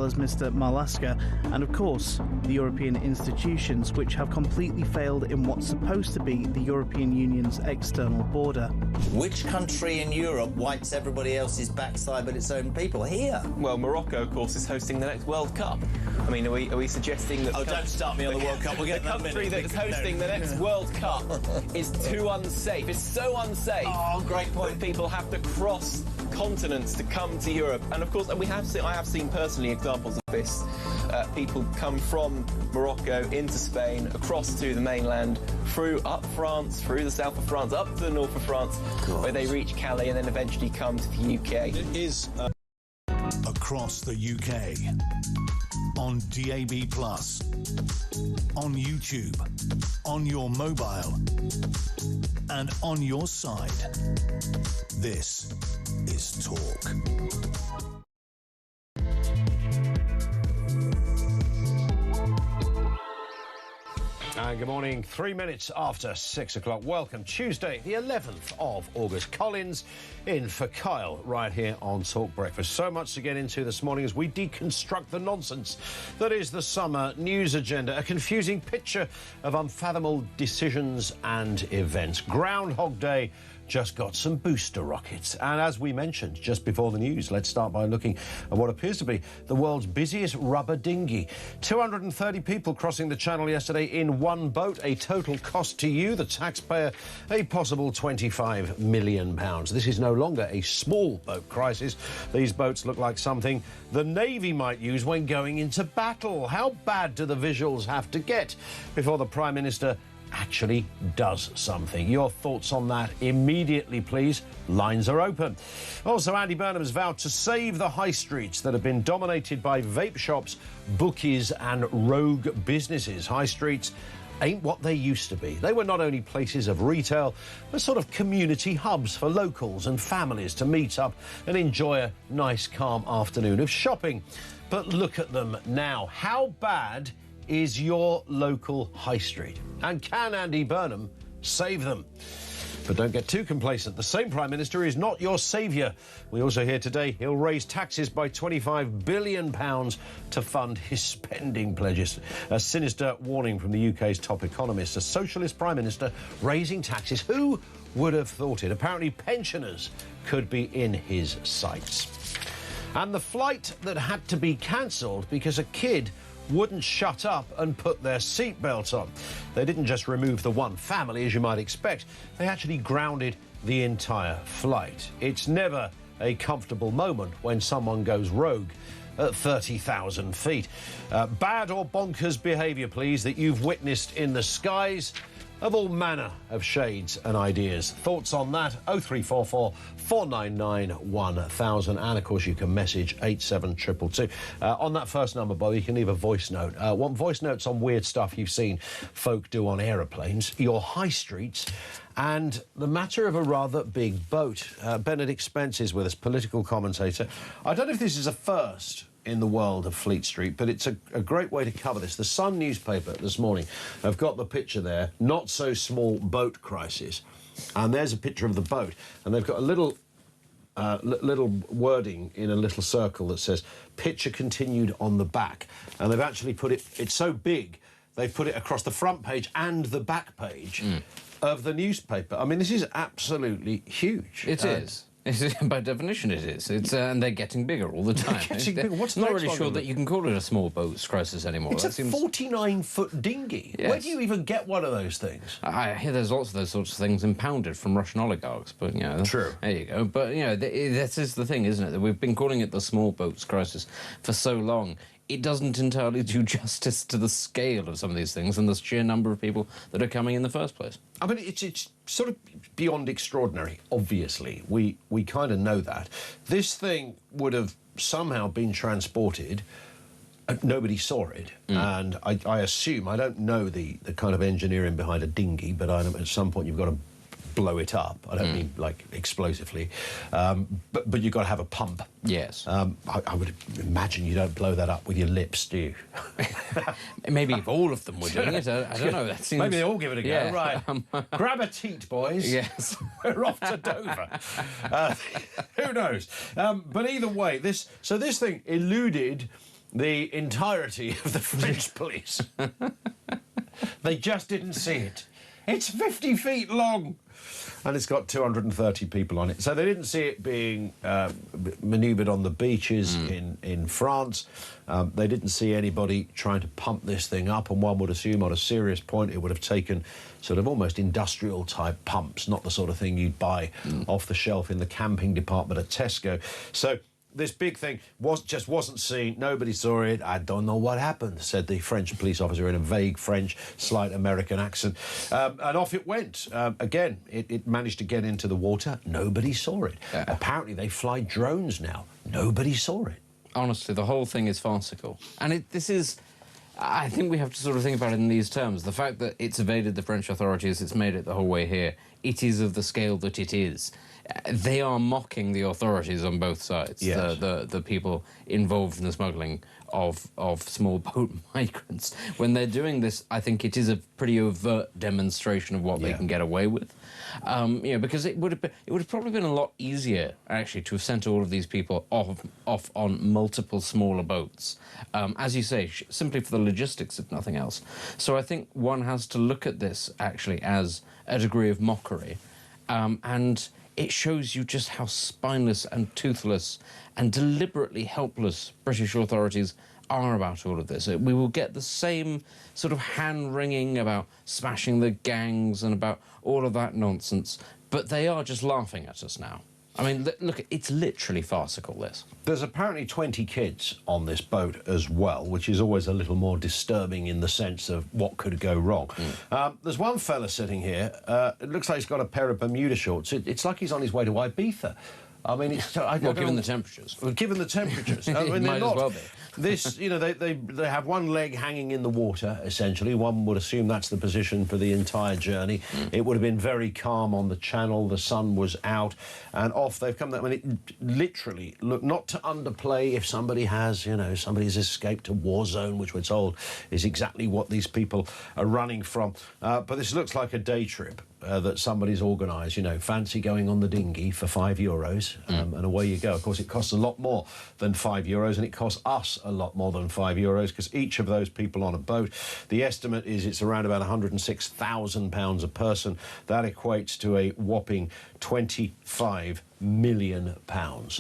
as Mr. Marlaska, and of course the European institutions, which have completely failed in what's supposed to be the European Union's external border. Which country in Europe wipes everybody else's backside but its own people? Here. Well, Morocco, of course, is hosting the next World Cup. I mean, are we suggesting that... Oh, don't start me on the World Cup. We'll get the country that's hosting the next World Cup is too unsafe. It's so unsafe. Oh, great point. That people have to cross continents to come to Europe. And, of course, I have seen personally examples of this. People come from Morocco into Spain, across to the mainland, up France, through the south of France, up to the north of France, where they reach Calais and then eventually come to the UK. It is across the UK, on DAB+, on YouTube, on your mobile, and on your side. This is Talk. And good morning, 3 minutes after 6 o'clock. Welcome, Tuesday, the 11th of August. Collins in for Kyle right here on Talk Breakfast. So much to get into this morning as we deconstruct the nonsense that is the summer news agenda. A confusing picture of unfathomable decisions and events. Groundhog Day just got some booster rockets. And as we mentioned just before the news, let's start by looking at what appears to be the world's busiest rubber dinghy. 230 people crossing the channel yesterday in one boat, a total cost to you, the taxpayer, a possible £25 million. This is no longer a small boat crisis. These boats look like something the Navy might use when going into battle. How bad do the visuals have to get before the Prime Minister actually does something? Your thoughts on that immediately, please. Lines are open. Also, Andy Burnham has vowed to save the high streets that have been dominated by vape shops, bookies and rogue businesses. High streets ain't what they used to be. They were not only places of retail, but sort of community hubs for locals and families to meet up and enjoy a nice, calm afternoon of shopping. But look at them now. How bad is your local high street? And can Andy Burnham save them? But don't get too complacent. The same Prime Minister is not your saviour. We also hear today he'll raise taxes by £25 billion to fund his spending pledges. A sinister warning from the UK's top economist. A socialist Prime Minister raising taxes. Who would have thought it? Apparently pensioners could be in his sights. And the flight that had to be cancelled because a kid wouldn't shut up and put their seatbelt on. They didn't just remove the one family, as you might expect. They actually grounded the entire flight. It's never a comfortable moment when someone goes rogue at 30,000 feet. Bad or bonkers behaviour, please, that you've witnessed in the skies of all manner of shades and ideas. Thoughts on that? 0344 499 1000. And, of course, you can message 87222. On that first number, Bob, you can leave a voice note. Want voice notes on weird stuff you've seen folk do on aeroplanes, your high streets, and the matter of a rather big boat. Benedict Spence is with us, political commentator. I don't know if this is a first in the world of Fleet Street, but it's a great way to cover this. The Sun newspaper this morning have got the picture there, not so small boat crisis, and there's a picture of the boat, and they've got a little wording in a little circle that says picture continued on the back, and they've actually put it, it's so big, they've put it across the front page and the back page of the newspaper. I mean, this is absolutely huge. It is. By definition, it is. It's and they're getting bigger all the time. Getting bigger. What's not really sure that you can call it a small boats crisis anymore. It's a 49-foot dinghy. Yes. Where do you even get one of those things? I hear there's lots of those sorts of things impounded from Russian oligarchs, but, you know... True. There you go. But, you know, this is the thing, isn't it? That we've been calling it the small boats crisis for so long. It doesn't entirely do justice to the scale of some of these things and the sheer number of people that are coming in the first place. I mean, it's sort of beyond extraordinary, obviously. We kind of know that. This thing would have somehow been transported. Nobody saw it. And I assume, I don't know the kind of engineering behind a dinghy, but at some point you've got to blow it up. I don't mean, like, explosively. But you've got to have a pump. Yes. I would imagine you don't blow that up with your lips, do you? Maybe if all of them were doing it. I don't know. That seems... Maybe they all give it a go. Yeah. Right. Grab a teat, boys. Yes. We're off to Dover. Who knows? But either way, this thing eluded the entirety of the French police. They just didn't see it. It's 50 feet long, and it's got 230 people on it. So they didn't see it being manoeuvred on the beaches in France. They didn't see anybody trying to pump this thing up, and one would assume on a serious point it would have taken sort of almost industrial-type pumps, not the sort of thing you'd buy off the shelf in the camping department at Tesco. So this big thing just wasn't seen. Nobody saw it. I don't know what happened, said the French police officer in a vague French, slight American accent. And off it went. Again, it managed to get into the water. Nobody saw it. Apparently, they fly drones now. Nobody saw it. Honestly, the whole thing is farcical. And this is... I think we have to sort of think about it in these terms. The fact that it's evaded the French authorities, it's made it the whole way here, it is of the scale that it is. They are mocking the authorities on both sides, yes. the people involved in the smuggling of small boat migrants. When they're doing this, I think it is a pretty overt demonstration of what they can get away with. You know, because it would have probably been a lot easier, actually, to have sent all of these people off on multiple smaller boats, as you say, simply for the logistics, if nothing else. So I think one has to look at this, actually, as a degree of mockery, and it shows you just how spineless and toothless and deliberately helpless British authorities are about all of this. We will get the same sort of hand-wringing about smashing the gangs and about all of that nonsense, but they are just laughing at us now. I mean, look, it's literally farcical, this. There's apparently 20 kids on this boat as well, which is always a little more disturbing in the sense of what could go wrong. There's one fella sitting here. It looks like he's got a pair of Bermuda shorts. It's like he's on his way to Ibiza. I mean, it's... Well, given the temperatures. Well, given the temperatures. I mean, Might as well be. This, you know, they have one leg hanging in the water, essentially. One would assume that's the position for the entire journey. It would have been very calm on the channel. The sun was out, and off they've come. I mean, it literally, look, not to underplay if somebody has, you know, somebody's escaped a war zone, which we're told is exactly what these people are running from. But this looks like a day trip. That somebody's organised, you know, fancy going on the dinghy for €5, and away you go. Of course, it costs a lot more than €5, and it costs us a lot more than €5, because each of those people on a boat, the estimate is it's around about £106,000 a person. That equates to a whopping £25 million.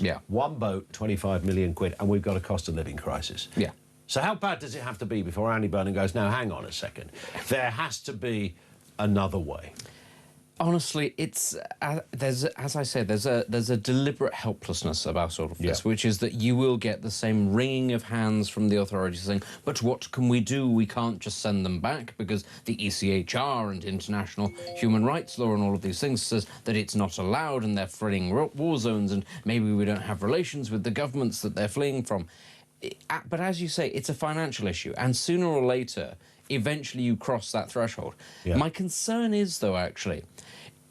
Yeah. One boat, 25 million quid, and we've got a cost of living crisis. Yeah. So how bad does it have to be before Andy Burnham goes, now, hang on a second, there has to be another way? Honestly, it's there's, as I said, there's a deliberate helplessness about all of this, which is that you will get the same wringing of hands from the authorities saying, but what can we do? We can't just send them back because the ECHR and international human rights law and all of these things says that it's not allowed, and they're fleeing war zones, and maybe we don't have relations with the governments that they're fleeing from. But as you say, it's a financial issue, and sooner or later, eventually you cross that threshold. My concern is, though, actually,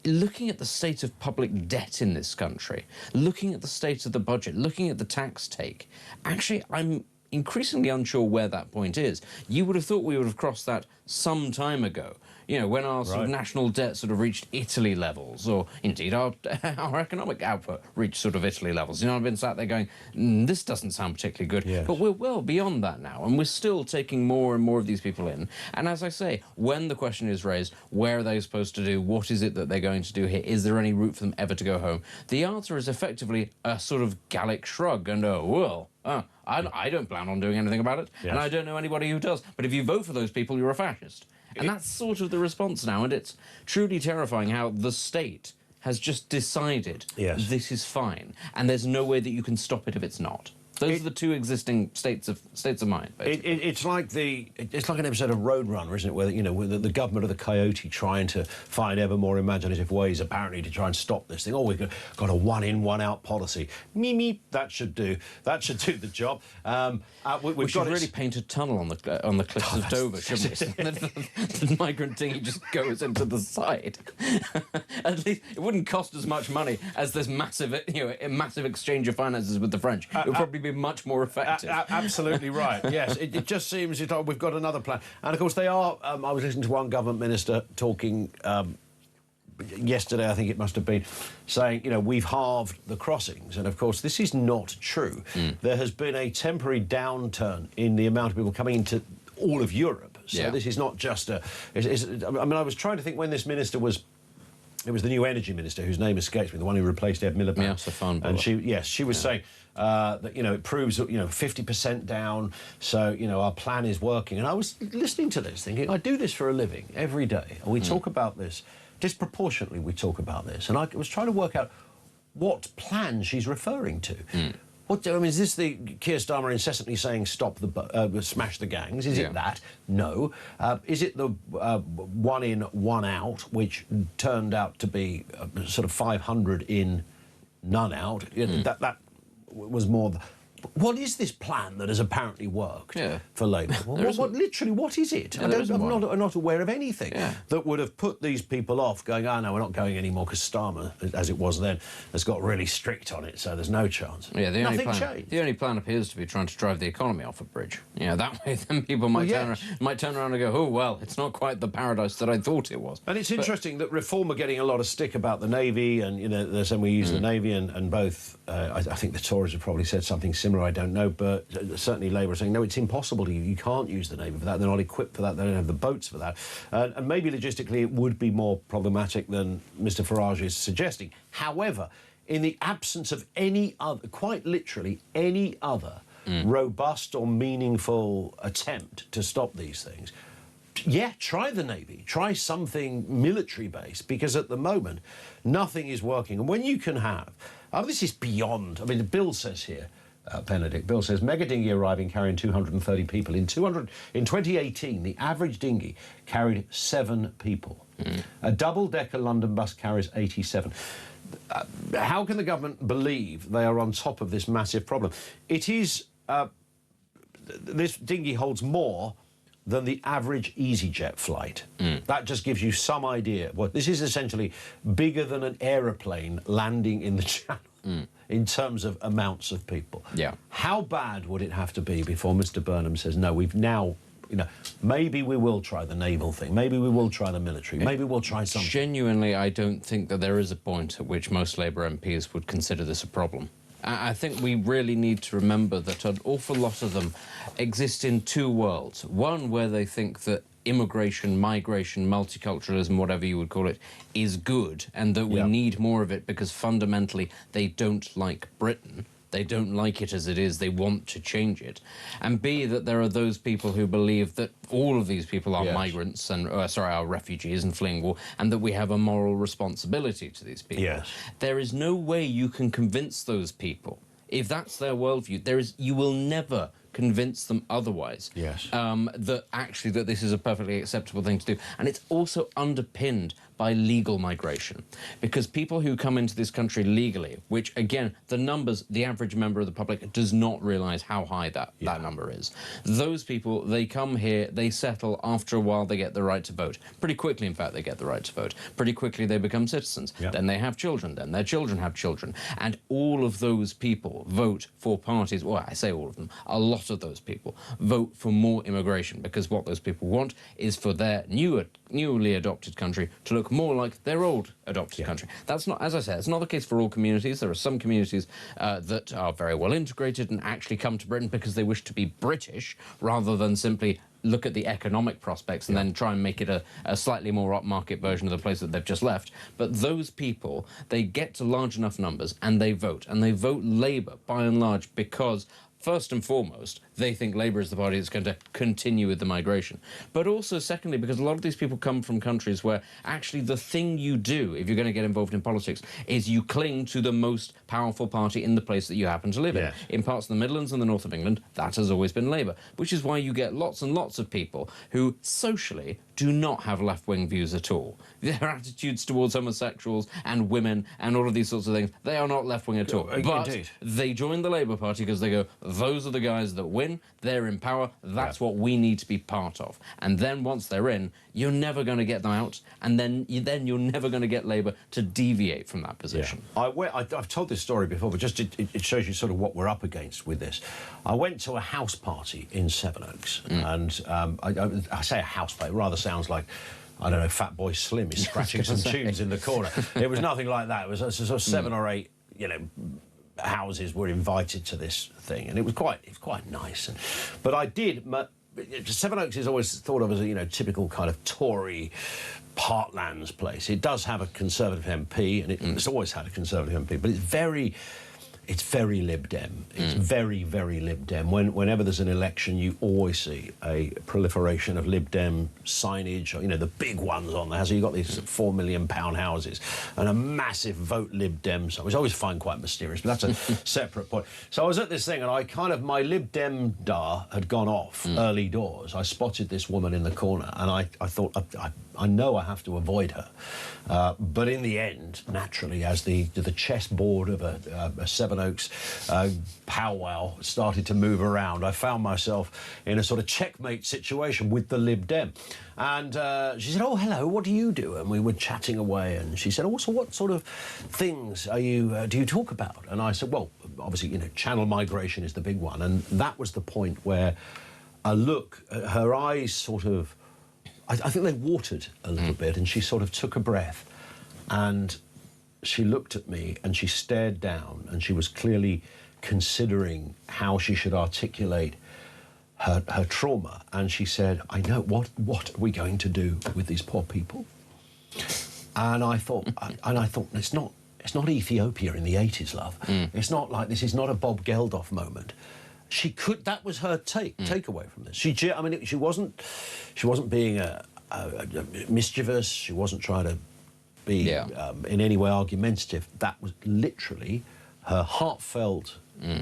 looking at the state of public debt in this country, looking at the state of the budget, looking at the tax take, actually, I'm increasingly unsure where that point is. You would have thought we would have crossed that some time ago, you know, when our sort of national debt sort of reached Italy levels, or indeed our economic output reached sort of Italy levels. You know, I've been sat there going, this doesn't sound particularly good. But we're well beyond that now, and we're still taking more and more of these people in. And as I say, when the question is raised, where are they supposed to do? What is it that they're going to do here? Is there any route for them ever to go home? The answer is effectively a sort of Gallic shrug and I don't plan on doing anything about it, and I don't know anybody who does. But if you vote for those people, you're a fascist. And that's sort of the response now, and it's truly terrifying how the state has just decided this is fine, and there's no way that you can stop it if it's not. Those are the two existing states of mind. It's like an episode of Roadrunner, isn't it? Where, you know, with the government of the Coyote trying to find ever more imaginative ways, apparently, to try and stop this thing. Oh, we've got a one-in, one-out policy. That should do the job. We should really paint a tunnel on the cliffs of Dover, shouldn't we? The migrant dinghy just goes into the side. At least it wouldn't cost as much money as this massive exchange of finances with the French. It would probably be much more effective. Absolutely right. Yes, it just seems we've got another plan, and of course they are. I was listening to one government minister talking yesterday, I think it must have been, saying, you know, we've halved the crossings. And, of course, this is not true. There has been a temporary downturn in the amount of people coming into all of Europe. So this is not just a... I mean, I was trying to think when this minister was... It was the new energy minister, whose name escapes me, the one who replaced Ed Miliband. Yeah, Stefan Bullock. And she was saying that, you know, it proves, you know, 50% down, so, you know, our plan is working. And I was listening to this, thinking, I do this for a living every day, and we talk about this, disproportionately we talk about this, and I was trying to work out what plan she's referring to. What, I mean, is this the Keir Starmer incessantly saying stop the smash the gangs? Is it that? No. Is it the one in, one out, which turned out to be sort of 500 in, none out? That was more. What is this plan that has apparently worked for Labour? Literally, what is it? I'm not aware of anything that would have put these people off, going, oh, no, we're not going anymore, because Starmer, as it was then, has got really strict on it, so there's no chance. Yeah, Nothing changed. The only plan appears to be trying to drive the economy off a bridge. Yeah, that way then people might turn around and go, oh, well, it's not quite the paradise that I thought it was. And it's interesting that Reform are getting a lot of stick about the Navy, and, you know, they're saying we use the Navy, and both, I think the Tories have probably said something similar, I don't know, but certainly Labour are saying, no, it's impossible. You can't use the Navy for that. They're not equipped for that. They don't have the boats for that. And maybe logistically it would be more problematic than Mr Farage is suggesting. However, in the absence of any other, quite literally any other robust or meaningful attempt to stop these things, try the Navy, try something military-based, because at the moment nothing is working. And when you can have... this is beyond... I mean, the bill says here, Benedict, Bill says, mega dinghy arriving carrying 230 people. In 2018, the average dinghy carried 7 people. A double-decker London bus carries 87. How can the government believe they are on top of this massive problem? It is... this dinghy holds more than the average EasyJet flight. That just gives you some idea. Well, this is essentially bigger than an aeroplane landing in the Channel in terms of amounts of people. Yeah. How bad would it have to be before Mr Burnham says, no, we've now... You know, maybe we will try the naval thing. Maybe we will try the military. Maybe we'll try something. Genuinely, I don't think that there is a point at which most Labour MPs would consider this a problem. I think we really need to remember that an awful lot of them exist in 2 worlds. One where they think that immigration, migration, multiculturalism, whatever you would call it, is good, and that we need more of it because fundamentally they don't like Britain. They don't like it as it is. They want to change it. And B, that there are those people who believe that all of these people are migrants and, are refugees and fleeing war, and that we have a moral responsibility to these people. Yes. There is no way you can convince those people. If that's their worldview, you will never convince them otherwise. Yes. That this is a perfectly acceptable thing to do. And it's also underpinned by legal migration. Because people who come into this country legally, which, again, the numbers, the average member of the public does not realise how high that number is. Those people, they come here, they settle, after a while they get the right to vote. Pretty quickly, in fact, they get the right to vote. Pretty quickly they become citizens. Then they have children, then their children have children. And all of those people vote for parties, well, I say all of them, a lot of those people vote for more immigration, because what those people want is for their newly adopted country to look more like their old adopted country. That's not, as I said, it's not the case for all communities. There are some communities that are very well integrated and actually come to Britain because they wish to be British rather than simply look at the economic prospects and then try and make it a slightly more upmarket version of the place that they've just left. But those people, they get to large enough numbers and they vote Labour by and large because, first and foremost, they think Labour is the party that's going to continue with the migration. But also, secondly, because a lot of these people come from countries where actually the thing you do if you're going to get involved in politics is you cling to the most powerful party in the place that you happen to live in. In parts of the Midlands and the north of England, that has always been Labour, which is why you get lots and lots of people who socially do not have left-wing views at all. Their attitudes towards homosexuals and women and all of these sorts of things, they are not left-wing at all. But they join the Labour Party because they go, those are the guys that win, they're in power, that's what we need to be part of. And then once they're in, you're never going to get them out, and then you're never going to get Labour to deviate from that position. I've told this story before, but just it shows you sort of what we're up against with this. I went to a house party in Sevenoaks, and I say a house party, it rather sounds like I don't know, Fatboy Slim is scratching some tunes in the corner. It was nothing like that. It was sort of 7 or 8, houses were invited to this thing, and it was quite nice. But I did. Sevenoaks is always thought of as a typical kind of Tory Heartlands place. It does have a Conservative MP, and it's always had a Conservative MP, but it's very Lib Dem. It's very, very Lib Dem. Whenever there's an election, you always see a proliferation of Lib Dem signage, the big ones on there. So you've got these £4 million houses and a massive vote Lib Dem sign, which I always find quite mysterious, but that's a separate point. So I was at this thing, and my Lib Dem dar had gone off early doors. I spotted this woman in the corner, and I thought, I know I have to avoid her. But in the end, naturally, as the chessboard of a Sevenoaks powwow started to move around, I found myself in a sort of checkmate situation with the Lib Dem. And she said, "Oh, hello, what do you do?" And we were chatting away, and she said, "Oh, so what sort of things do you talk about?" And I said, "Well, obviously, channel migration is the big one." And that was the point where her eyes sort of, I think they watered a little bit, and she sort of took a breath, and she looked at me, and she stared down, and she was clearly considering how she should articulate her trauma. And she said, "I know, what are we going to do with these poor people?" And I thought, it's not Ethiopia in the 80s, love. It's not like, this is not a Bob Geldof moment. That was her takeaway from this. She wasn't being mischievous. She wasn't trying to be in any way argumentative. That was literally her heartfelt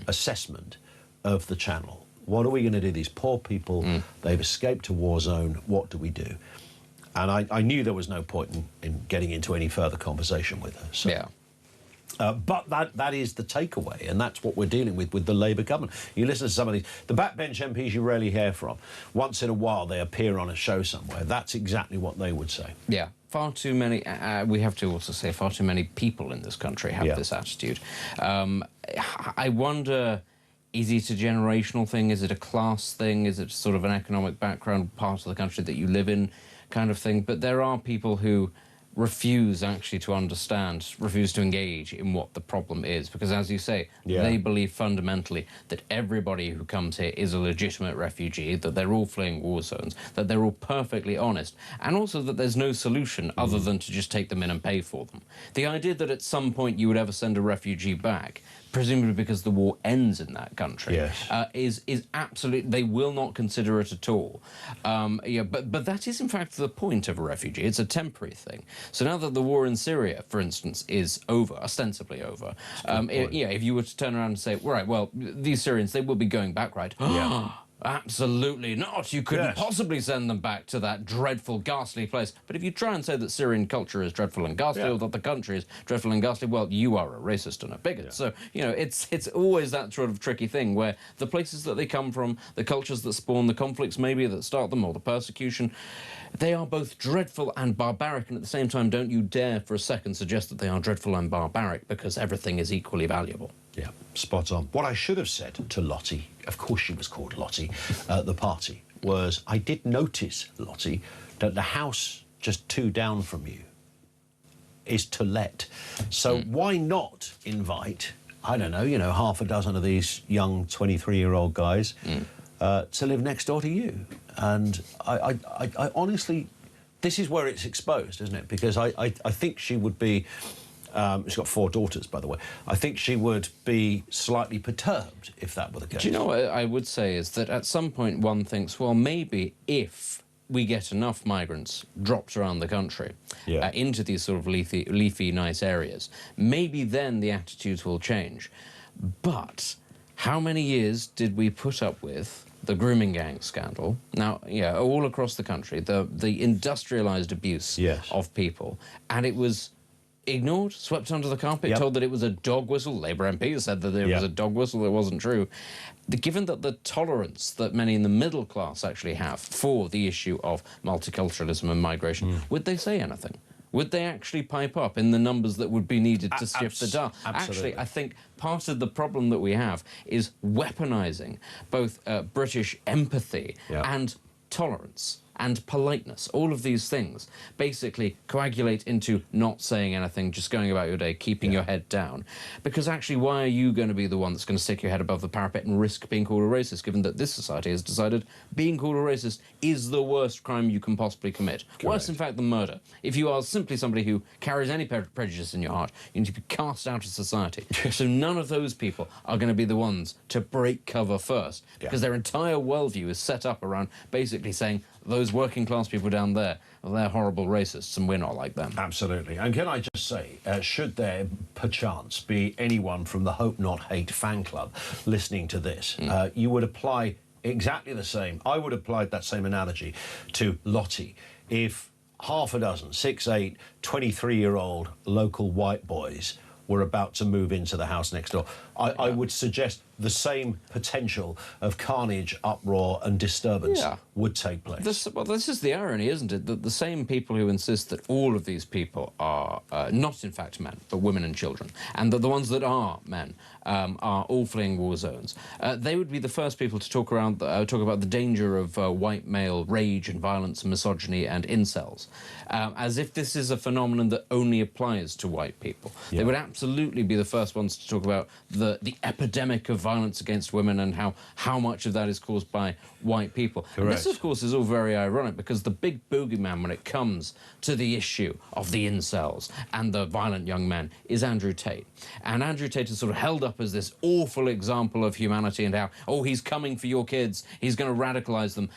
assessment of the channel. What are we going to do? These poor people, they've escaped a war zone. What do we do? And I knew there was no point in getting into any further conversation with her. So. Yeah. But that is the takeaway, and that's what we're dealing with the Labour government. You listen to some of the backbench MPs you rarely hear from. Once in a while they appear on a show somewhere. That's exactly what they would say. Yeah. Far too many, we have to also say, far too many people in this country have this attitude. I wonder, is it a generational thing? Is it a class thing? Is it sort of an economic background part of the country that you live in kind of thing? But there are people who refuse actually to understand, refuse to engage in what the problem is, because, as you say, they believe fundamentally that everybody who comes here is a legitimate refugee, that they're all fleeing war zones, that they're all perfectly honest, and also that there's no solution other than to just take them in and pay for them. The idea that at some point you would ever send a refugee back, presumably because the war ends in that country, is absolute. They will not consider it at all. But that is in fact the point of a refugee. It's a temporary thing. So now that the war in Syria, for instance, is over, ostensibly over, if you were to turn around and say, right, well, these Syrians, they will be going back, right? Absolutely not. You couldn't possibly send them back to that dreadful, ghastly place. But if you try and say that Syrian culture is dreadful and ghastly, or that the country is dreadful and ghastly, well, you are a racist and a bigot. So, it's always that sort of tricky thing where the places that they come from, the cultures that spawn the conflicts maybe that start them, or the persecution, they are both dreadful and barbaric, and at the same time, don't you dare for a second suggest that they are dreadful and barbaric, because everything is equally valuable. Yeah, spot on. What I should have said to Lottie, of course she was called Lottie, at the party, was I did notice, Lottie, that the house just 2 down from you is to let. So why not invite, I don't know, half a dozen of these young 23-year-old guys to live next door to you? And I honestly, this is where it's exposed, isn't it? Because I think she would be... she's got 4 daughters, by the way. I think she would be slightly perturbed if that were the case. Do you know what I would say is that at some point one thinks, well, maybe if we get enough migrants dropped around the country into these sort of leafy, nice areas, maybe then the attitudes will change. But how many years did we put up with the grooming gang scandal? Now, all across the country, the industrialised abuse of people, and it was ignored, swept under the carpet, told that it was a dog whistle. Labour MPs said that it was a dog whistle. It wasn't true. Given that the tolerance that many in the middle class actually have for the issue of multiculturalism and migration, would they say anything? Would they actually pipe up in the numbers that would be needed to shift the dial? Actually, I think part of the problem that we have is weaponising both British empathy and tolerance and politeness. All of these things basically coagulate into not saying anything, just going about your day, keeping your head down. Because actually, why are you going to be the one that's going to stick your head above the parapet and risk being called a racist, given that this society has decided being called a racist is the worst crime you can possibly commit? Correct. Worse, in fact, than murder. If you are simply somebody who carries any prejudice in your heart, you need to be cast out of society. So none of those people are going to be the ones to break cover first, because their entire worldview is set up around basically saying those working class people down there, they're horrible racists and we're not like them. Absolutely. And can I just say, should there perchance be anyone from the Hope Not Hate fan club listening to this, you would apply exactly the same. I would apply that same analogy to Lottie. If half a dozen, 6, 8, 23-year-old local white boys were about to move into the house next door, I would suggest the same potential of carnage, uproar and disturbance would take place. This is the irony, isn't it? That the same people who insist that all of these people are not in fact men, but women and children, and that the ones that are men are all fleeing war zones, they would be the first people to talk about the danger of white male rage and violence and misogyny and incels, as if this is a phenomenon that only applies to white people. They would absolutely be the first ones to talk about the epidemic of violence against women and how much of that is caused by white people. And this, of course, is all very ironic, because the big boogeyman when it comes to the issue of the incels and the violent young men is Andrew Tate. And Andrew Tate is sort of held up as this awful example of humanity and how, oh, he's coming for your kids, he's going to radicalize them.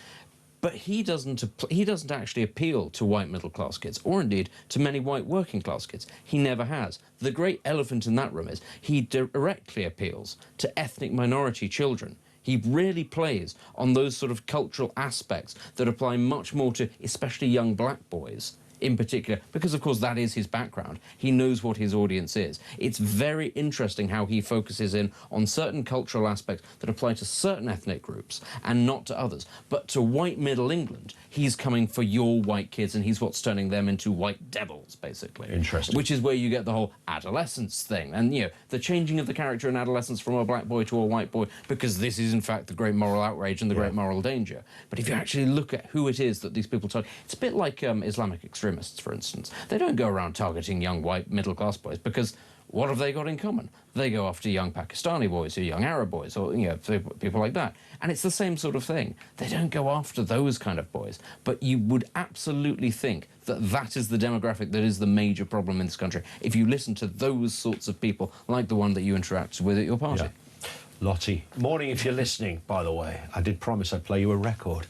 But he doesn't actually appeal to white middle-class kids, or indeed to many white working-class kids. He never has. The great elephant in that room is he directly appeals to ethnic minority children. He really plays on those sort of cultural aspects that apply much more to especially young black boys in particular, because of course that is his background. He knows what his audience is. It's very interesting how he focuses in on certain cultural aspects that apply to certain ethnic groups and not to others. But to white middle England, he's coming for your white kids, and he's what's turning them into white devils, basically. Interesting. Which is where you get the whole adolescence thing, and, you know, the changing of the character in adolescence from a black boy to a white boy, because this is in fact the great moral outrage and the great moral danger. But if you actually look at who it is that these people target, it's a bit like Islamic extremists, for instance. They don't go around targeting young white middle-class boys, because what have they got in common? They go after young Pakistani boys or young Arab boys or, you know, people like that. And it's the same sort of thing. They don't go after those kind of boys. But you would absolutely think that that is the demographic that is the major problem in this country, if you listen to those sorts of people, like the one that you interact with at your party. Yeah. Lottie, morning if you're listening, by the way. I did promise I'd play you a record.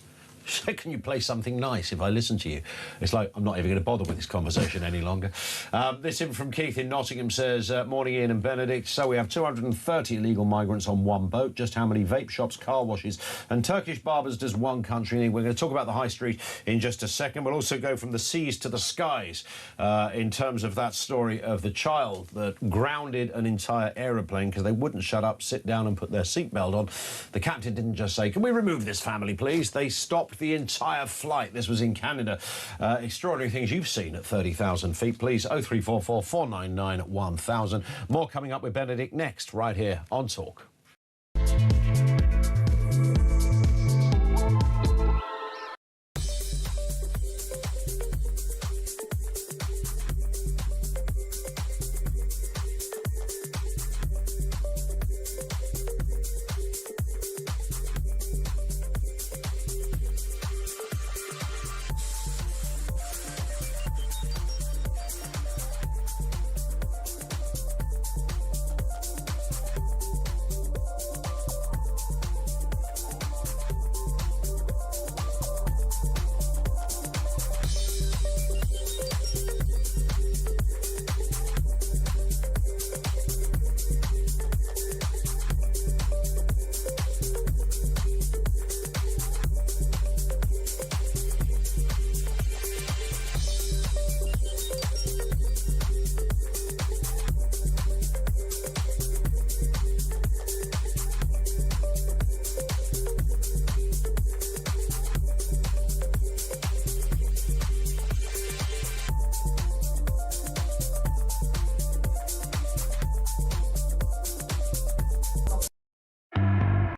She said, can you play something nice if I listen to you? It's like, I'm not even going to bother with this conversation any longer. This in from Keith in Nottingham says, morning Ian and Benedict. So we have 230 illegal migrants on one boat. Just how many vape shops, car washes and Turkish barbers does one country need? We're going to talk about the high street in just a second. We'll also go from the seas to the skies in terms of that story of the child that grounded an entire aeroplane because they wouldn't shut up, sit down and put their seatbelt on. The captain didn't just say, can we remove this family, please? They stopped the entire flight. This was in Canada. Extraordinary things you've seen at 30,000 feet. Please, 0344 499 1000. More coming up with Benedict next, right here on Talk.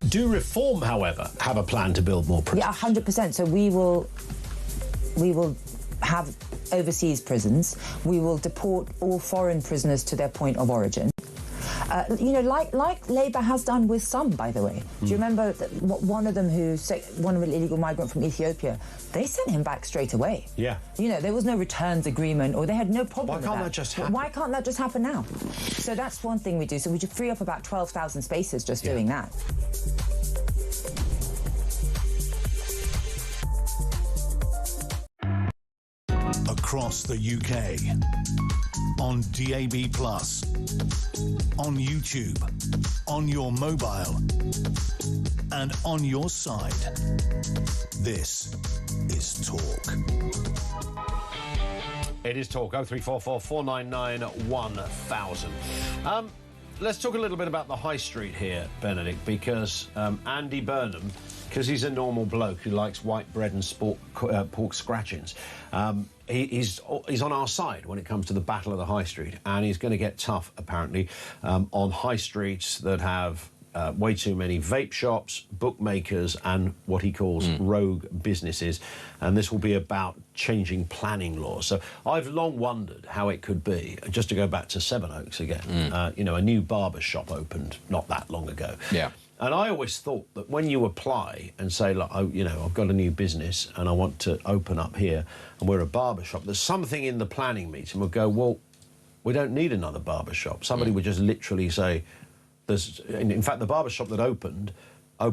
Do Reform, however, have a plan to build more prisons? Yeah, 100%. So we will We will have overseas prisons. We will deport all foreign prisoners to their point of origin. You know, like Labour has done with some, by the way. Do you remember that one of them one of an illegal migrant from Ethiopia, they sent him back straight away. Yeah. You know, there was no returns agreement, or they had no problem with that. Why can't that just happen? Why can't that just happen now? So that's one thing we do. So we free up about 12,000 spaces just doing that. Across the UK, on DAB+, on YouTube, on your mobile, and on your side. This is Talk. It is Talk. 0344 499 1000. Let's talk a little bit about the high street here, Benedict, because Andy Burnham, because he's a normal bloke who likes white bread and pork scratchings, he's on our side when it comes to the battle of the high street, and he's going to get tough, apparently, on high streets that have way too many vape shops, bookmakers, and what he calls rogue businesses. And this will be about changing planning laws. So I've long wondered how it could be, just to go back to Sevenoaks again, you know, a new barber shop opened not that long ago. Yeah. And I always thought that when you apply and say, look, you know, I've got a new business and I want to open up here and we're a barber shop, there's something in the planning meeting would go, well, we don't need another barber shop. Somebody would just literally say, in fact, the barber shop that opened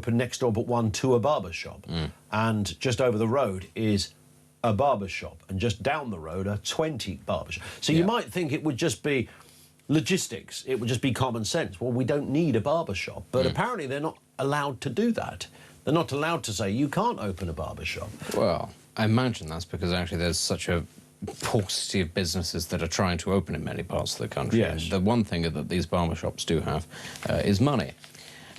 next door but one to a barber shop. And just over the road is a barber shop. And just down the road are 20 barber shops. So you might think it would just be logistics. It would just be common sense. Well, we don't need a barber shop. But apparently they're not allowed to do that. They're not allowed to say, you can't open a barber shop. Well, I imagine that's because actually there's such a paucity of businesses that are trying to open in many parts of the country. Yes. And the one thing that these barber shops do have is money.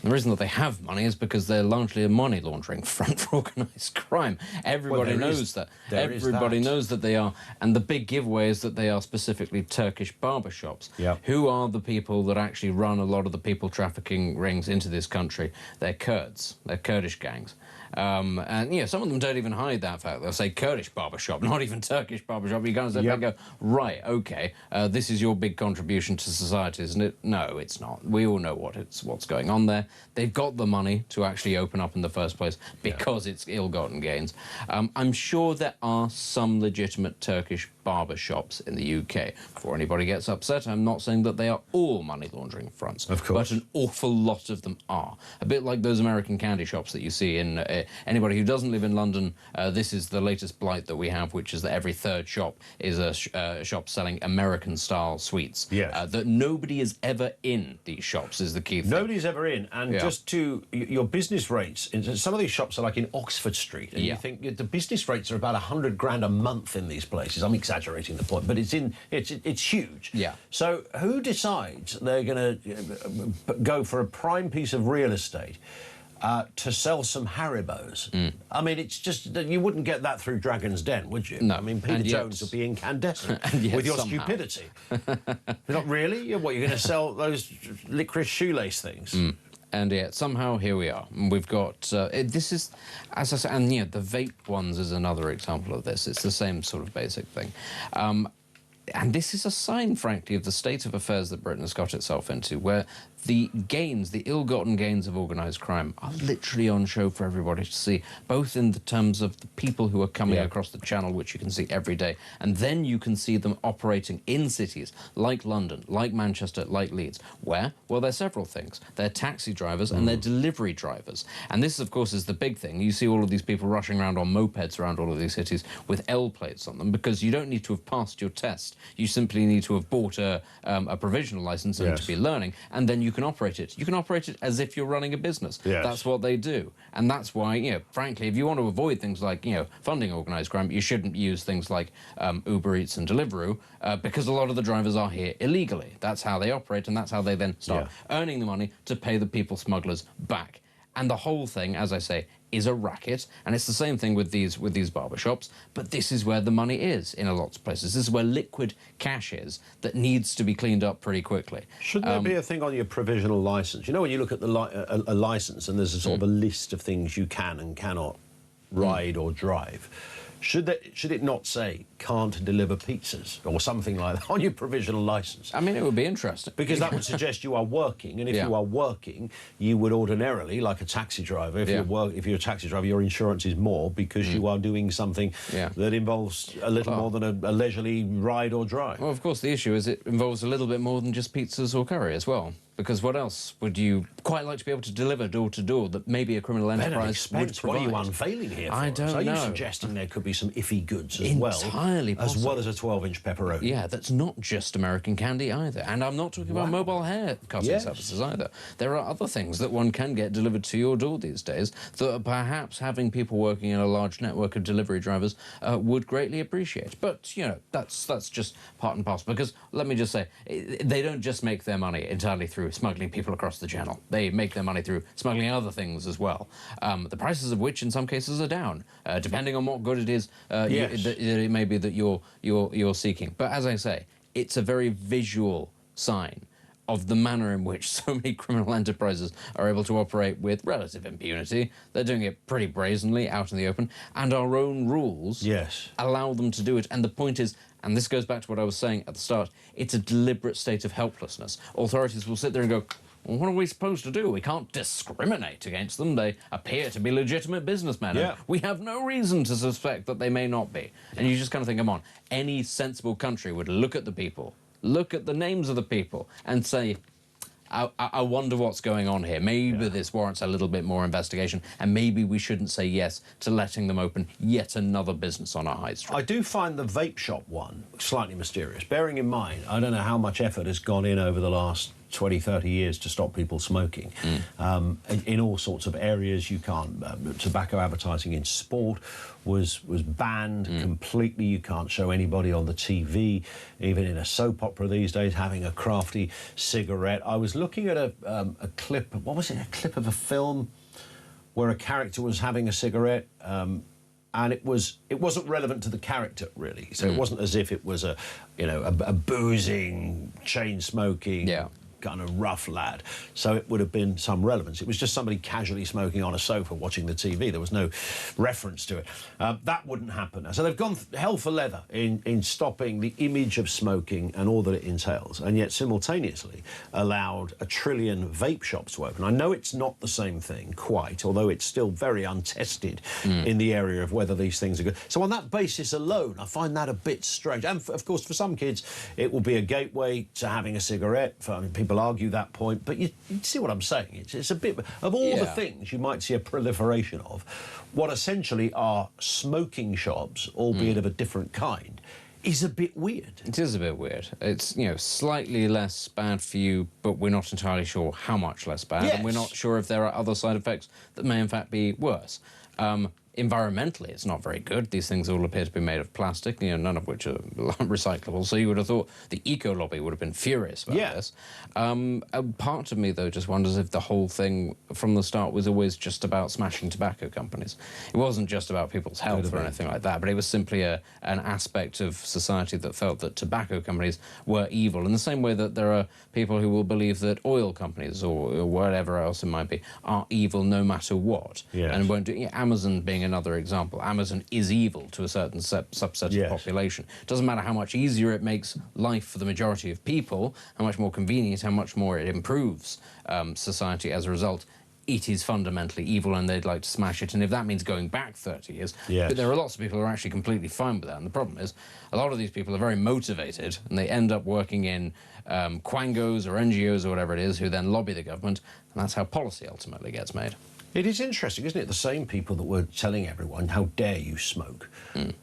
The reason that they have money is because they're largely a money laundering front for organised crime. Everybody knows that. Everybody knows that they are. And the big giveaway is that they are specifically Turkish barbershops. Yep. Who are the people that actually run a lot of the people trafficking rings into this country? They're Kurds. They're Kurdish gangs. And, you know, some of them don't even hide that fact. They'll say Kurdish barbershop, not even Turkish barbershop. You go and they go, right, OK, this is your big contribution to society, isn't it? No, it's not. We all know what's going on there. They've got the money to actually open up in the first place because it's ill-gotten gains. I'm sure there are some legitimate Turkish barber shops in the UK. Before anybody gets upset, I'm not saying that they are all money laundering fronts. Of course. But an awful lot of them are. A bit like those American candy shops that you see in... anybody who doesn't live in London, this is the latest blight that we have, which is that every third shop is a shop selling American-style sweets. Yes. That nobody is ever in these shops is the key thing. Nobody's ever in. And just to... Your business rates... Some of these shops are like in Oxford Street. And you think the business rates are about 100 grand a month in these places. I'm exaggerating the point, but it's huge. Yeah. So who decides they're going to go for a prime piece of real estate to sell some Haribos? I mean, it's just that you wouldn't get that through Dragon's Den, would you? No. I mean, Peter Jones would be incandescent with your stupidity. Not really? What, you're going to sell those licorice shoelace things? And yet, somehow, here we are. We've got... this is, as I said, and yeah, the vape ones is another example of this. It's the same sort of basic thing. And this is a sign, frankly, of the state of affairs that Britain has got itself into, where the gains, the ill-gotten gains of organised crime are literally on show for everybody to see, both in the terms of the people who are coming across the channel, which you can see every day, and then you can see them operating in cities like London, like Manchester, like Leeds. Where? Well, they're several things. They're taxi drivers and they're delivery drivers. And this, of course, is the big thing. You see all of these people rushing around on mopeds around all of these cities with L plates on them, because you don't need to have passed your test. You simply need to have bought a provisional licence and to be learning, and then you can operate it. You can operate it as if you're running a business. Yes. That's what they do. And that's why, you know, frankly, if you want to avoid things like, you know, funding organised crime, you shouldn't use things like Uber Eats and Deliveroo, because a lot of the drivers are here illegally. That's how they operate, and that's how they then start earning the money to pay the people smugglers back. And the whole thing, as I say, is a racket, and it's the same thing with these barbershops, but this is where the money is in a lot of places. This is where liquid cash is that needs to be cleaned up pretty quickly. Shouldn't there be a thing on your provisional licence? You know, when you look at a licence and there's a sort of a list of things you can and cannot ride or drive, Should it not say can't deliver pizzas or something like that on your provisional licence? I mean, it would be interesting. Because that would suggest you are working, and if you are working, you would ordinarily, like a taxi driver, if you're a taxi driver, your insurance is more because you are doing something that involves a little more than a leisurely ride or drive. Well, of course, the issue is it involves a little bit more than just pizzas or curry as well. Because what else would you quite like to be able to deliver door to door that maybe a criminal enterprise would provide? What are you unveiling here for I us? don't know. Are you suggesting there could be some iffy goods as Entirely well? possible. As well as a 12-inch pepperoni? Yeah, that's not just American candy either. And I'm not talking about mobile hair cutting services either. There are other things that one can get delivered to your door these days that perhaps having people working in a large network of delivery drivers would greatly appreciate. But, you know, that's just part and parcel. Because, let me just say, they don't just make their money entirely through smuggling people across the channel. They make their money through smuggling other things as well, the prices of which in some cases are down, depending on what good it is it may be that you're seeking. But as I say, it's a very visual sign of the manner in which so many criminal enterprises are able to operate with relative impunity. They're doing it pretty brazenly out in the open, and our own rules allow them to do it. And the point is, and this goes back to what I was saying at the start, it's a deliberate state of helplessness. Authorities will sit there and go, well, what are we supposed to do? We can't discriminate against them. They appear to be legitimate businessmen. And we have no reason to suspect that they may not be. And you just kind of think, come on, any sensible country would look at the people, look at the names of the people, and say, I wonder what's going on here. Maybe this warrants a little bit more investigation, and maybe we shouldn't say yes to letting them open yet another business on our high street. I do find the vape shop one slightly mysterious, bearing in mind, I don't know how much effort has gone in over the last 20, 30 years to stop people smoking. In all sorts of areas, you can't. Tobacco advertising in sport was banned completely. You can't show anybody on the TV, even in a soap opera these days, having a crafty cigarette. I was looking at a clip, what was it, a clip of a film where a character was having a cigarette, and it wasn't relevant to the character, really. So it wasn't as if it was a boozing, chain-smoking, kind of rough lad. So it would have been some relevance. It was just somebody casually smoking on a sofa watching the TV. There was no reference to it. That wouldn't happen. So they've gone hell for leather in stopping the image of smoking and all that it entails, and yet simultaneously allowed 1 trillion vape shops to open. I know it's not the same thing quite, although it's still very untested in the area of whether these things are good. So on that basis alone, I find that a bit strange. And of course, for some kids, it will be a gateway to having a cigarette. People argue that point, but you see what I'm saying. It's a bit of all the things you might see a proliferation of. What essentially are smoking shops, albeit of a different kind, is a bit weird. It is a bit weird. It's, you know, slightly less bad for you, but we're not entirely sure how much less bad, and we're not sure if there are other side effects that may in fact be worse. Environmentally, it's not very good. These things all appear to be made of plastic, you know, none of which are recyclable. So you would have thought the eco-lobby would have been furious about this. A part of me, though, just wonders if the whole thing from the start was always just about smashing tobacco companies. It wasn't just about people's health or anything like that, but it was simply an aspect of society that felt that tobacco companies were evil, in the same way that there are people who will believe that oil companies or whatever else it might be are evil no matter what. And won't do. Amazon being another example. Amazon is evil to a certain subset of the population. It doesn't matter how much easier it makes life for the majority of people, how much more convenient, how much more it improves society as a result. It is fundamentally evil, and they'd like to smash it. And if that means going back 30 years, but there are lots of people who are actually completely fine with that. And the problem is, a lot of these people are very motivated, and they end up working in quangos or NGOs or whatever it is, who then lobby the government, and that's how policy ultimately gets made. It is interesting, isn't it? The same people that were telling everyone, how dare you smoke,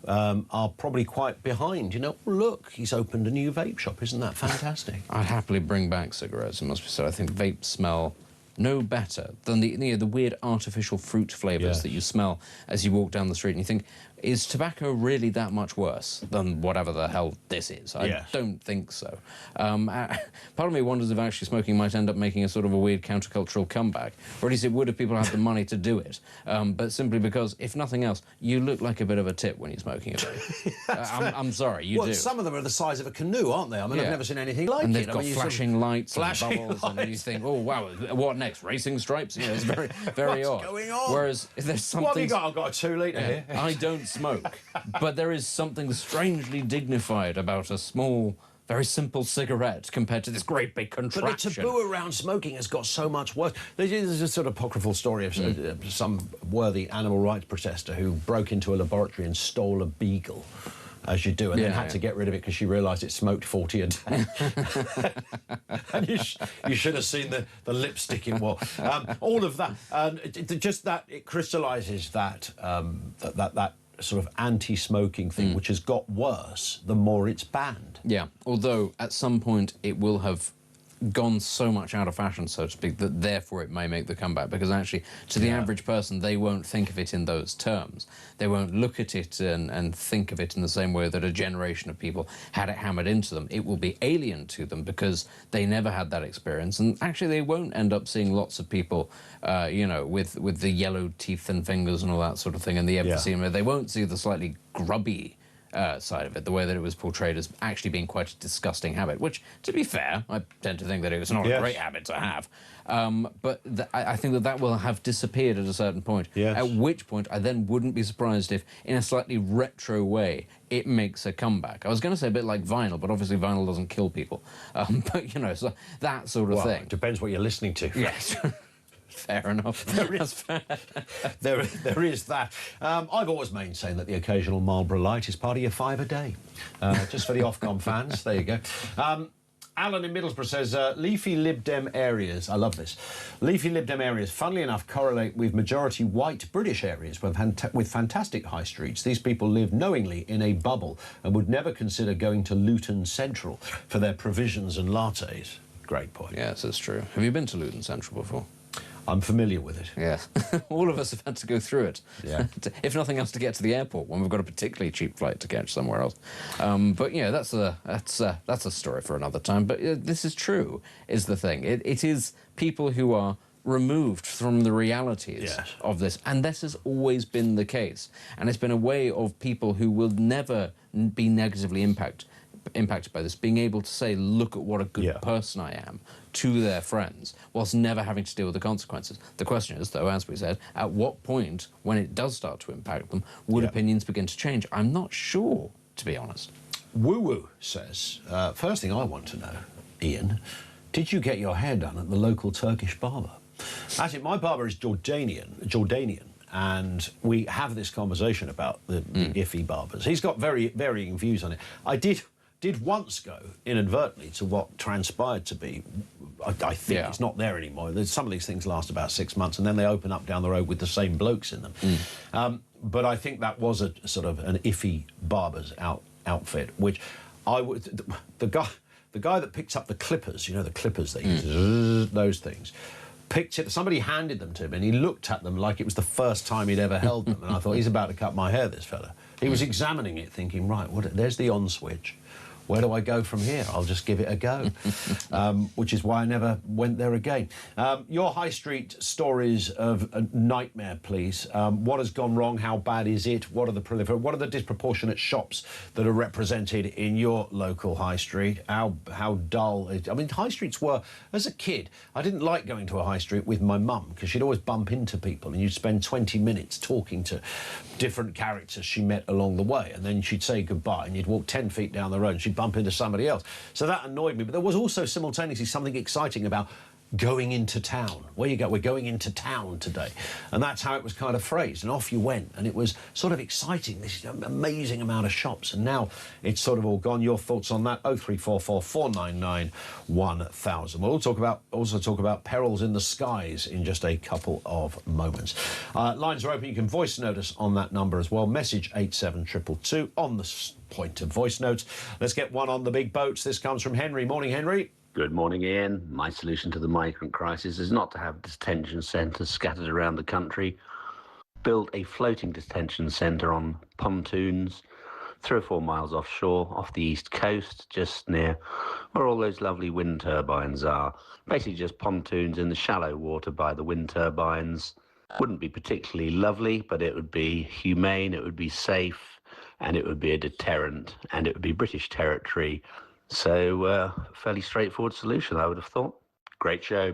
are probably quite behind. You know, look, he's opened a new vape shop. Isn't that fantastic? I'd happily bring back cigarettes, it must be said. I think vapes smell no better than the weird artificial fruit flavours that you smell as you walk down the street, and you think, is tobacco really that much worse than whatever the hell this is? I don't think so. Part of me wonders if actually smoking might end up making a sort of a weird countercultural comeback, or at least it would if people had the money to do it. But simply because, if nothing else, you look like a bit of a tit when you're smoking a vape. I'm sorry, you do. Some of them are the size of a canoe, aren't they? I mean, I've never seen anything like it. And they've got flashing lights and bubbles, and you think, oh, wow, what next? Racing stripes? You know, it's very, very odd. What's going on? Whereas if there's something... What have you got? I've got a 2 litre here. I don't smoke, but there is something strangely dignified about a small, very simple cigarette compared to this great big contraption. But the taboo around smoking has got so much worse. There's a sort of apocryphal story of some worthy animal rights protester who broke into a laboratory and stole a beagle, as you do, and then had to get rid of it because she realised it smoked 40 a day. And you should have seen the lipstick it wore. All of that, just that, it crystallises that that sort of anti-smoking thing, which has got worse the more it's banned. Yeah, although at some point it will have gone so much out of fashion, so to speak, that therefore it may make the comeback, because actually to the average person they won't think of it in those terms. They won't look at it and think of it in the same way that a generation of people had it hammered into them. It will be alien to them because they never had that experience, and actually they won't end up seeing lots of people you know, with the yellow teeth and fingers and all that sort of thing and the emphysema. They won't see the slightly grubby side of it, the way that it was portrayed as actually being quite a disgusting habit, which, to be fair, I tend to think that it was not a great habit to have. But I think that will have disappeared at a certain point, at which point I then wouldn't be surprised if, in a slightly retro way, it makes a comeback. I was going to say a bit like vinyl, but obviously vinyl doesn't kill people. But, you know, so that sort of thing. It depends what you're listening to. Yes. Fair enough. That's fair. There is that. I've always maintained that the occasional Marlboro Light is part of your 5 a day. Just for the Ofcom fans, there you go. Alan in Middlesbrough says, leafy Lib Dem areas, I love this, leafy Lib Dem areas, funnily enough, correlate with majority white British areas with fantastic high streets. These people live knowingly in a bubble and would never consider going to Luton Central for their provisions and lattes. Great point. Yes, that's true. Have you been to Luton Central before? I'm familiar with it. Yes. All of us have had to go through it. Yeah. If nothing else, to get to the airport when we've got a particularly cheap flight to catch somewhere else. But yeah, that's a story for another time. But this is true, is the thing. It is people who are removed from the realities of this, and this has always been the case. And it's been a way of people who will never be negatively impacted by this, being able to say, look at what a good person I am, to their friends, whilst never having to deal with the consequences. The question is, though, as we said, at what point, when it does start to impact them, would opinions begin to change? I'm not sure, to be honest. Woo Woo says, first thing I want to know, Ian, did you get your hair done at the local Turkish barber? Actually, my barber is Jordanian, and we have this conversation about the iffy barbers. He's got very varying views on it. I did once go inadvertently to what transpired to be, I think it's not there anymore. Some of these things last about 6 months and then they open up down the road with the same blokes in them. But I think that was a sort of an iffy barber's outfit, which I would, the guy that picks up the clippers, you know, the clippers they use, those things, picked it, somebody handed them to him and he looked at them like it was the first time he'd ever held them, and I thought, he's about to cut my hair, this fella. He was examining it thinking, right, there's the on switch. Where do I go from here? I'll just give it a go, which is why I never went there again. Your high street stories of a nightmare, please. What has gone wrong? How bad is it? What are the disproportionate shops that are represented in your local high street? How dull? I mean, high streets were, as a kid, I didn't like going to a high street with my mum because she'd always bump into people and you'd spend 20 minutes talking to different characters she met along the way, and then she'd say goodbye and you'd walk 10 feet down the road and she'd bump into somebody else. So that annoyed me, but there was also simultaneously something exciting about going into town. Where you go, we're going into town today. And that's how it was kind of phrased, and off you went, and it was sort of exciting, this amazing amount of shops, and now it's sort of all gone. Your thoughts on that? 0344 499 1000. We'll also talk about perils in the skies in just a couple of moments. Lines are open. You can voice note us on that number as well. Message 87222 on the point of voice notes. Let's get one on the big boats. This comes from Henry. Morning, Henry. Good morning, Ian. My solution to the migrant crisis is not to have detention centres scattered around the country. Build a floating detention centre on pontoons 3 or 4 miles offshore, off the east coast, just near where all those lovely wind turbines are. Basically just pontoons in the shallow water by the wind turbines. Wouldn't be particularly lovely, but it would be humane, it would be safe, and it would be a deterrent, and it would be British territory. So, fairly straightforward solution, I would have thought. Great show.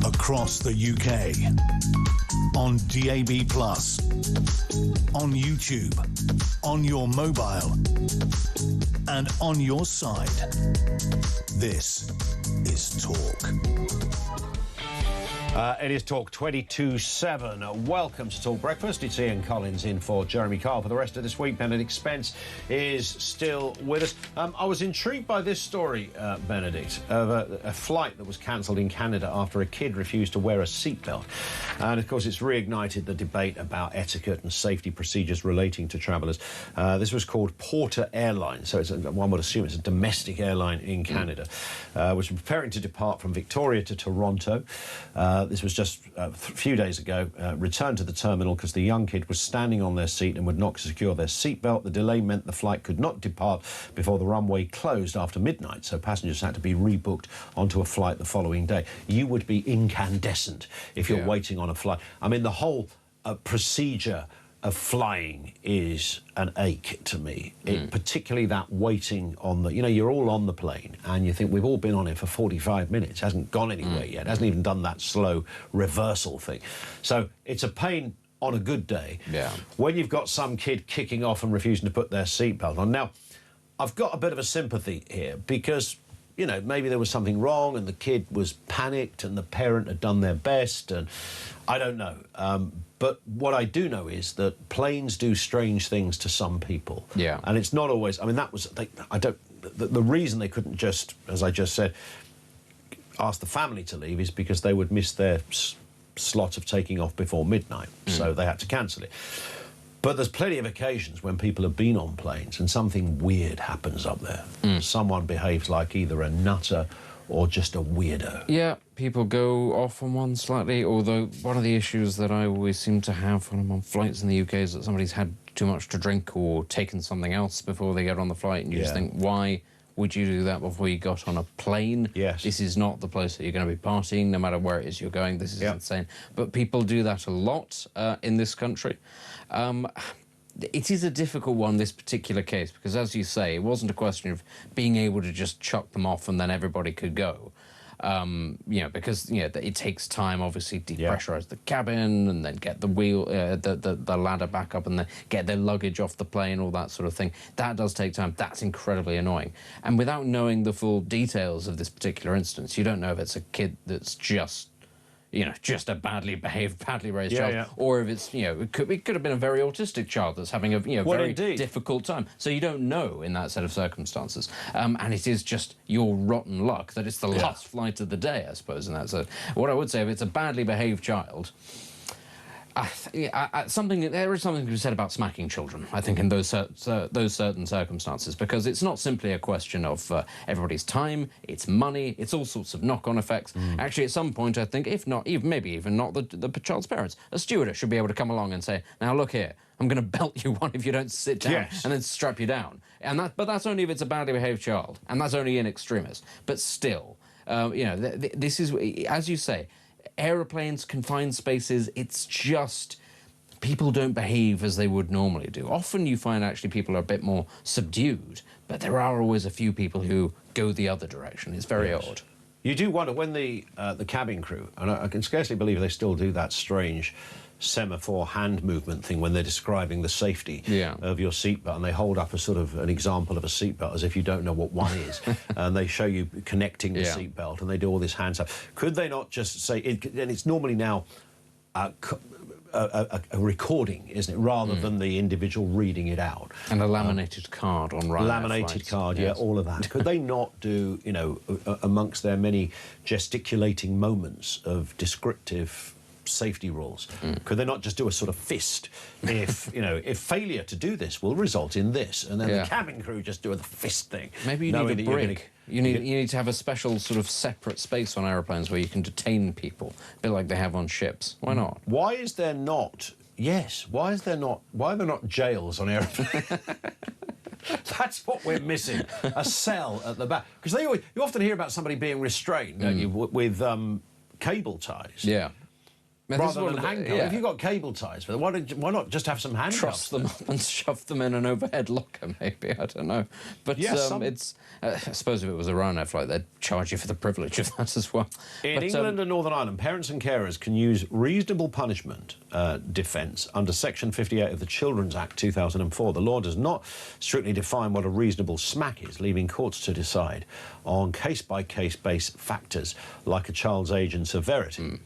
across the UK. On DAB+, on YouTube, on your mobile, and on your side. This is Talk. It is Talk 22/7. Welcome to Talk Breakfast. It's Ian Collins in for Jeremy Carl for the rest of this week. Benedict Spence is still with us. I was intrigued by this story, Benedict, of a flight that was cancelled in Canada after a kid refused to wear a seatbelt. And, of course, it's reignited the debate about etiquette and safety procedures relating to travellers. This was called Porter Airlines, so one would assume it's a domestic airline in Canada, which was preparing to depart from Victoria to Toronto. This was just a few days ago, returned to the terminal because the young kid was standing on their seat and would not secure their seatbelt. The delay meant the flight could not depart before the runway closed after midnight, so passengers had to be rebooked onto a flight the following day. You would be incandescent if you're waiting on a flight. I mean, the whole procedure of flying is an ache to me, particularly that waiting on the, you're all on the plane and you think we've all been on it for 45 minutes, hasn't gone anywhere yet, hasn't even done that slow reversal thing. So it's a pain on a good day. Yeah. When you've got some kid kicking off and refusing to put their seatbelt on. Now, I've got a bit of a sympathy here because, maybe there was something wrong and the kid was panicked and the parent had done their best and I don't know. But what I do know is that planes do strange things to some people. Yeah. And it's not always, the reason they couldn't just, as I just said, ask the family to leave is because they would miss their slot of taking off before midnight. So they had to cancel it. But there's plenty of occasions when people have been on planes and something weird happens up there. Someone behaves like either a nutter or just a weirdo. Yeah, people go off on one slightly, although one of the issues that I always seem to have when I'm on flights in the UK is that somebody's had too much to drink or taken something else before they get on the flight, and you just think, why would you do that before you got on a plane? Yes. This is not the place that you're going to be partying, no matter where it is you're going. This is insane. But people do that a lot in this country. It is a difficult one, this particular case, because, as you say, it wasn't a question of being able to just chuck them off and then everybody could go. Because, it takes time, obviously, depressurize the cabin and then get the wheel, the ladder back up and then get their luggage off the plane, all that sort of thing. That does take time. That's incredibly annoying. And without knowing the full details of this particular instance, you don't know if it's a kid that's just a badly behaved, badly raised child, or if it's, it could have been a very autistic child that's having a, very difficult time. So you don't know in that set of circumstances. And it is just your rotten luck that it's the last flight of the day, I suppose, in that sense. What I would say, if it's a badly behaved child, there is something to be said about smacking children, I think, in those certain circumstances, because it's not simply a question of everybody's time, it's money, it's all sorts of knock-on effects. Actually, at some point, I think, if not, maybe even not the child's parents, a stewardess should be able to come along and say, now, look here, I'm going to belt you one if you don't sit down, and then strap you down. But that's only if it's a badly behaved child, and that's only in extremis. But still, this is, as you say, aeroplanes, confined spaces, it's just people don't behave as they would normally do. Often you find actually people are a bit more subdued, but there are always a few people who go the other direction. It's very odd. You do wonder when the cabin crew, and I can scarcely believe they still do that strange semaphore hand movement thing when they're describing the safety of your seatbelt, and they hold up a sort of an example of a seatbelt as if you don't know what one is, and they show you connecting the seatbelt, and they do all this hand stuff. Could they not just say, and it's normally now a recording, isn't it, rather than the individual reading it out? And a laminated card on Ryanair laminated flights. Card, all of that. Could they not do, amongst their many gesticulating moments of descriptive safety rules, could they not just do a sort of fist if if failure to do this will result in this, and then the cabin crew just do a fist thing? Maybe you need a brick. You need to have a special sort of separate space on aeroplanes where you can detain people, a bit like they have on ships. Why not? Why is there not? Yes. Why are there not jails on aeroplanes? That's what we're missing. A cell at the back, because you often hear about somebody being restrained, don't you, with cable ties. Yeah. rather than handcuffs. If you've got cable ties, but why not just have some handcuffs? Truss them up and shove them in an overhead locker, maybe. I don't know. But it's... I suppose if it was a Ryanair flight, they'd charge you for the privilege of that as well. In England and Northern Ireland, parents and carers can use reasonable punishment defence under Section 58 of the Children's Act 2004. The law does not strictly define what a reasonable smack is, leaving courts to decide on case-by-case based factors like a child's age and severity.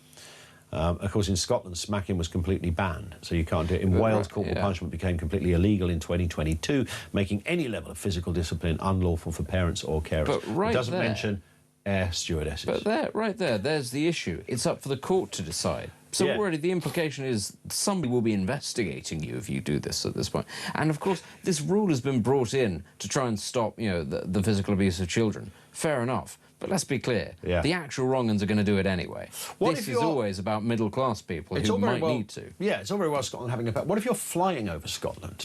Of course, in Scotland, smacking was completely banned, so you can't do it. In Wales, corporal punishment became completely illegal in 2022, making any level of physical discipline unlawful for parents or carers. But it doesn't mention air stewardesses. But right there, there's the issue. It's up for the court to decide. So already the implication is somebody will be investigating you if you do this at this point. And of course, this rule has been brought in to try and stop, the physical abuse of children. Fair enough. But let's be clear, the actual wrong-uns are going to do it anyway. This is always about middle-class people who might need to. Yeah, it's all very well Scotland having a... What if you're flying over Scotland?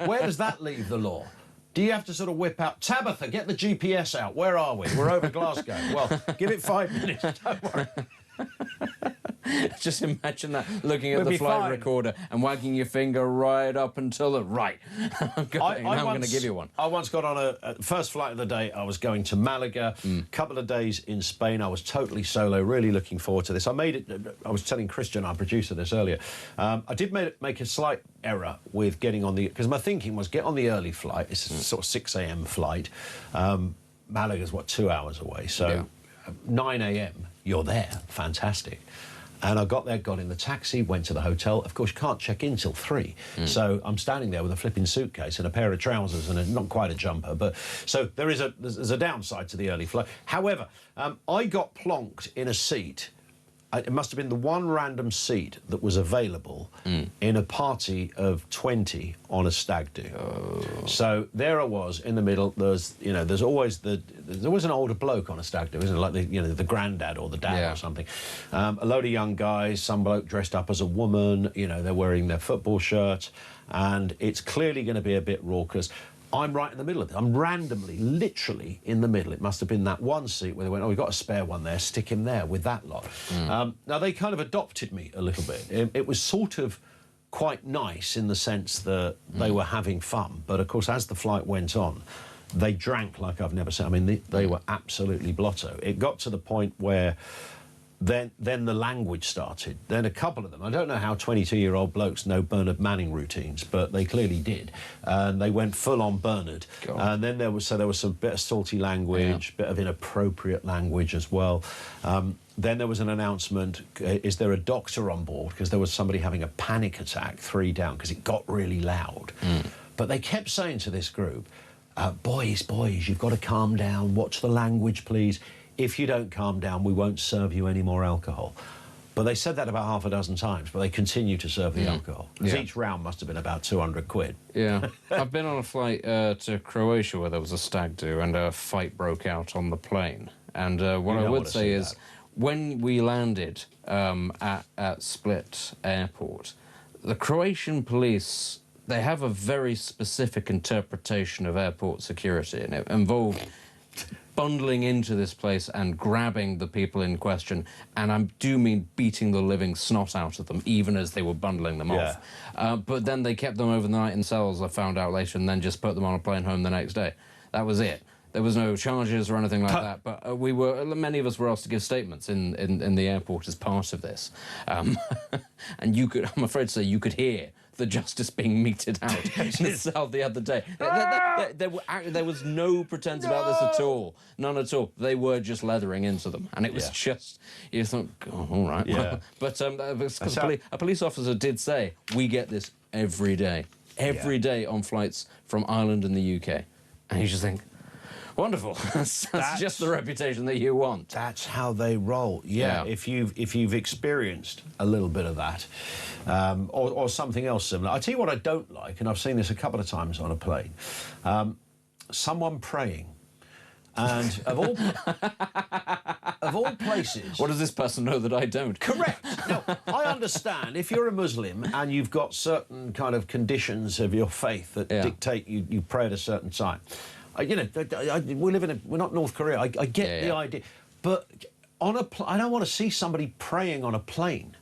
Where does that leave the law? Do you have to sort of whip out... Tabitha, get the GPS out. Where are we? We're over Glasgow. Well, give it 5 minutes. Don't worry. Just imagine that, looking at the flight recorder and wagging your finger right up until the right. I'm going to give you one. I once got on a first flight of the day. I was going to Malaga, couple of days in Spain. I was totally solo, really looking forward to this. I made it. I was telling Christian, our producer, this earlier. I did make a slight error with getting on the... Because my thinking was get on the early flight. It's a sort of 6 a.m. flight. Malaga's, 2 hours away? So 9 a.m. you're there. Fantastic. And I got there, got in the taxi, went to the hotel. Of course, you can't check in till 3. So I'm standing there with a flipping suitcase and a pair of trousers and not quite a jumper. But so there's a downside to the early flight. However, I got plonked in a seat. It must have been the one random seat that was available in a party of 20 on a stag do. So there I was in the middle. There's always an older bloke on a stag do, isn't it? Like the granddad or the dad or something. A load of young guys, some bloke dressed up as a woman. They're wearing their football shirt, and it's clearly going to be a bit raucous. I'm right in the middle of it. I'm randomly, literally in the middle. It must have been that one seat where they went, oh, we've got a spare one there, stick him there with that lot. Now, they kind of adopted me a little bit. It was sort of quite nice in the sense that they were having fun. But, of course, as the flight went on, they drank like I've never seen. I mean, they were absolutely blotto. It got to the point where... Then the language started. Then a couple of them, I don't know how 22-year-old blokes know Bernard Manning routines, but they clearly did. And they went full on Bernard. And then there was some bit of salty language, bit of inappropriate language as well. Then there was an announcement, is there a doctor on board? Because there was somebody having a panic attack 3 down because it got really loud. But they kept saying to this group, boys, you've got to calm down, watch the language, please. If you don't calm down, we won't serve you any more alcohol. But they said that about half a dozen times, but they continue to serve the alcohol. Because each round must have been about 200 quid. Yeah. I've been on a flight to Croatia where there was a stag do and a fight broke out on the plane. And what I would say is, when we landed at Split Airport, the Croatian police, they have a very specific interpretation of airport security, and it involved bundling into this place and grabbing the people in question, and I do mean beating the living snot out of them, even as they were bundling them off. But then they kept them overnight in cells, I found out later, and then just put them on a plane home the next day. That was it. There was no charges or anything like that, but many of us were asked to give statements in the airport as part of this. And you could, I'm afraid to say, you could hear the justice being meted out in the cell the other day. There was no pretense about this at all. None at all. They were just leathering into them. And it was just, you thought, oh, all right. Yeah. But a police officer did say, we get this every day. Every day on flights from Ireland and the UK. And you just think, wonderful. That's just the reputation that you want. That's how they roll. Yeah. If you've experienced a little bit of that, or something else similar. I tell you what I don't like, and I've seen this a couple of times on a plane. Someone praying, and of all places. What does this person know that I don't? Correct. No, I understand if you're a Muslim and you've got certain kind of conditions of your faith that dictate you pray at a certain time. We're not North Korea. I get the idea, but I don't want to see somebody praying on a plane.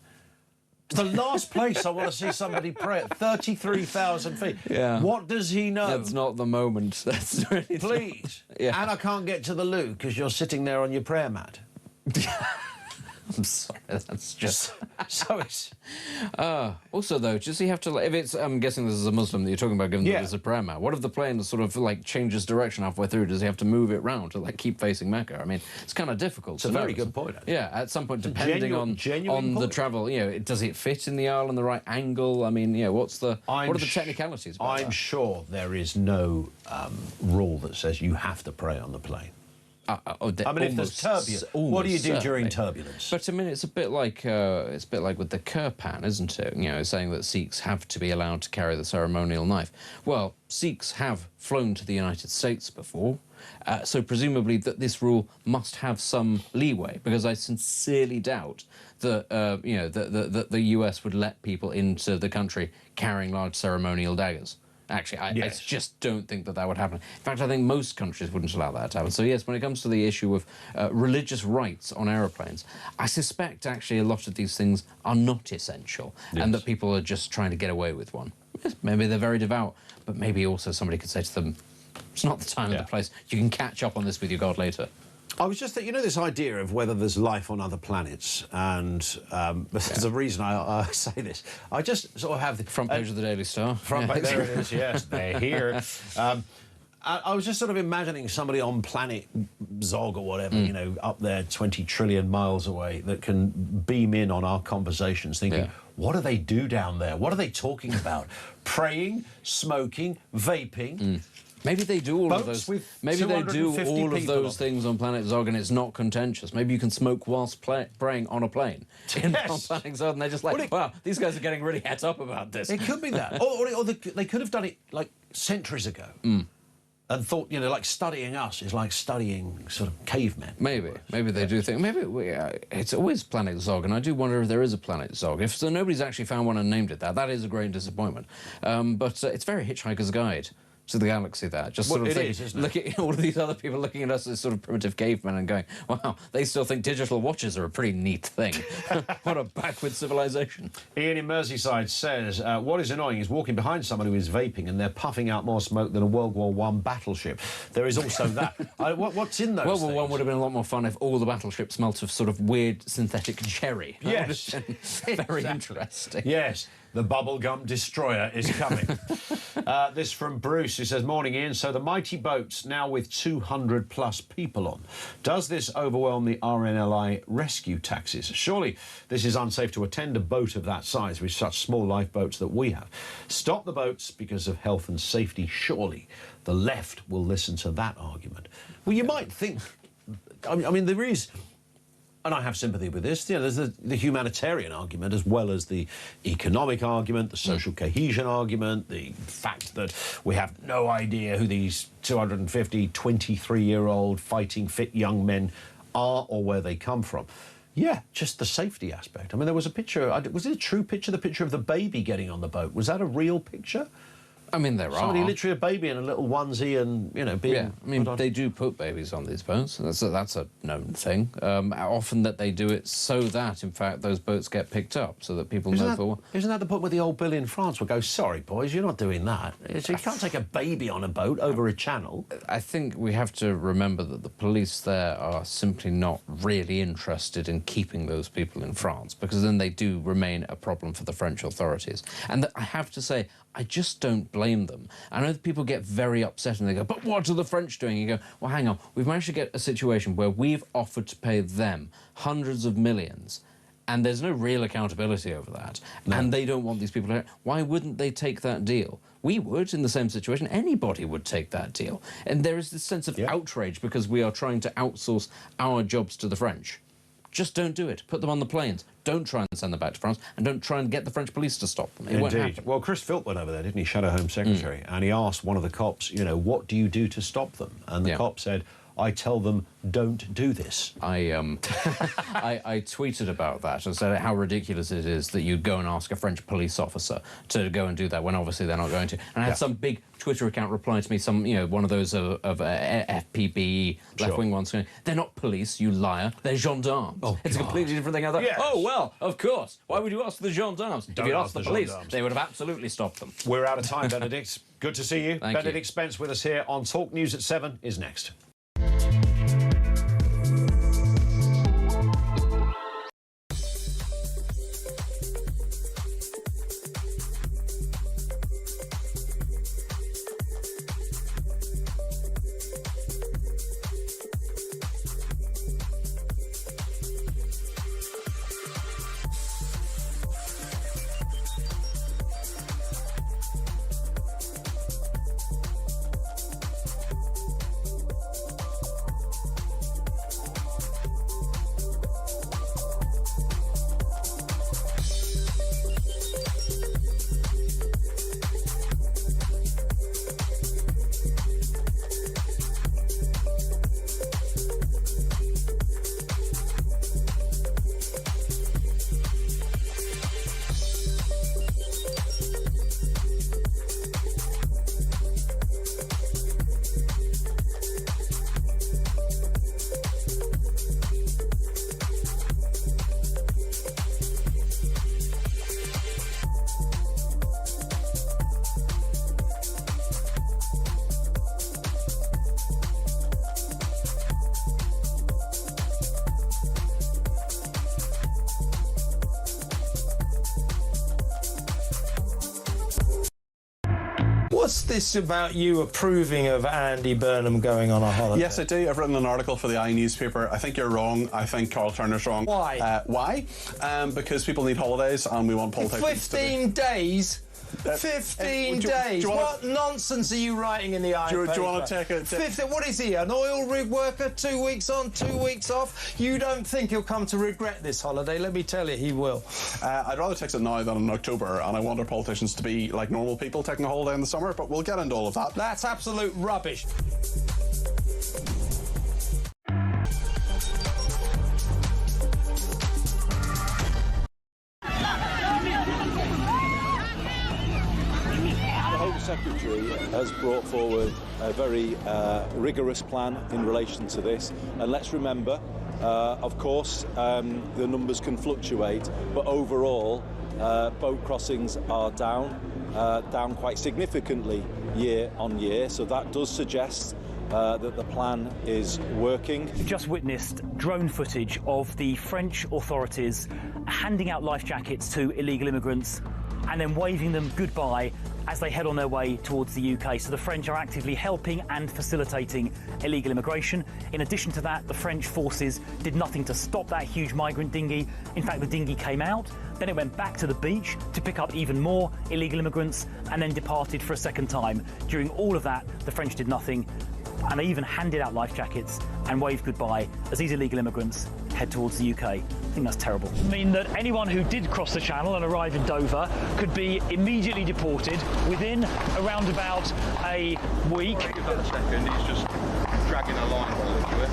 It's the last place I want to see somebody pray at 33,000 feet. Yeah. What does he know? That's not the moment. That's really Please. Yeah. And I can't get to the loo because you're sitting there on your prayer mat. I'm sorry, that's just... So it's... Also, though, does he have to... If it's... I'm guessing this is a Muslim that you're talking about, given that Yeah. there's a prayer mat. What if the plane sort of, like, changes direction halfway through? Does he have to move it round to, like, keep facing Mecca? I mean, it's kind of difficult. It's a very good point, actually. Yeah, at some point, depending genuine on the point. travel, you know, does it fit in the aisle in the right angle? I mean, you know, what are the technicalities about I'm that? sure there is no rule that says you have to pray on the plane. I mean, if there's turbulence, what do you do during turbulence? But I mean, it's a bit like with the Kirpan, isn't it? You know, saying that Sikhs have to be allowed to carry the ceremonial knife. Well, Sikhs have flown to the United States before, so presumably that this rule must have some leeway, because I sincerely doubt that you know that the US would let people into the country carrying large ceremonial daggers. Actually, I just don't think that would happen. In fact, I think most countries wouldn't allow that to happen. So, yes, when it comes to the issue of religious rights on aeroplanes, I suspect, actually, a lot of these things are not essential, and that people are just trying to get away with one. Yes, maybe they're very devout, but maybe also somebody could say to them, it's not the time or the place. You can catch up on this with your God later. I was just thinking, you know, this idea of whether there's life on other planets, and there's a reason I say this. I just sort of have the front page of the Daily Star. Front page, there it is. Yes, they're here. I was just sort of imagining somebody on planet Zog or whatever, you know, up there 20 trillion miles away, that can beam in on our conversations, thinking, what do they do down there? What are they talking about? Praying, smoking, vaping. Maybe they do all of those. Maybe they do all of those things on Planet Zog, and it's not contentious. Maybe you can smoke whilst praying on a plane on Planet Zog, and they're just like, wow, these guys are getting really het up about this. It could be that, or they could have done it like centuries ago, and thought, you know, like studying us is like studying sort of cavemen. Maybe they do think. Maybe it's always Planet Zog, and I do wonder if there is a Planet Zog. If so, nobody's actually found one and named it that. That is a great disappointment. But it's very Hitchhiker's Guide to the galaxy, that. Just sort of look at all of these other people looking at us as sort of primitive cavemen and going, wow, they still think digital watches are a pretty neat thing. What a backward civilization. Ian in Merseyside says, what is annoying is walking behind someone who is vaping and they're puffing out more smoke than a World War I battleship. There is also that. What's in those World War I would have been a lot more fun if all the battleships smelt of sort of weird synthetic cherry. Yes. Very interesting. Yes. The bubblegum destroyer is coming. This from Bruce, who says, morning, Ian. So the mighty boats now with 200 plus people on. Does this overwhelm the RNLI rescue taxes? Surely this is unsafe to attend a boat of that size with such small lifeboats that we have. Stop the boats because of health and safety. Surely the left will listen to that argument. Well, you might think, I mean, there is... And I have sympathy with this. You know, there's the humanitarian argument as well as the economic argument, the social cohesion argument, the fact that we have no idea who these 250 23-year-old fighting fit young men are or where they come from. Yeah, just the safety aspect. I mean, there was a picture. Was it a true picture, the picture of the baby getting on the boat? Was that a real picture? I mean, there Somebody are. literally a baby in a little onesie and, you know, being... Yeah, I mean, they do put babies on these boats. That's a known thing. Often that they do it so that, in fact, those boats get picked up, so that people know for... Isn't that the point where the old Bill in France would go, sorry, boys, you're not doing that. You can't take a baby on a boat over a channel. I think we have to remember that the police there are simply not really interested in keeping those people in France, because then they do remain a problem for the French authorities. And I have to say, I just don't blame them. I know that people get very upset and they go, but what are the French doing? You go, well, hang on, we've managed to get a situation where we've offered to pay them hundreds of millions, and there's no real accountability over that, and they don't want these people to... Why wouldn't they take that deal? We would, in the same situation. Anybody would take that deal. And there is this sense of outrage because we are trying to outsource our jobs to the French. Just don't do it. Put them on the planes. Don't try and send them back to France, and don't try and get the French police to stop them. It won't happen. Well, Chris Philp went over there, didn't he, Shadow Home Secretary, and he asked one of the cops, you know, what do you do to stop them? And the cop said, I tell them, don't do this. I tweeted about that and said how ridiculous it is that you'd go and ask a French police officer to go and do that when obviously they're not going to. And I had some big Twitter account reply to me, one of those of FPB left-wing ones going, they're not police, you liar, they're gendarmes. Oh, it's a completely different thing. I thought, yes. Oh, well, of course. Why would you ask the gendarmes? If you'd asked the police, gendarmes. they would have absolutely stopped them. We're out of time, Benedict. Good to see you. Thank Benedict you. Spence with us here on Talk News at 7 is next. What's this about you approving of Andy Burnham going on a holiday? Yes, I do. I've written an article for the i-newspaper. I think you're wrong. I think Carl Turner's wrong. Why? Why? Because people need holidays and we want politicians 15 days? 15 days. What nonsense are you writing in the i-paper? Do you want to take a... 15, what is he, an oil rig worker, 2 weeks on, 2 weeks off? You don't think he'll come to regret this holiday? Let me tell you, he will. I'd rather take it now than in October, and I want our politicians to be like normal people taking a holiday in the summer, but we'll get into all of that. That's absolute rubbish. Secretary has brought forward a very rigorous plan in relation to this, and let's remember, of course, the numbers can fluctuate, but overall boat crossings are down quite significantly year on year, so that does suggest that the plan is working. We've just witnessed drone footage of the French authorities handing out life jackets to illegal immigrants and then waving them goodbye as they head on their way towards the UK. So the French are actively helping and facilitating illegal immigration. In addition to that, the French forces did nothing to stop that huge migrant dinghy. In fact, the dinghy came out, then it went back to the beach to pick up even more illegal immigrants and then departed for a second time. During all of that, the French did nothing, and they even handed out life jackets and waved goodbye as these illegal immigrants head towards the UK. I think that's terrible. I mean that anyone who did cross the channel and arrive in Dover could be immediately deported within around about a week. Give that a second, he's just dragging a line by the look of it.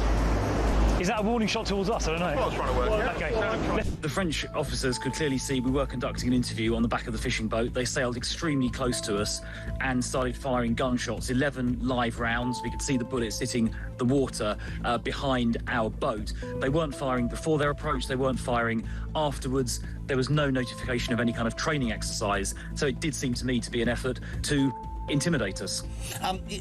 Is that a warning shot towards us? I don't know. Well, I was trying to work it out. Okay. The French officers could clearly see we were conducting an interview on the back of the fishing boat. They sailed extremely close to us and started firing gunshots, 11 live rounds. We could see the bullets hitting the water behind our boat. They weren't firing before their approach. They weren't firing afterwards. There was no notification of any kind of training exercise. So it did seem to me to be an effort to intimidate us.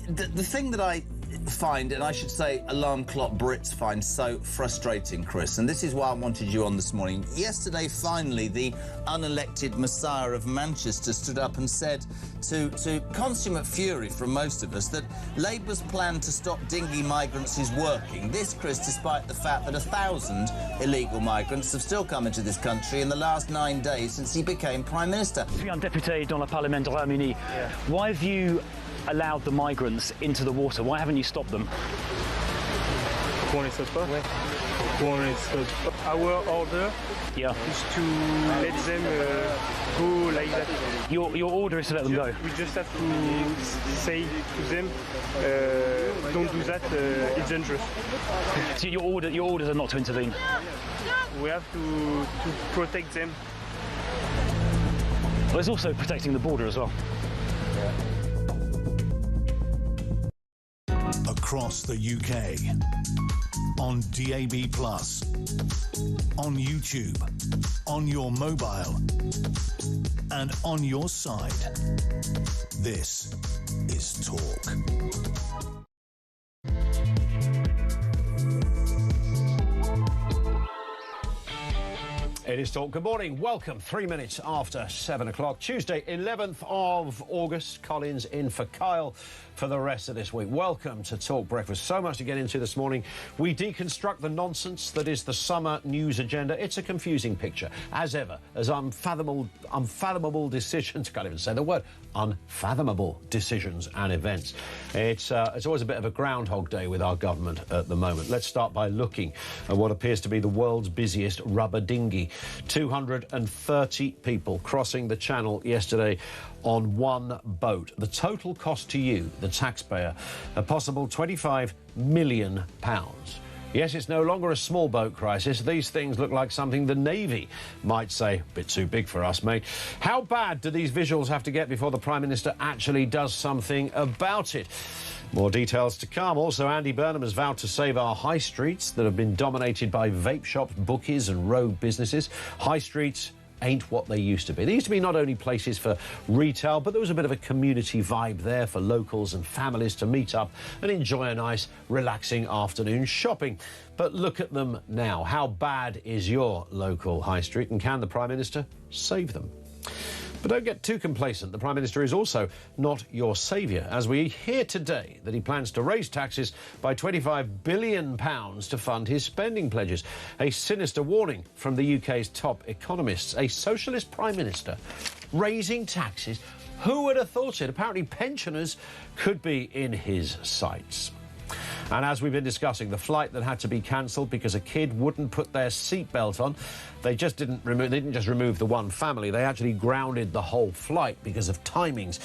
The thing that I find, and I should say alarm clock Brits find so frustrating, Chris, and this is why I wanted you on this morning. Yesterday, finally, the unelected Messiah of Manchester stood up and said to consummate fury from most of us that Labour's plan to stop dinghy migrants is working. This, Chris, despite the fact that 1,000 illegal migrants have still come into this country in the last 9 days since he became Prime Minister. Je suis un député dans le Parlement du Royaume-Uni. Why have you allowed the migrants into the water? Why haven't you stopped them? Pourquoi on les saute pas? Our order is to let them go like that. Your order is to let them go? We just have to say to them, don't do that, it's dangerous. So your orders are not to intervene? We have to protect them. Well, there's also protecting the border as well. Across the UK, on DAB+, on YouTube, on your mobile, and on your side. This is Talk. It is Talk. Good morning. Welcome. 3 minutes after 7 o'clock. Tuesday, 11th of August. Collins in for Kyle for the rest of this week. Welcome to Talk Breakfast. So much to get into this morning. We deconstruct the nonsense that is the summer news agenda. It's a confusing picture, as ever, as unfathomable decisions, can't even say the word, unfathomable decisions and events. It's always a bit of a Groundhog Day with our government at the moment. Let's start by looking at what appears to be the world's busiest rubber dinghy. 230 people crossing the channel yesterday on one boat. The total cost to you, the taxpayer, a possible £25 million. Yes, it's no longer a small boat crisis. These things look like something the Navy might say, a bit too big for us, mate. How bad do these visuals have to get before the Prime Minister actually does something about it? More details to come. Also, Andy Burnham has vowed to save our high streets that have been dominated by vape shops, bookies and rogue businesses. High streets ain't what they used to be. They used to be not only places for retail, but there was a bit of a community vibe there for locals and families to meet up and enjoy a nice, relaxing afternoon shopping. But look at them now. How bad is your local high street, and can the Prime Minister save them? But don't get too complacent. The Prime Minister is also not your saviour, as we hear today that he plans to raise taxes by £25 billion to fund his spending pledges. A sinister warning from the UK's top economists. A socialist Prime Minister raising taxes. Who would have thought it? Apparently pensioners could be in his sights. And as we've been discussing, the flight that had to be cancelled because a kid wouldn't put their seatbelt on, they didn't just remove the one family, they actually grounded the whole flight because of timings.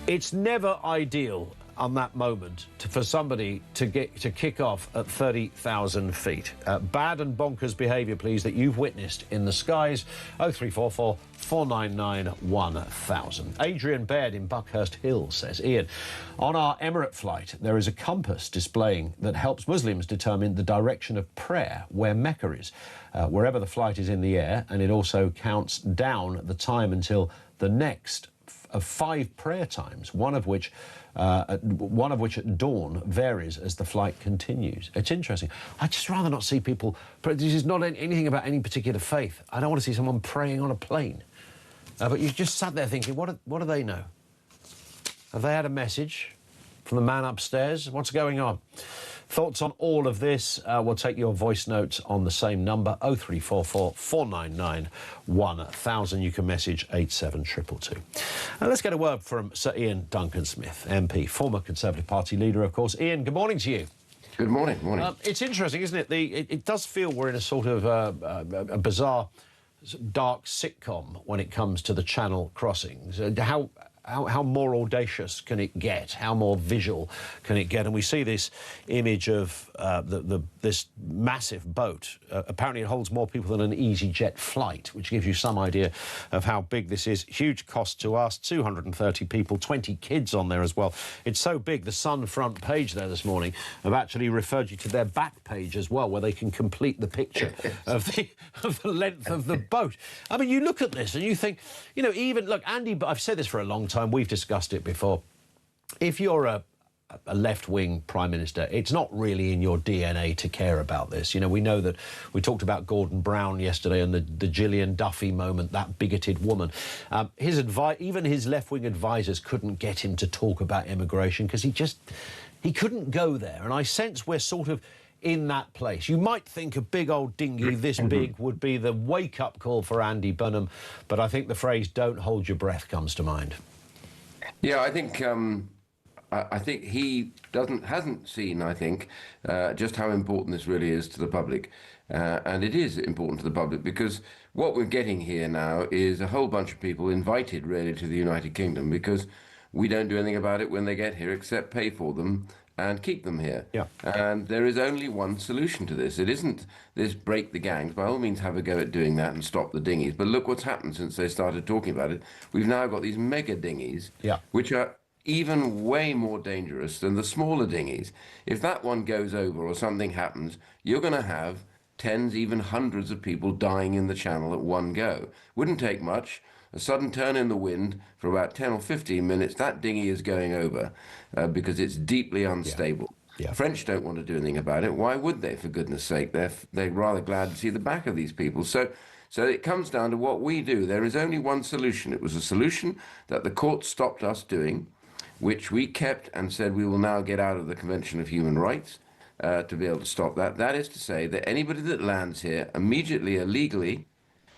It's never ideal on that moment for somebody to kick off at 30,000 feet. Bad and bonkers behaviour, please, that you've witnessed in the skies. 0344 499 1000. Adrian Baird in Buckhurst Hill says, Ian, on our Emirate flight there is a compass displaying that helps Muslims determine the direction of prayer where Mecca is, wherever the flight is in the air, and it also counts down the time until the next of 5 prayer times, one of which at dawn varies as the flight continues. It's interesting. I'd just rather not see people. This is not anything about any particular faith. I don't want to see someone praying on a plane. But you just sat there thinking, what do they know? Have they had a message from the man upstairs? What's going on? Thoughts on all of this? We'll take your voice notes on the same number, 0344 499 1000. You can message 87222. And let's get a word from Sir Ian Duncan-Smith, MP, former Conservative Party leader, of course. Ian, good morning to you. Good morning. Morning. It's interesting, isn't it? It does feel we're in a sort of a bizarre, dark sitcom when it comes to the Channel crossings. How more audacious can it get? How more visual can it get? And we see this image of this massive boat. Apparently it holds more people than an EasyJet flight, which gives you some idea of how big this is. Huge cost to us, 230 people, 20 kids on there as well. It's so big, the Sun front page there this morning have actually referred you to their back page as well, where they can complete the picture of the length of the boat. I mean, you look at this and you think, you know, even, look, Andy, I've said this for a long time, we've discussed it before. If you're a left-wing Prime Minister, it's not really in your DNA to care about this. You know, we know that we talked about Gordon Brown yesterday and the Gillian Duffy moment, that bigoted woman. Even his left-wing advisors couldn't get him to talk about immigration because he couldn't go there. And I sense we're sort of in that place. You might think a big old dinghy this big would be the wake-up call for Andy Burnham, but I think the phrase "don't hold your breath" comes to mind. Yeah, I think I think he hasn't seen, I think, just how important this really is to the public. And it is important to the public because what we're getting here now is a whole bunch of people invited really to the United Kingdom because we don't do anything about it when they get here except pay for them and keep them here. Yeah. And there is only one solution to this. It isn't this break the gangs. By all means, have a go at doing that and stop the dinghies. But look what's happened since they started talking about it. We've now got these mega dinghies, which are even way more dangerous than the smaller dinghies. If that one goes over or something happens, you're going to have tens, even hundreds of people dying in the channel at one go. Wouldn't take much. A sudden turn in the wind for about 10 or 15 minutes, that dinghy is going over because it's deeply unstable. The French don't want to do anything about it. Why would they, for goodness sake? They're rather glad to see the back of these people. So it comes down to what we do. There is only one solution. It was a solution that the court stopped us doing, which we kept and said we will now get out of the Convention of Human Rights to be able to stop that. That is to say that anybody that lands here immediately, illegally,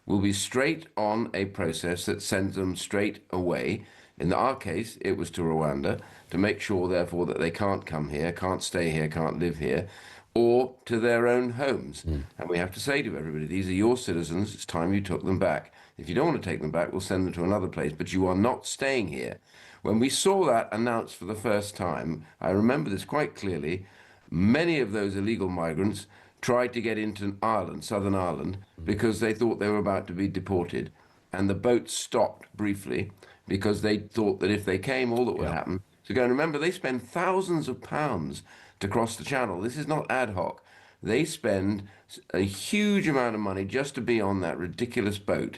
will be straight on a process that sends them straight away. In our case, it was to Rwanda, to make sure, therefore, that they can't come here, can't stay here, can't live here, or to their own homes. And we have to say to everybody, these are your citizens, it's time you took them back. If you don't want to take them back, we'll send them to another place, but you are not staying here. When we saw that announced for the first time, I remember this quite clearly, many of those illegal migrants tried to get into Ireland, Southern Ireland, because they thought they were about to be deported. And the boat stopped briefly because they thought that if they came, all that would happen. So go and remember, they spend thousands of pounds to cross the channel. This is not ad hoc. They spend a huge amount of money just to be on that ridiculous boat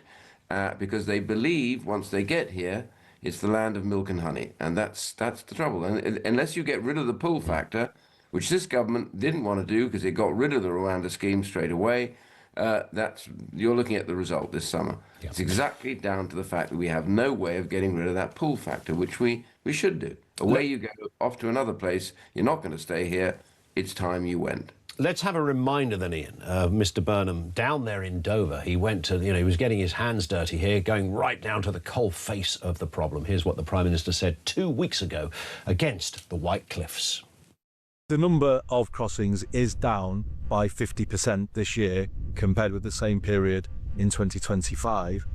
because they believe once they get here, it's the land of milk and honey. And that's the trouble. And unless you get rid of the pull factor, which this government didn't want to do because it got rid of the Rwanda scheme straight away, you're looking at the result this summer. It's exactly down to the fact that we have no way of getting rid of that pull factor, which we should do. Away you go, off to another place. You're not going to stay here. It's time you went. Let's have a reminder then, Ian, of Mr. Burnham down there in Dover. He went to, he was getting his hands dirty here, going right down to the coal face of the problem. Here's what the Prime Minister said 2 weeks ago against the White Cliffs. The number of crossings is down by 50% this year compared with the same period in 2025.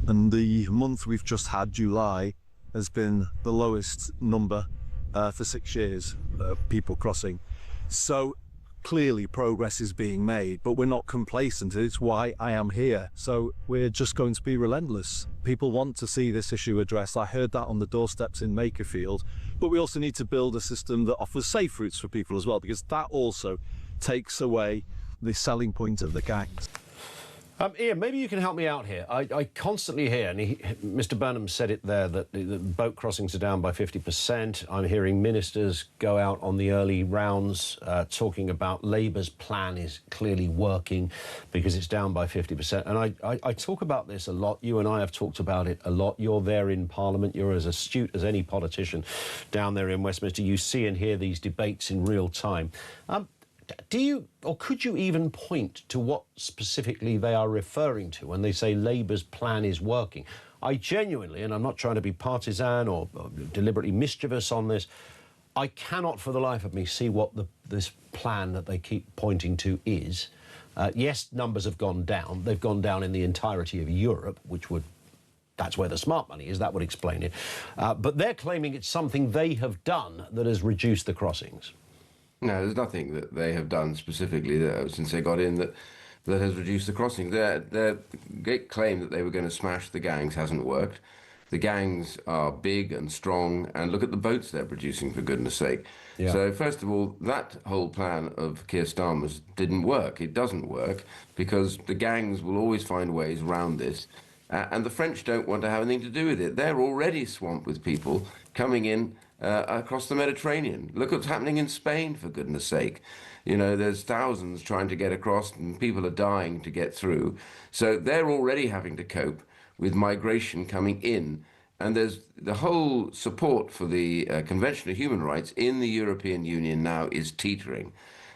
And the month we've just had, July, has been the lowest number for 6 years of people crossing. So clearly progress is being made, but we're not complacent. It's why I am here. So we're just going to be relentless. People want to see this issue addressed. I heard that on the doorsteps in Makerfield. But we also need to build a system that offers safe routes for people as well, because that also takes away the selling point of the gangs. Ian, maybe you can help me out here. I constantly hear, and Mr. Burnham said it there, that the boat crossings are down by 50%. I'm hearing ministers go out on the early rounds talking about Labour's plan is clearly working because it's down by 50%. And I talk about this a lot. You and I have talked about it a lot. You're there in Parliament. You're as astute as any politician down there in Westminster. You see and hear these debates in real time. Do you, or could you even point to what specifically they are referring to when they say Labour's plan is working? I genuinely, and I'm not trying to be partisan or deliberately mischievous on this, I cannot for the life of me see what this plan that they keep pointing to is. Yes, numbers have gone down. They've gone down in the entirety of Europe, which would, that's where the smart money is, that would explain it. But they're claiming it's something they have done that has reduced the crossings. No, there's nothing that they have done specifically since they got in that has reduced the crossings. Their great claim that they were going to smash the gangs hasn't worked. The gangs are big and strong, and look at the boats they're producing, for goodness sake. Yeah. So, first of all, that whole plan of Keir Starmer's didn't work. It doesn't work because the gangs will always find ways around this. And the French don't want to have anything to do with it. They're already swamped with people coming in across the Mediterranean. Look what's happening in Spain, for goodness sake. You know, there's thousands trying to get across and people are dying to get through. So they're already having to cope with migration coming in. And there's the whole support for the Convention of Human Rights in the European Union now is teetering.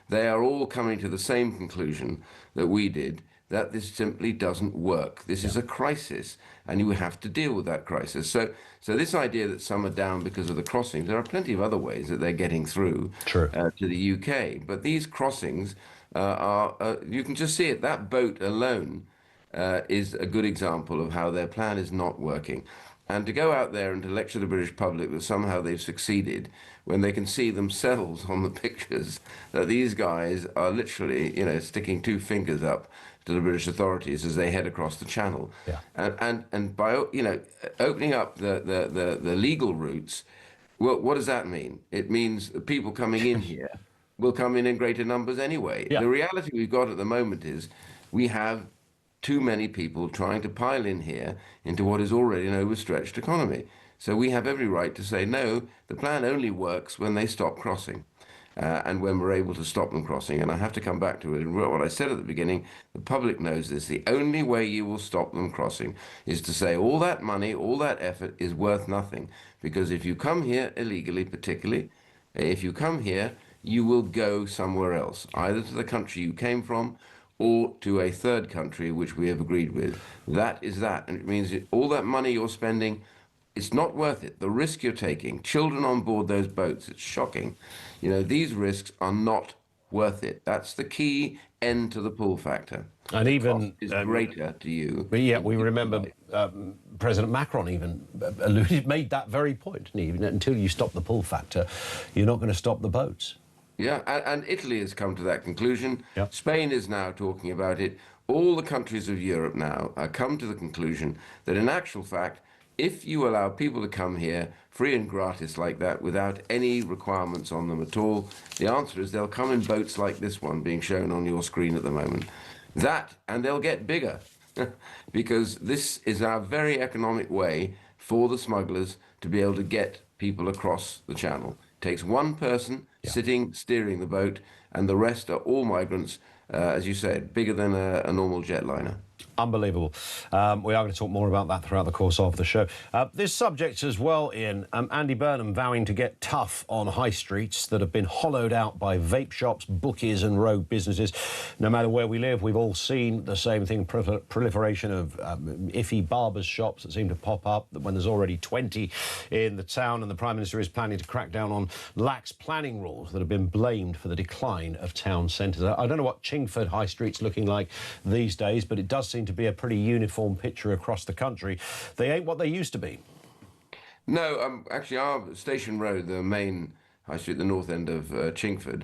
They are all coming to the same conclusion that we did, that this simply doesn't work. This is a crisis, and you have to deal with that crisis. So this idea that some are down because of the crossings, there are plenty of other ways that they're getting through to the UK. But these crossings you can just see it. That boat alone is a good example of how their plan is not working. And to go out there and to lecture the British public that somehow they've succeeded when they can see themselves on the pictures that these guys are literally, sticking two fingers up to the British authorities as they head across the channel. And by, opening up the legal routes, well, what does that mean? It means that people coming in here will come in greater numbers anyway. The reality we've got at the moment is we have too many people trying to pile in here into what is already an overstretched economy. So we have every right to say, no, the plan only works when they stop crossing. And when we're able to stop them crossing. And I have to come back to it. What I said at the beginning, the public knows this. The only way you will stop them crossing is to say all that money, all that effort is worth nothing. Because if you come here illegally, particularly, if you come here, you will go somewhere else, either to the country you came from or to a third country, which we have agreed with. That is that. And it means that all that money you're spending, it's not worth it. The risk you're taking, children on board those boats, it's shocking. These risks are not worth it. That's the key end to the pull factor. And even is greater to you. But yeah, we remember President Macron even made that very point. Even until you stop the pull factor, you're not going to stop the boats. Yeah, and Italy has come to that conclusion. Spain is now talking about it. All the countries of Europe now have come to the conclusion that in actual fact, if you allow people to come here free and gratis like that without any requirements on them at all, the answer is they'll come in boats like this one being shown on your screen at the moment. And they'll get bigger because this is our very economic way for the smugglers to be able to get people across the channel. It takes one person sitting, steering the boat, and the rest are all migrants, as you said, bigger than a normal jetliner. Unbelievable. We are going to talk more about that throughout the course of the show. This subject as well, Ian, Andy Burnham vowing to get tough on high streets that have been hollowed out by vape shops, bookies and rogue businesses. No matter where we live, we've all seen the same thing, proliferation of iffy barbers' shops that seem to pop up when there's already 20 in the town, and the Prime Minister is planning to crack down on lax planning rules that have been blamed for the decline of town centres. I don't know what Chingford High Street's looking like these days, but it does seem to be a pretty uniform picture across the country. They ain't what they used to be. No, actually our Station Road, the main high street, the north end of Chingford,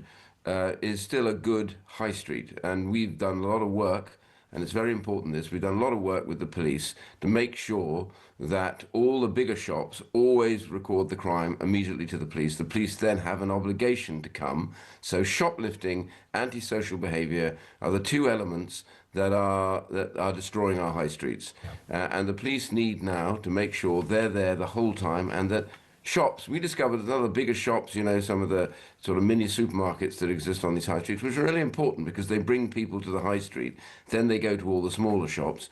is still a good high street, and we've done a lot of work, and it's very important this, we've done a lot of work with the police to make sure that all the bigger shops always record the crime immediately to the police. The police then have an obligation to come. So shoplifting, antisocial behaviour are the two elements that are destroying our high streets. And the police need now to make sure they're there the whole time, and that shops, we discovered that other bigger shops, some of the sort of mini supermarkets that exist on these high streets, which are really important because they bring people to the high street, then they go to all the smaller shops.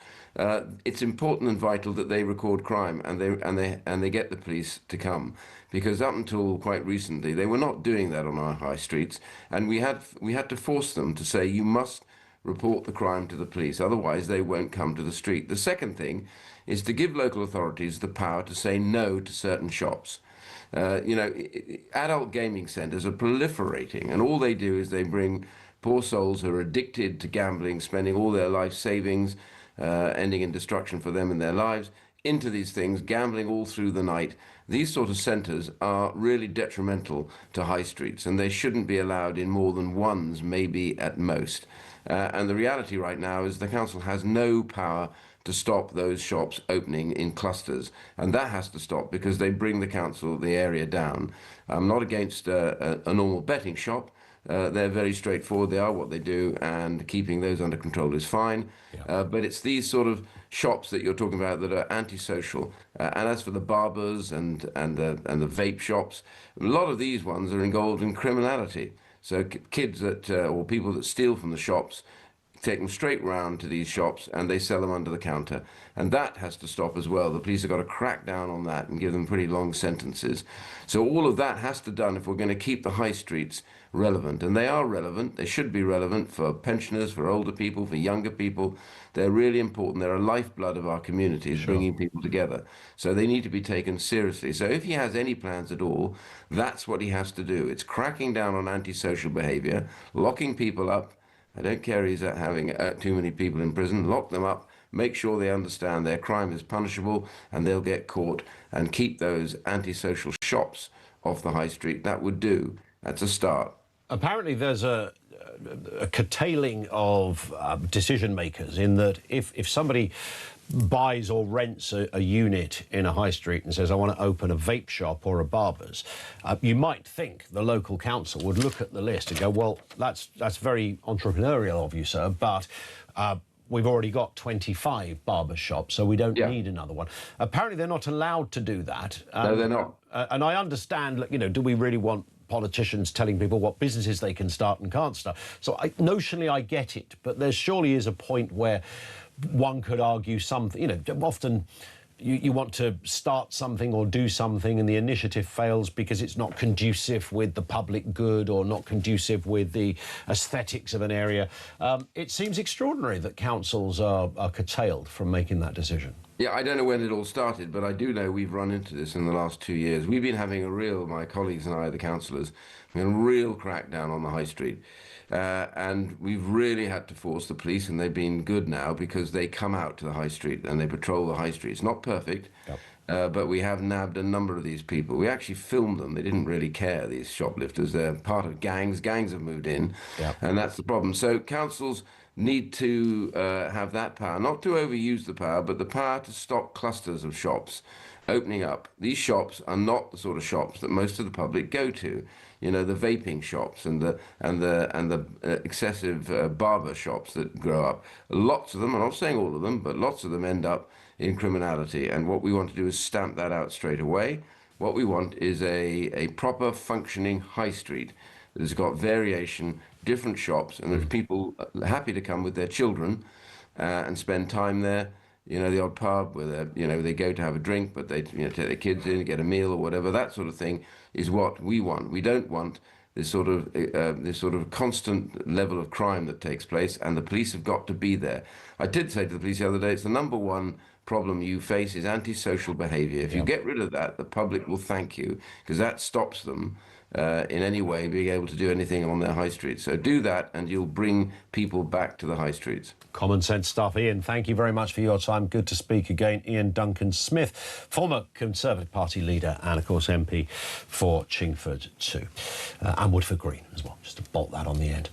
It's important and vital that they record crime and they get the police to come, because up until quite recently they were not doing that on our high streets, and we had to force them to say, you must report the crime to the police, otherwise they won't come to the street. The second thing is to give local authorities the power to say no to certain shops. Adult gaming centres are proliferating, and all they do is they bring poor souls who are addicted to gambling, spending all their life savings, ending in destruction for them and their lives, into these things, gambling all through the night. These sort of centres are really detrimental to high streets, and they shouldn't be allowed in more than ones, maybe at most. And the reality right now is the council has no power to stop those shops opening in clusters, and that has to stop because they bring the area down. I'm not against a normal betting shop. They're very straightforward. They are what they do, and keeping those under control is fine. But it's these sort of shops that you're talking about that are antisocial. And as for the barbers and the vape shops, a lot of these ones are involved in criminality. So kids or people that steal from the shops take them straight round to these shops and they sell them under the counter. And that has to stop as well. The police have got to crack down on that and give them pretty long sentences. So all of that has to be done if we're going to keep the high streets relevant. And they are relevant. They should be relevant for pensioners, for older people, for younger people. They're really important. They're a lifeblood of our communities, bringing people together. So they need to be taken seriously. So if he has any plans at all, that's what he has to do. It's cracking down on antisocial behavior, locking people up. I don't care if he's having too many people in prison. Lock them up, make sure they understand their crime is punishable and they'll get caught, and keep those antisocial shops off the high street. That would do. That's a start. Apparently there's a curtailing of decision makers, in that if somebody buys or rents a unit in a high street and says, I want to open a vape shop or a barber's, you might think the local council would look at the list and go, well, that's very entrepreneurial of you, sir, but we've already got 25 barber shops, so we don't need another one. Apparently they're not allowed to do that. No, they're not. And I understand, you know, do we really want politicians telling people what businesses they can start and can't start? So notionally I get it, but there surely is a point where one could argue something, you know, often you want to start something or do something and the initiative fails because it's not conducive with the public good or not conducive with the aesthetics of an area. It seems extraordinary that councils are curtailed from making that decision. Yeah, I don't know when it all started, but I do know we've run into this in the last 2 years. We've been having my colleagues and I, the councillors, a real crackdown on the high street. And we've really had to force the police, and they've been good now because they come out to the high street and they patrol the high street. It's not perfect, but we have nabbed a number of these people. We actually filmed them. They didn't really care, these shoplifters. They're part of gangs. Gangs have moved in, and that's the problem. So councils need to have that power, not to overuse the power, but the power to stop clusters of shops opening up. These shops are not the sort of shops that most of the public go to. You know, the vaping shops and the excessive barber shops that grow up. Lots of them, I'm not saying all of them, but lots of them end up in criminality. And what we want to do is stamp that out straight away. What we want is a proper functioning high street that has got variation, different shops, and there's people happy to come with their children and spend time there. You know, the odd pub where they go to have a drink, but they take their kids in, get a meal or whatever. That sort of thing is what we want. We don't want this sort of constant level of crime that takes place, and the police have got to be there. I did say to the police the other day, it's the number one problem you face is antisocial behaviour. If you get rid of that, the public will thank you, because that stops them in any way being able to do anything on their high streets. So do that and you'll bring people back to the high streets. Common sense stuff. Ian, thank you very much for your time. Good to speak again. Ian Duncan-Smith, former Conservative Party leader and, of course, MP for Chingford too. And Woodford Green as well, just to bolt that on the end.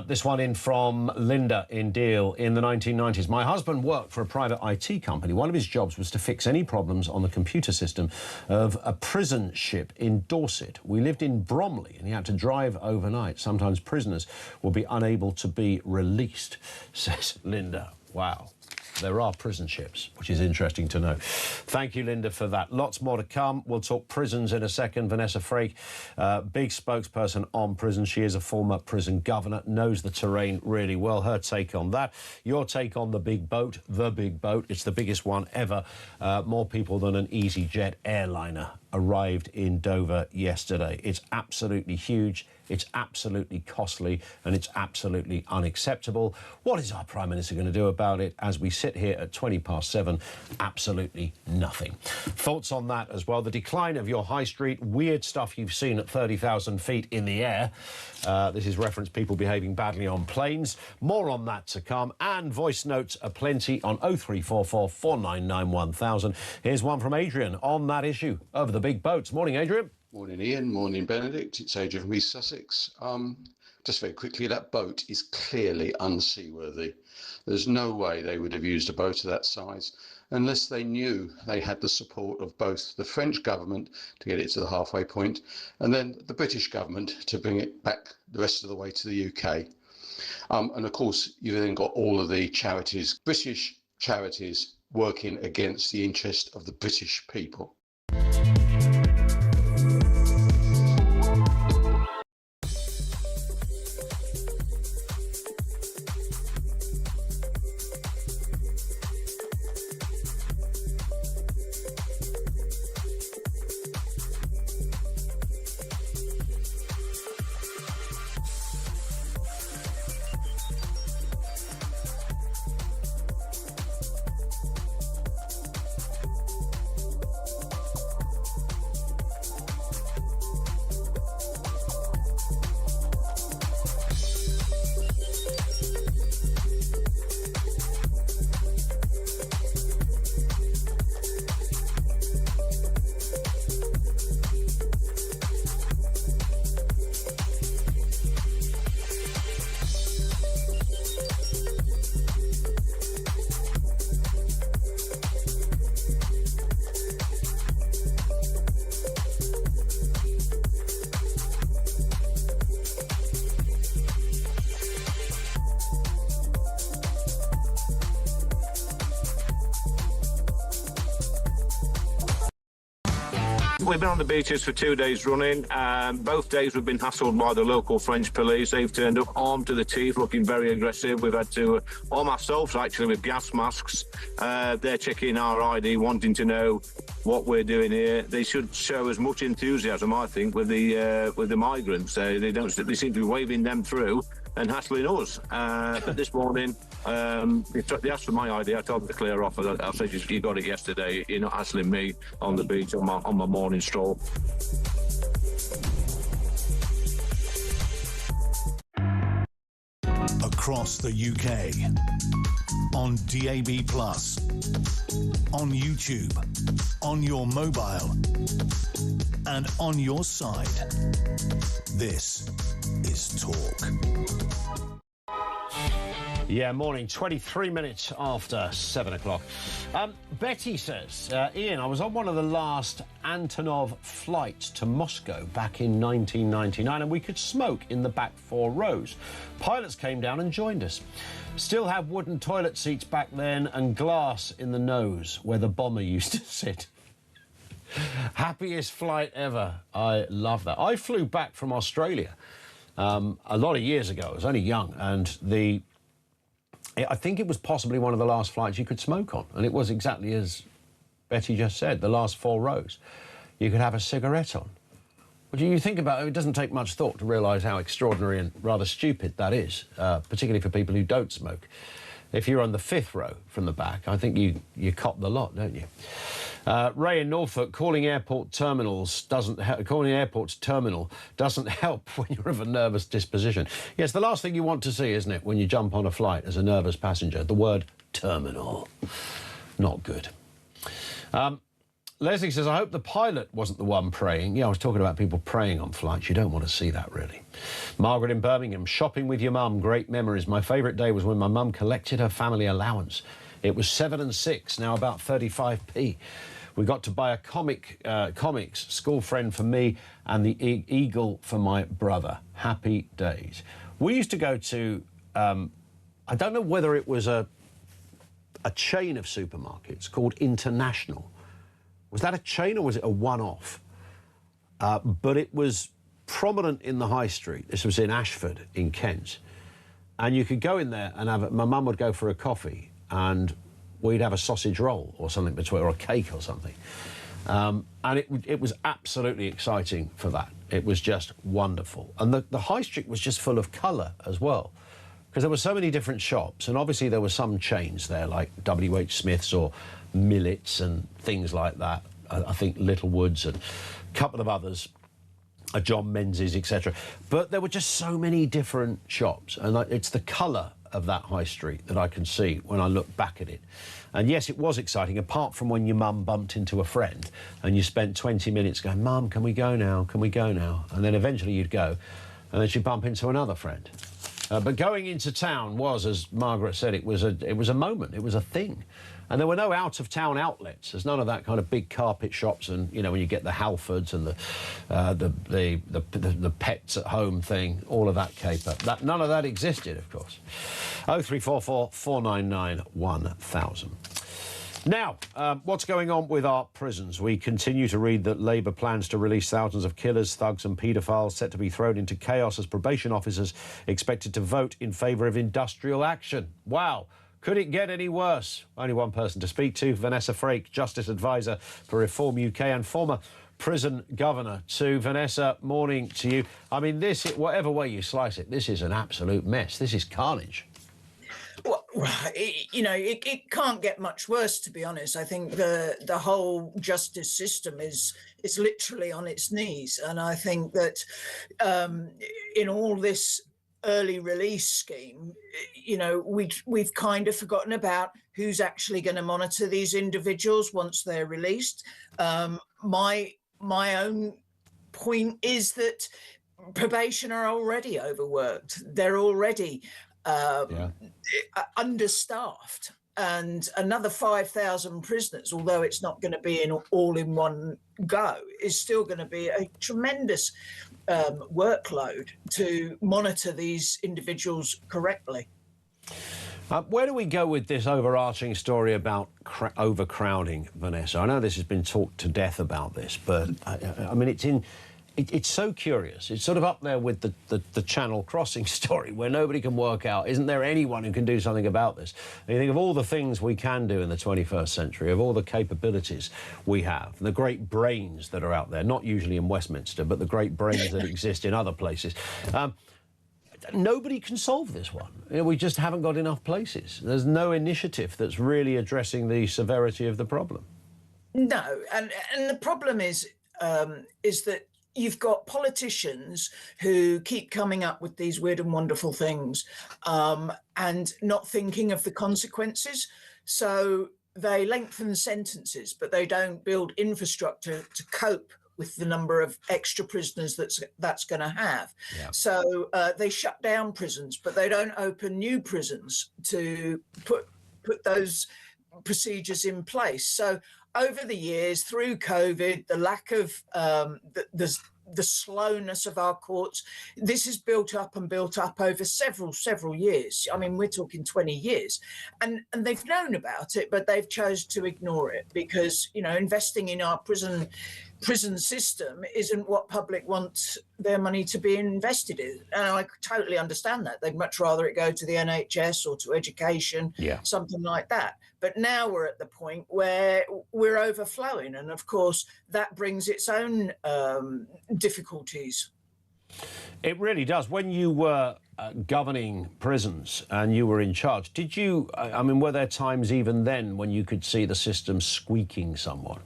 This one in from Linda in Deal. In the 1990s, my husband worked for a private IT company. One of his jobs was to fix any problems on the computer system of a prison ship in Dorset. We lived in Bromley and he had to drive overnight. Sometimes prisoners will be unable to be released, says Linda. Wow. There are prison ships, which is interesting to know. Thank you, Linda, for that. Lots more to come. We'll talk prisons in a second. Vanessa Frake, big spokesperson on prison. She is a former prison governor, knows the terrain really well. Her take on that. Your take on the big boat. The big boat. It's the biggest one ever. More people than an EasyJet airliner arrived in Dover yesterday. It's absolutely huge. It's absolutely costly and it's absolutely unacceptable. What is our Prime Minister going to do about it as we sit here at 7:20? Absolutely nothing. Thoughts on that as well? The decline of your high street, weird stuff you've seen at 30,000 feet in the air. This is reference people behaving badly on planes. More on that to come, and voice notes aplenty on 0344 499 1000. Here's one from Adrian on that issue of the big boats. Morning, Adrian. Morning, Ian. Morning, Benedict. It's Adrian from East Sussex. Just very quickly, that boat is clearly unseaworthy. There's no way they would have used a boat of that size unless they knew they had the support of both the French government to get it to the halfway point and then the British government to bring it back the rest of the way to the UK. And of course, you've then got all of the charities, British charities, working against the interest of the British people. We've been on the beaches for 2 days running. Both days we've been hassled by the local French police. They've turned up armed to the teeth, looking very aggressive. We've had to arm ourselves, actually, with gas masks. They're checking our ID, wanting to know what we're doing here. They should show as much enthusiasm, I think, with the migrants. They seem to be waving them through and hassling us. But this morning, they asked for my ID. I told them to clear off. I said, you got it yesterday. You're not hassling me on the beach on my morning stroll. Across the UK, on DAB+, on YouTube, on your mobile, and on your side. This is Talk. Yeah, morning, 23 minutes after 7 o'clock. Betty says, Ian, I was on one of the last Antonov flights to Moscow back in 1999 and we could smoke in the back 4 rows. Pilots came down and joined us. Still have wooden toilet seats back then and glass in the nose where the bomber used to sit. Happiest flight ever. I love that. I flew back from Australia a lot of years ago. I was only young, and I think it was possibly one of the last flights you could smoke on, and it was exactly as Betty just said, the last 4 rows. You could have a cigarette on. But you think about it, it doesn't take much thought to realise how extraordinary and rather stupid that is, particularly for people who don't smoke. If you're on the 5th row from the back, I think you cop the lot, don't you? Ray in Norfolk, calling airports terminal doesn't help when you're of a nervous disposition. Yes, the last thing you want to see, isn't it, when you jump on a flight as a nervous passenger? The word terminal. Not good. Leslie says, I hope the pilot wasn't the one praying. Yeah, I was talking about people praying on flights. You don't want to see that, really. Margaret in Birmingham, shopping with your mum, great memories. My favourite day was when my mum collected her family allowance. It was 7 and 6, now about 35p. We got to buy a comics school friend for me and the Eagle for my brother. Happy days. We used to go to, I don't know whether it was a chain of supermarkets called International. Was that a chain or was it a one-off? But it was prominent in the high street. This was in Ashford in Kent. And you could go in there and my mum would go for a coffee and we'd have a sausage roll or something between, or a cake or something. And it was absolutely exciting for that. It was just wonderful. And the high street was just full of colour as well, because there were so many different shops, and obviously there were some chains there like W.H. Smith's or Millet's and things like that. I think Littlewoods and a couple of others, John Menzies, etc. But there were just so many different shops, and it's the colour of that high street that I can see when I look back at it. And yes, it was exciting, apart from when your mum bumped into a friend and you spent 20 minutes going, Mum, can we go now? Can we go now? And then eventually you'd go, and then she'd bump into another friend. But going into town was, as Margaret said, it was a moment, it was a thing. And there were no out-of-town outlets. There's none of that kind of big carpet shops and, you know, when you get the Halfords and the pets at home thing, all of that caper. None of that existed, of course. 0344 499 1000. Now, what's going on with our prisons? We continue to read that Labour plans to release thousands of killers, thugs and paedophiles set to be thrown into chaos as probation officers expected to vote in favour of industrial action. Wow. Could it get any worse? Only one person to speak to, Vanessa Frake, Justice Advisor for Reform UK and former prison governor. To Vanessa, morning to you. I mean, whatever way you slice it, this is an absolute mess. This is carnage. Well, it can't get much worse, to be honest. I think the whole justice system is literally on its knees. And I think that in all this early release scheme, we've kind of forgotten about who's actually going to monitor these individuals once they're released. My own point is that probation are already overworked. They're already understaffed, and another 5,000 prisoners, although it's not going to be all in one go, is still going to be a tremendous workload to monitor these individuals correctly. Where do we go with this overarching story about overcrowding, Vanessa? I know this has been talked to death about this, but I mean, it's so curious. It's sort of up there with the Channel Crossing story, where nobody can work out, isn't there anyone who can do something about this? And you think of all the things we can do in the 21st century, of all the capabilities we have, the great brains that are out there, not usually in Westminster, but the great brains that exist in other places. Nobody can solve this one. You know, we just haven't got enough places. There's no initiative that's really addressing the severity of the problem. No, and the problem is that you've got politicians who keep coming up with these weird and wonderful things and not thinking of the consequences. So they lengthen sentences, but they don't build infrastructure to cope with the number of extra prisoners that's going to have. Yeah. So they shut down prisons, but they don't open new prisons to put those procedures in place. So over the years, through COVID, the lack of the slowness of our courts, this is built up over several years. I mean, we're talking 20 years, and they've known about it, but they've chosen to ignore it because, you know, investing in our prison system isn't what public wants their money to be invested in. And I totally understand that. They'd much rather it go to the NHS or to education, something like that. But now we're at the point where we're overflowing. And of course, that brings its own difficulties. It really does. When you were governing prisons and you were in charge, did you, I mean, were there times even then when you could see the system squeaking somewhat?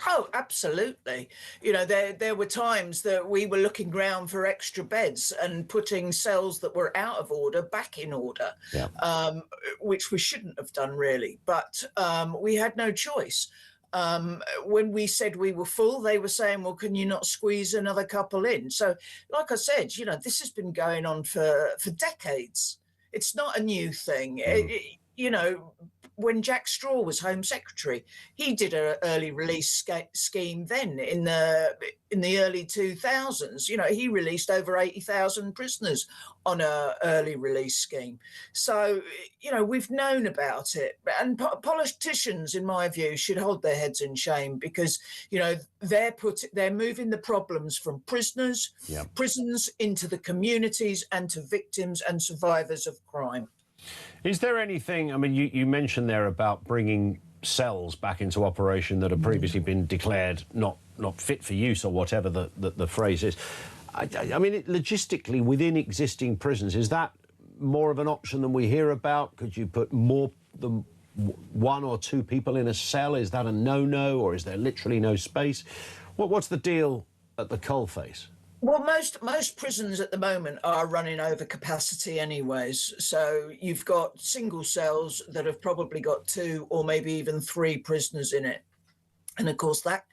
Oh, absolutely. You know, there were times that we were looking around for extra beds and putting cells that were out of order back in order, which we shouldn't have done really. But we had no choice. When we said we were full, they were saying, well, can you not squeeze another couple in? So, like I said, you know, this has been going on for decades. It's not a new thing. You know, when Jack Straw was Home Secretary, he did an early release scheme then in the early 2000s. You know, he released over 80,000 prisoners on an early release scheme. So, you know, we've known about it. And politicians, in my view, should hold their heads in shame because, you know, they're moving the problems from prisons into the communities and to victims and survivors of crime. Is there anything, I mean, you mentioned there about bringing cells back into operation that have previously been declared not fit for use or whatever the phrase is. I mean, logistically, within existing prisons, is that more of an option than we hear about? Could you put more than one or two people in a cell? Is that a no-no, or is there literally no space? What's the deal at the coalface? Well, most prisons at the moment are running over capacity anyways. So you've got single cells that have probably got 2 or maybe even 3 prisoners in it. And of course, that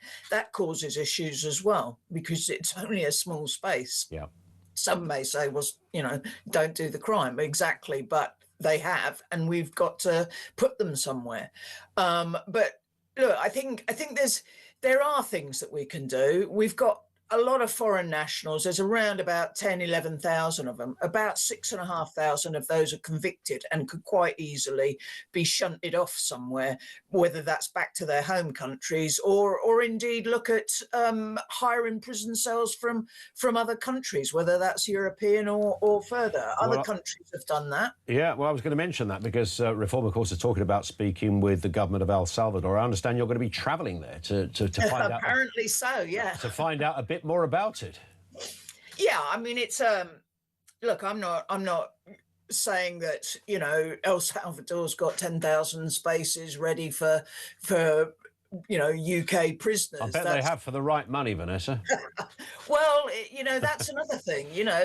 causes issues as well, because it's only a small space. Yeah. Some may say, well, you know, don't do the crime. Exactly. But they have, and we've got to put them somewhere. But look, I think there are things that we can do. We've got a lot of foreign nationals. There's around about 10, 11,000 of them. About 6,500 of those are convicted and could quite easily be shunted off somewhere, whether that's back to their home countries or indeed look at hiring prison cells from other countries, whether that's European or further. Other countries have done that. Yeah, well, I was going to mention that because Reform, of course, is talking about speaking with the government of El Salvador. I understand you're going to be travelling there to find out. Apparently so, yeah. To find out a bit more about it. Yeah, I mean, it's look, I'm not saying that, you know, El Salvador's got 10,000 spaces ready for you know, UK prisoners. I bet they have for the right money, Vanessa. Well, you know, that's another thing. You know,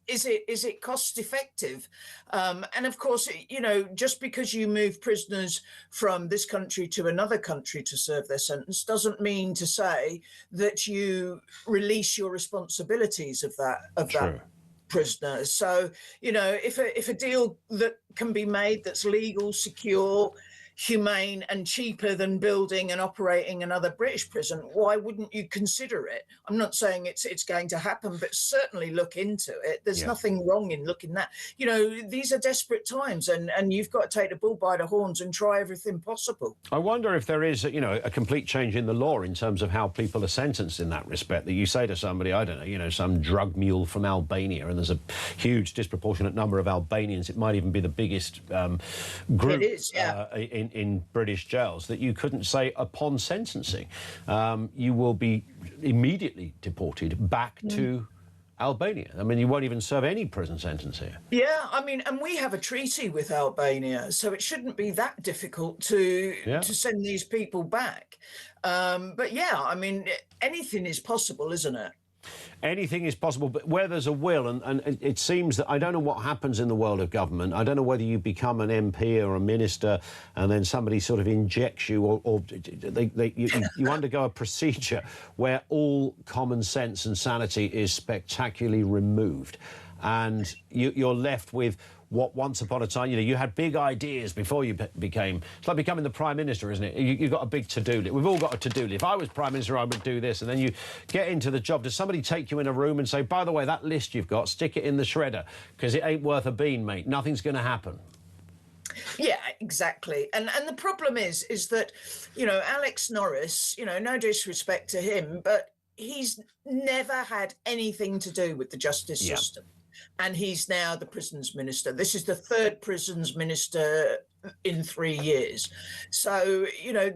is it cost effective? And of course, you know, just because you move prisoners from this country to another country to serve their sentence doesn't mean to say that you release your responsibilities of that prisoner. So, you know, if a deal that can be made that's legal, secure, humane and cheaper than building and operating another British prison, why wouldn't you consider it? I'm not saying it's going to happen, but certainly look into it. There's nothing wrong in looking at that. You know, these are desperate times, and you've got to take the bull by the horns and try everything possible. I wonder if there is, you know, a complete change in the law in terms of how people are sentenced in that respect, that you say to somebody, I don't know, you know, some drug mule from Albania, and there's a huge disproportionate number of Albanians. It might even be the biggest group in British jails, that you couldn't say upon sentencing you will be immediately deported back to Albania. I mean, you won't even serve any prison sentence here. Yeah, I mean, and we have a treaty with Albania, so it shouldn't be that difficult to send these people back. But yeah, I mean, anything is possible, isn't it? Anything is possible, but where there's a will, and it seems that I don't know what happens in the world of government. I don't know whether you become an MP or a minister and then somebody sort of injects you, or you undergo a procedure where all common sense and sanity is spectacularly removed, and you're left with what once upon a time, you know, you had big ideas before you became... It's like becoming the Prime Minister, isn't it? You've got a big to-do list. We've all got a to-do list. If I was Prime Minister, I would do this. And then you get into the job. Does somebody take you in a room and say, by the way, that list you've got, stick it in the shredder, because it ain't worth a bean, mate. Nothing's going to happen. Yeah, exactly. And the problem is that, you know, Alex Norris, you know, no disrespect to him, but he's never had anything to do with the justice system. And he's now the prisons minister. This is the third prisons minister in 3 years. So, you know,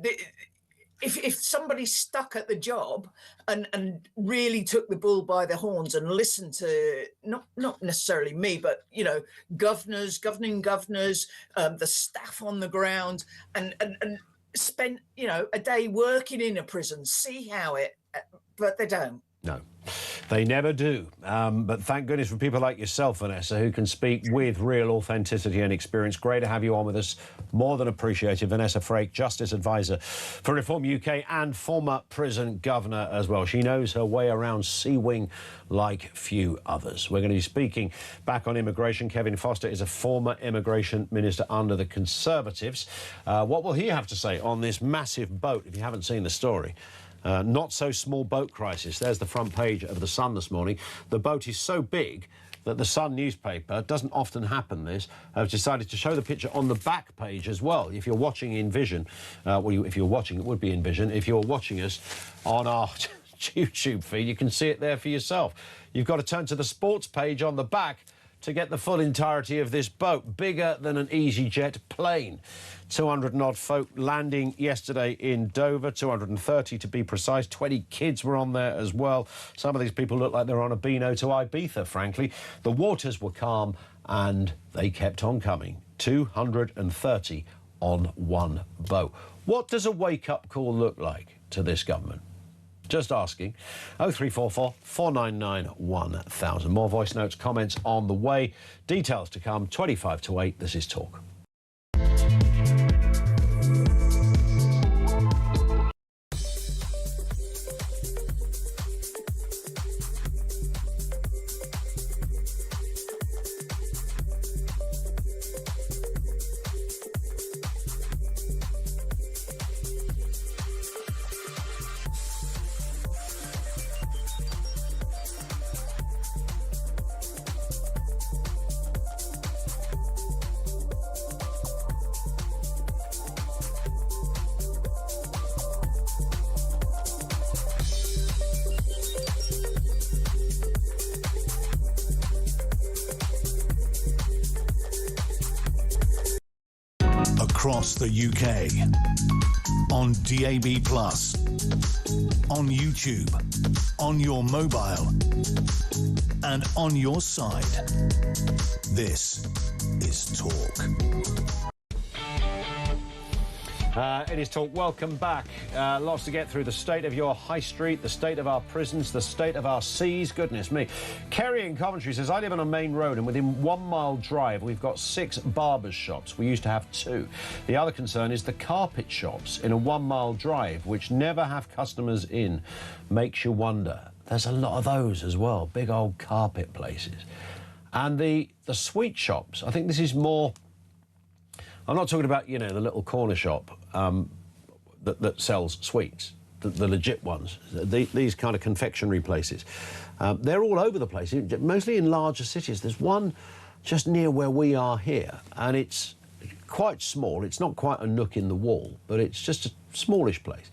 if somebody stuck at the job and really took the bull by the horns and listened to, not necessarily me, but, you know, governing governors, the staff on the ground, and spent, you know, a day working in a prison, see how it, but they don't. No, they never do. But thank goodness for people like yourself, Vanessa, who can speak with real authenticity and experience. Great to have you on with us. More than appreciated. Vanessa Frake, Justice Advisor for Reform UK and former prison governor as well. She knows her way around C-Wing like few others. We're going to be speaking back on immigration. Kevin Foster is a former immigration minister under the Conservatives. What will he have to say on this massive boat, if you haven't seen the story? Not so small boat crisis. There's the front page of The Sun this morning. The boat is so big that the Sun newspaper, doesn't often happen this, have decided to show the picture on the back page as well. If you're watching in Vision, if you're watching, it would be in Vision. If you're watching us on our YouTube feed, you can see it there for yourself. You've got to turn to the sports page on the back to get the full entirety of this boat. Bigger than an EasyJet plane. 200 and odd folk landing yesterday in Dover, 230 to be precise. 20 kids were on there as well. Some of these people look like they're on a Beano to Ibiza, frankly. The waters were calm and they kept on coming. 230 on one boat. What does a wake-up call look like to this government? Just asking. 0344 499 1000. More voice notes, comments on the way. Details to come. 25 to 8. This is Talk. Across the UK, on DAB+, on YouTube, on your mobile, and on your side. This is Talk. It is Talk. Welcome back. Lots to get through. The state of your high street, the state of our prisons, the state of our seas. Goodness me. Kerry in Coventry says, I live on a main road and within 1 mile drive we've got 6 barbers shops. We used to have 2. The other concern is the carpet shops in a 1 mile drive which never have customers in. Makes you wonder. There's a lot of those as well. Big old carpet places. And the sweet shops, I think this is more... I'm not talking about, you know, the little corner shop that sells sweets, the legit ones, these kind of confectionery places. They're all over the place, mostly in larger cities. There's one just near where we are here, and it's quite small. It's not quite a nook in the wall, but it's just a smallish place.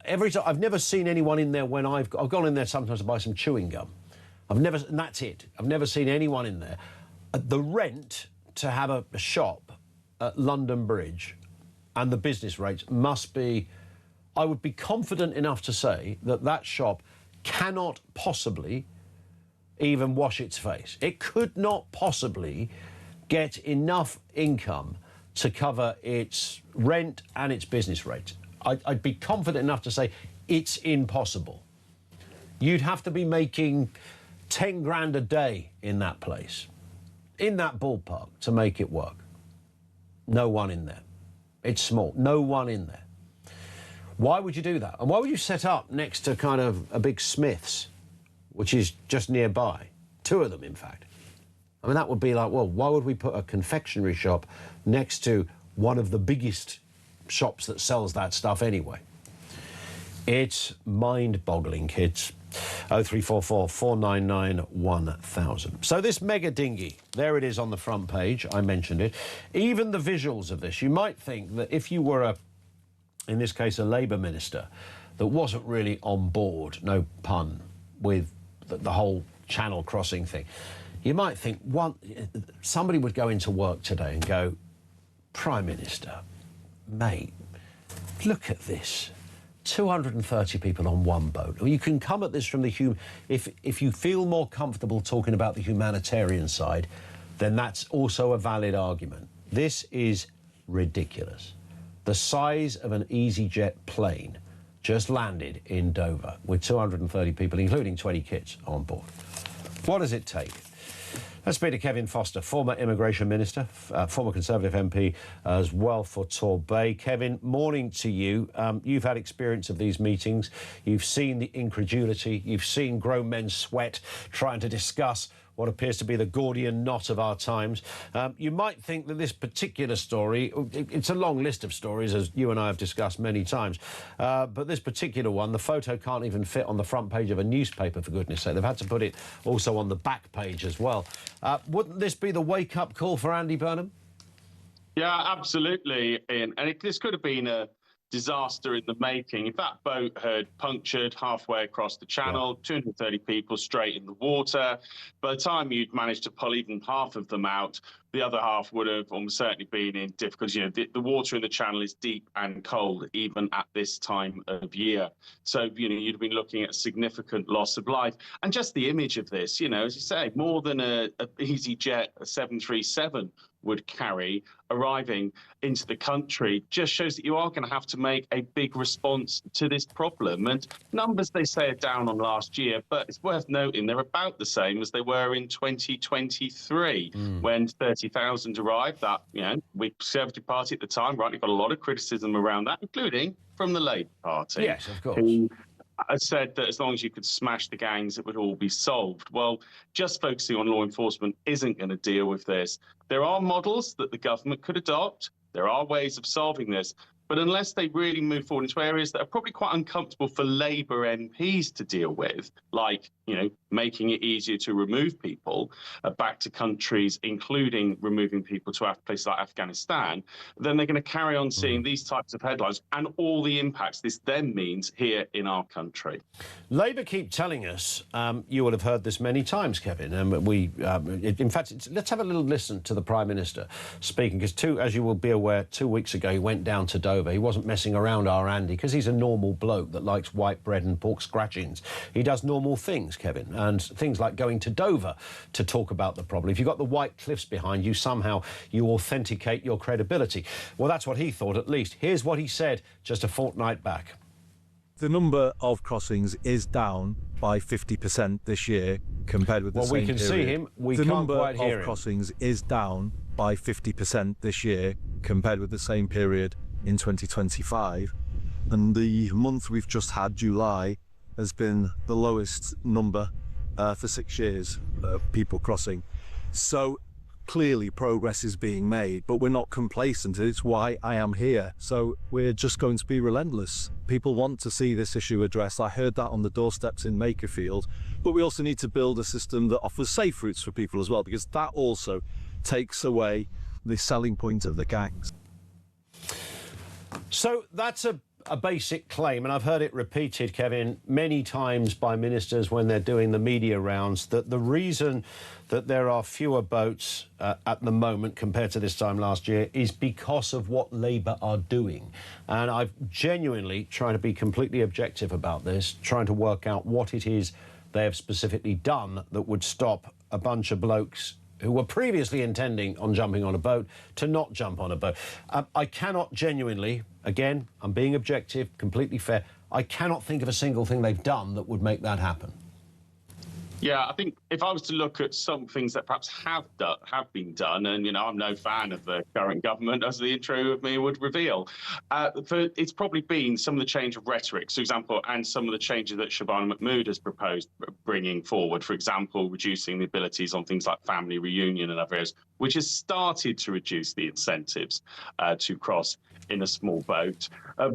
Every time, I've never seen anyone in there when I've gone in there sometimes to buy some chewing gum. And that's it. I've never seen anyone in there. The rent to have a shop at London Bridge and the business rates must be, I would be confident enough to say that that shop cannot possibly even wash its face. It could not possibly get enough income to cover its rent and its business rates. I'd be confident enough to say it's impossible. You'd have to be making 10 grand a day in that place, in that ballpark, to make it work. No one in there. It's small. No one in there. Why would you do that? And why would you set up next to kind of a big Smith's, which is just nearby? 2 of them, in fact. I mean, that would be like, well, why would we put a confectionery shop next to one of the biggest shops that sells that stuff anyway? It's mind-boggling, kids. 0344 499 1000. So this mega dinghy, there it is on the front page. I mentioned it. Even the visuals of this, you might think that if you were in this case, a Labour minister that wasn't really on board, no pun, with the whole Channel crossing thing, you might think somebody would go into work today and go, Prime Minister, mate, look at this. 230 people on one boat. Well, you can come at this from the if you feel more comfortable talking about the humanitarian side, then that's also a valid argument. This is ridiculous. The size of an EasyJet plane just landed in Dover with 230 people, including 20 kids on board. What does it take? Let's speak to Kevin Foster, former immigration minister, former Conservative MP as well for Torbay. Kevin, morning to you. You've had experience of these meetings. You've seen the incredulity. You've seen grown men sweat trying to discuss what appears to be the Gordian knot of our times. You might think that this particular story, it's a long list of stories, as you and I have discussed many times, but this particular one, the photo can't even fit on the front page of a newspaper, for goodness sake. They've had to put it also on the back page as well. Wouldn't this be the wake-up call for Andy Burnham? Yeah, absolutely, Ian. And this could have been a disaster in the making. If that boat had punctured halfway across the channel, 230 people straight in the water, by the time you'd managed to pull even half of them out, the other half would have almost certainly been in difficulty. You know, the water in the channel is deep and cold, even at this time of year. So, you know, you'd have been looking at a significant loss of life. And just the image of this, you know, as you say, more than a EasyJet, a 737 would carry arriving into the country just shows that you are going to have to make a big response to this problem. And numbers, they say, are down on last year, but it's worth noting they're about the same as they were in 2023 when 30,000 arrived. That, you know, we Conservative Party at the time rightly got a lot of criticism around that, including from the Labour Party. Yes, of course. Who said that as long as you could smash the gangs, it would all be solved. Well, just focusing on law enforcement isn't going to deal with this. There are models that the government could adopt. There are ways of solving this. But unless they really move forward into areas that are probably quite uncomfortable for Labour MPs to deal with, like, you know, making it easier to remove people back to countries, including removing people to places like Afghanistan, then they're going to carry on seeing these types of headlines and all the impacts this then means here in our country. Labour keep telling us, you will have heard this many times, Kevin, and in fact, let's have a little listen to the Prime Minister speaking, because as you will be aware, 2 weeks ago he went down to Dover. He wasn't messing around, our Andy, because he's a normal bloke that likes white bread and pork scratchings. He does normal things, Kevin, and things like going to Dover to talk about the problem. If you've got the white cliffs behind you, somehow you authenticate your credibility. Well, that's what he thought, at least. Here's what he said just a fortnight back. The number of crossings is down by 50% this year compared with the same period. Well, we can see him. We can't quite hear him. The number of crossings is down by 50% this year compared with the same period in 2025. And the month we've just had, July, has been the lowest number for 6 years of people crossing. So clearly progress is being made, but we're not complacent. It's why I am here. So we're just going to be relentless. People want to see this issue addressed. I heard that on the doorsteps in Makerfield. But we also need to build a system that offers safe routes for people as well, because that also takes away the selling point of the gangs. So that's a basic claim, and I've heard it repeated, Kevin, many times by ministers when they're doing the media rounds, that the reason that there are fewer boats at the moment compared to this time last year is because of what Labour are doing. And I've genuinely tried to be completely objective about this, trying to work out what it is they have specifically done that would stop a bunch of blokes who were previously intending on jumping on a boat to not jump on a boat. I cannot genuinely, again, I'm being objective, completely fair, I cannot think of a single thing they've done that would make that happen. Yeah, I think if I was to look at some things that perhaps have been done, and, you know, I'm no fan of the current government, as the intro of me would reveal, it's probably been some of the change of rhetoric, for example, and some of the changes that Shabana Mahmood has proposed bringing forward, for example, reducing the abilities on things like family reunion and other areas, which has started to reduce the incentives to cross in a small boat,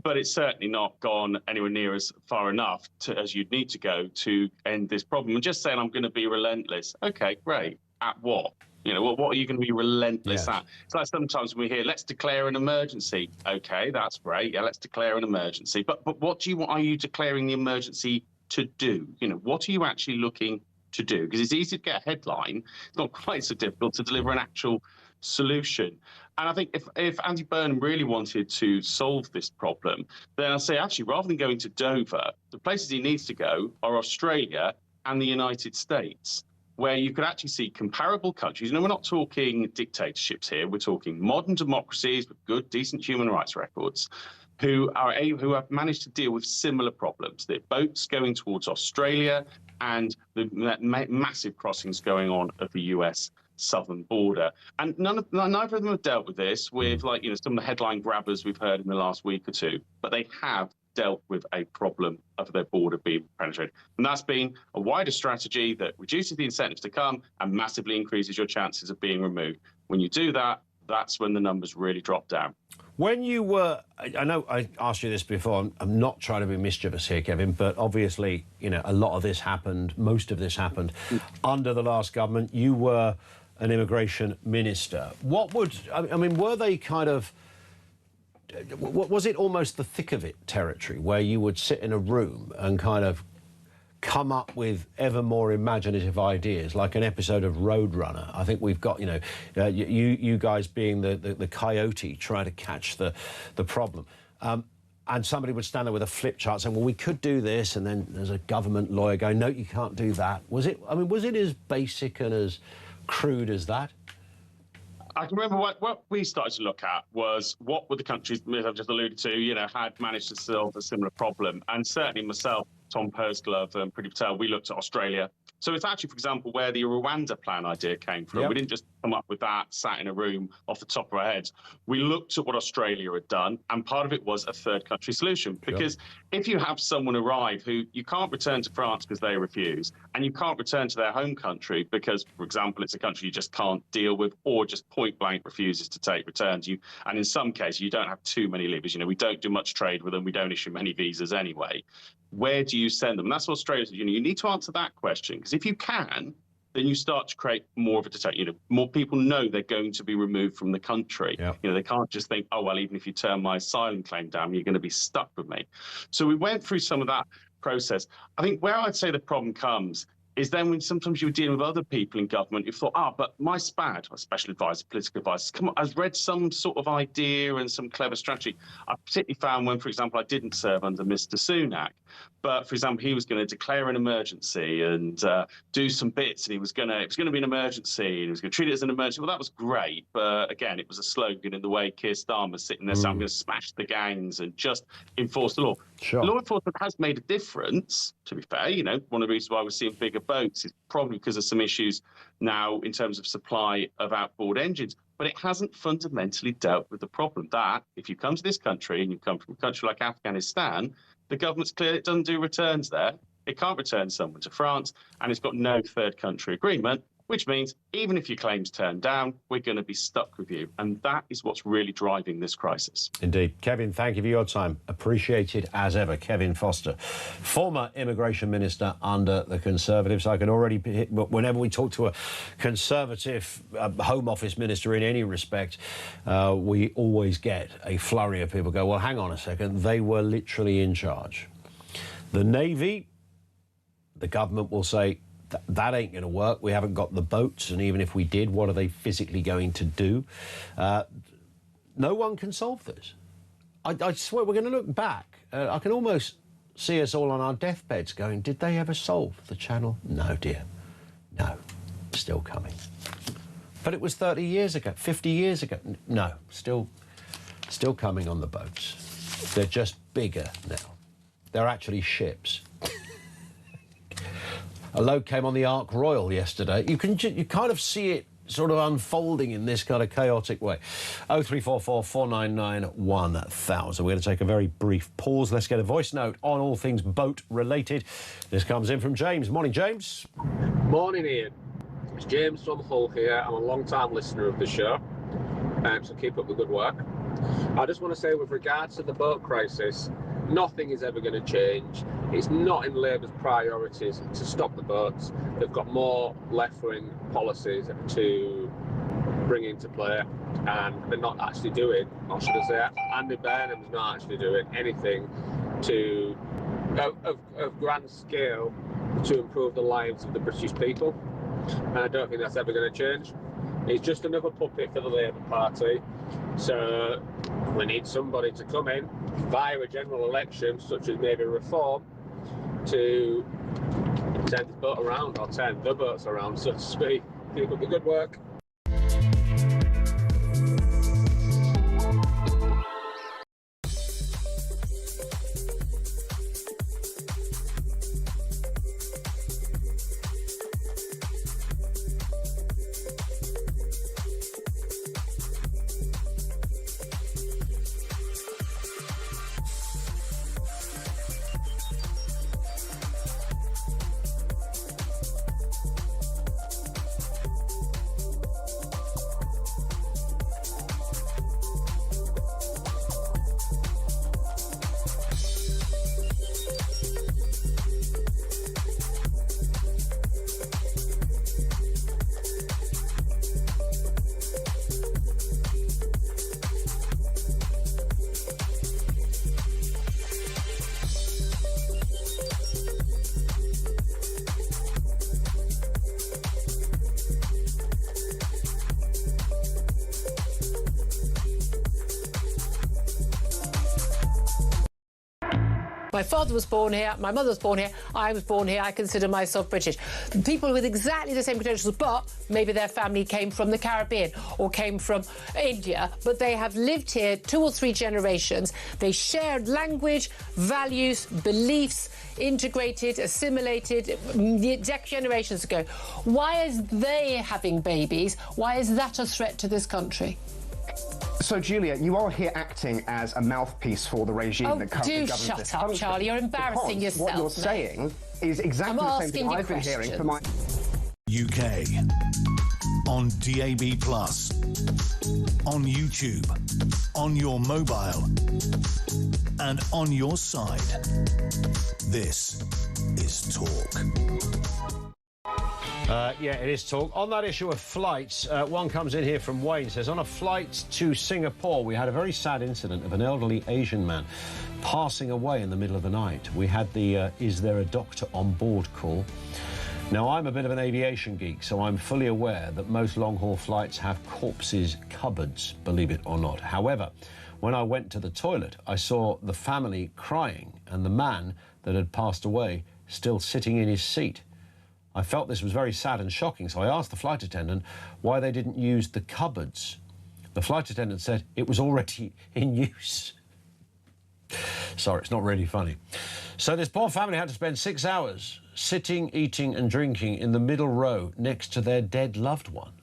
but it's certainly not gone anywhere near as far enough as you'd need to go to end this problem. And just saying I'm going to be relentless, okay, great. At what? You know, what are you going to be relentless at? It's like sometimes we hear, let's declare an emergency. Okay, that's great. Yeah, let's declare an emergency. But what are you declaring the emergency to do? You know, what are you actually looking to do? Because it's easy to get a headline. It's not quite so difficult to deliver an actual solution. And I think if Andy Burnham really wanted to solve this problem, then I'd say, actually, rather than going to Dover, the places he needs to go are Australia and the United States, where you could actually see comparable countries. You know, we're not talking dictatorships here. We're talking modern democracies with good, decent human rights records, who have managed to deal with similar problems. The boats going towards Australia and the massive crossings going on of the US southern border. And neither of them have dealt with this with, like, you know, some of the headline grabbers we've heard in the last week or two, but they have dealt with a problem of their border being penetrated. And that's been a wider strategy that reduces the incentives to come and massively increases your chances of being removed. When you do that, that's when the numbers really drop down. When you were, I know I asked you this before, I'm not trying to be mischievous here, Kevin, but obviously, you know, a lot of this happened, most of this happened under the last government. You were an immigration minister. What would, I mean, were they kind of, was it almost the thick of it territory where you would sit in a room and kind of come up with ever more imaginative ideas, like an episode of Roadrunner? I think we've got, you know, you guys being the coyote trying to catch the problem. And somebody would stand there with a flip chart saying, well, we could do this, and then there's a government lawyer going, no, you can't do that. Was it, I mean, was it as basic and as crude as that? I can remember what we started to look at was what were the countries, as I've just alluded to, you know, had managed to solve a similar problem. And certainly myself, Tom Pursglove and Priti Patel, we looked at Australia. So it's actually, for example, where the Rwanda plan idea came from. Yep. We didn't just come up with that, sat in a room off the top of our heads. We looked at what Australia had done, and part of it was a third country solution. Because if you have someone arrive who you can't return to France because they refuse, and you can't return to their home country because, for example, it's a country you just can't deal with, or just point blank refuses to take returns, and in some cases you don't have too many leavers. You know, we don't do much trade with them. We don't issue many visas anyway. Where do you send them? And that's what Australia said. You know, you need to answer that question, because if you can, then you start to create more of a deterrent. You know, more people know they're going to be removed from the country. You know, they can't just think, oh, well, even if you turn my asylum claim down, you're going to be stuck with me. So we went through some of that process. I think where I'd say the problem comes is then when sometimes you're dealing with other people in government, you've thought, but my SPAD, a special advisor, political advisor, come on, I've read some sort of idea and some clever strategy. I particularly found when, for example, I didn't serve under Mr. Sunak, but, for example, he was going to declare an emergency and do some bits, and it was going to be an emergency, and he was going to treat it as an emergency. Well, that was great, but, again, it was a slogan in the way Keir Starmer was sitting there saying, I'm going to smash the gangs and just enforce the law. Sure. Law enforcement has made a difference, to be fair. You know, one of the reasons why we're seeing bigger boats is probably because of some issues now in terms of supply of outboard engines, but it hasn't fundamentally dealt with the problem that if you come to this country and you come from a country like Afghanistan, the government's clear it doesn't do returns there. It can't return someone to France, and it's got no third country agreement. which means even if your claim's turned down, we're going to be stuck with you. And that is what's really driving this crisis. Indeed. Kevin, thank you for your time. Appreciated as ever. Kevin Foster, former immigration minister under the Conservatives. I can already, whenever we talk to a Conservative Home Office minister in any respect, we always get a flurry of people go, well, hang on a second, they were literally in charge. The Navy, the government will say, that ain't going to work. We haven't got the boats, and even if we did, what are they physically going to do? No one can solve this. I swear, we're going to look back. I can almost see us all on our deathbeds going, did they ever solve the Channel? No, dear. No. Still coming. But it was 30 years ago, 50 years ago. No, still coming on the boats. They're just bigger now. They're actually ships. A load came on the Ark Royal yesterday. You kind of see it sort of unfolding in this kind of chaotic way. 0344 499 1000. We're going to take a very brief pause. Let's get a voice note on all things boat related. This comes in from James. Morning, James. Morning, Ian. It's James from Hull here. I'm a long-time listener of the show, so keep up the good work. I just want to say, with regards to the boat crisis, nothing is ever going to change. It's not in Labour's priorities to stop the boats. They've got more left-wing policies to bring into play, and they're not actually doing, or should I say, Andy Burnham's not actually doing anything to, of grand scale, to improve the lives of the British people. And I don't think that's ever going to change. He's just another puppet for the Labour Party. So we need somebody to come in via a general election, such as maybe Reform, to turn this boat around, or turn the boats around, so to speak. Keep up the good work. My father was born here, my mother was born here, I was born here, I consider myself British. People with exactly the same credentials, but maybe their family came from the Caribbean or came from India, but they have lived here 2 or 3 generations. They shared language, values, beliefs, integrated, assimilated generations ago. Why is they having babies? Why is that a threat to this country? So, Julia, you are here acting as a mouthpiece for the regime that currently governs this country. Shut up, Charlie. You're embarrassing yourself. What you're saying is exactly the same thing I've been hearing from my... UK. On DAB+. On YouTube. On your mobile. And on your side. This is Talk. Yeah, it is talk. On that issue of flights, one comes in here from Wayne, says, on a flight to Singapore, we had a very sad incident of an elderly Asian man passing away in the middle of the night. We had the is there a doctor on board call. Now, I'm a bit of an aviation geek, so I'm fully aware that most long-haul flights have corpses cupboards, believe it or not. However, when I went to the toilet, I saw the family crying and the man that had passed away still sitting in his seat. I felt this was very sad and shocking, so I asked the flight attendant why they didn't use the cupboards. The flight attendant said it was already in use. Sorry, it's not really funny. So this poor family had to spend 6 hours sitting, eating and drinking in the middle row next to their dead loved one.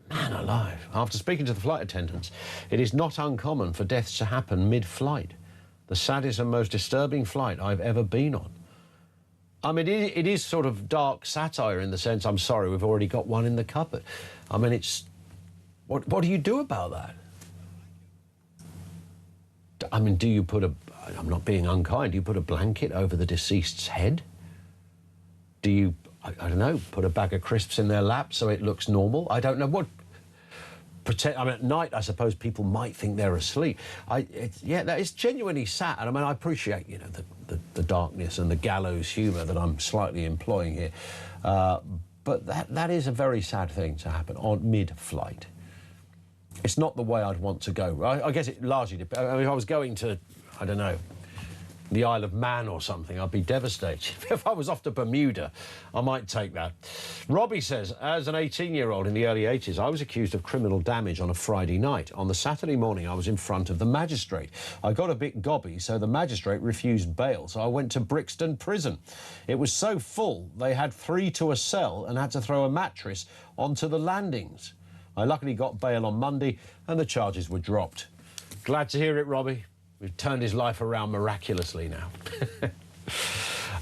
Man alive. After speaking to the flight attendants, it is not uncommon for deaths to happen mid-flight. The saddest and most disturbing flight I've ever been on. I mean, it is sort of dark satire in the sense, I'm sorry, we've already got one in the cupboard. I mean, it's... What do you do about that? I mean, do you put a... I'm not being unkind. Do you put a blanket over the deceased's head? Do you, I don't know, put a bag of crisps in their lap so it looks normal? I don't know what... I mean, at night, I suppose people might think they're asleep. Yeah, that is genuinely sad. And I mean, I appreciate, you know, the darkness and the gallows humour that I'm slightly employing here. But that is a very sad thing to happen on mid-flight. It's not the way I'd want to go. I guess it largely depends. I mean, if I was going to, I don't know, the Isle of Man or something, I'd be devastated. If I was off to Bermuda, I might take that. Robbie says, as an 18-year-old in the early 80s, I was accused of criminal damage on a Friday night. On the Saturday morning, I was in front of the magistrate. I got a bit gobby, so the magistrate refused bail, so I went to Brixton Prison. It was so full, they had 3 to a cell and had to throw a mattress onto the landings. I luckily got bail on Monday, and the charges were dropped. Glad to hear it, Robbie. We've turned his life around miraculously now.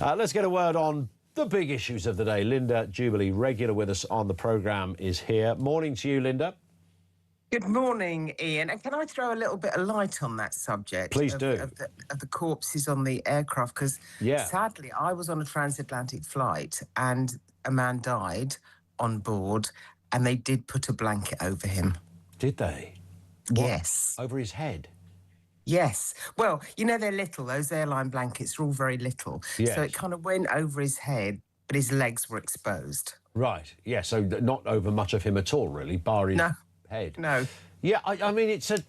Let's get a word on the big issues of the day. Linda Jubilee, regular with us on the programme, is here. Morning to you, Linda. Good morning, Ian. And can I throw a little bit of light on that subject? Please do. Of the corpses on the aircraft, because sadly, I was on a transatlantic flight and a man died on board and they did put a blanket over him. Did they? Yes. Over his head? Yes. Well, you know, they're little. Those airline blankets are all very little. Yes. So it kind of went over his head, but his legs were exposed. Right. Yeah, so not over much of him at all, really, bar his head. No. Yeah, I mean, it's a...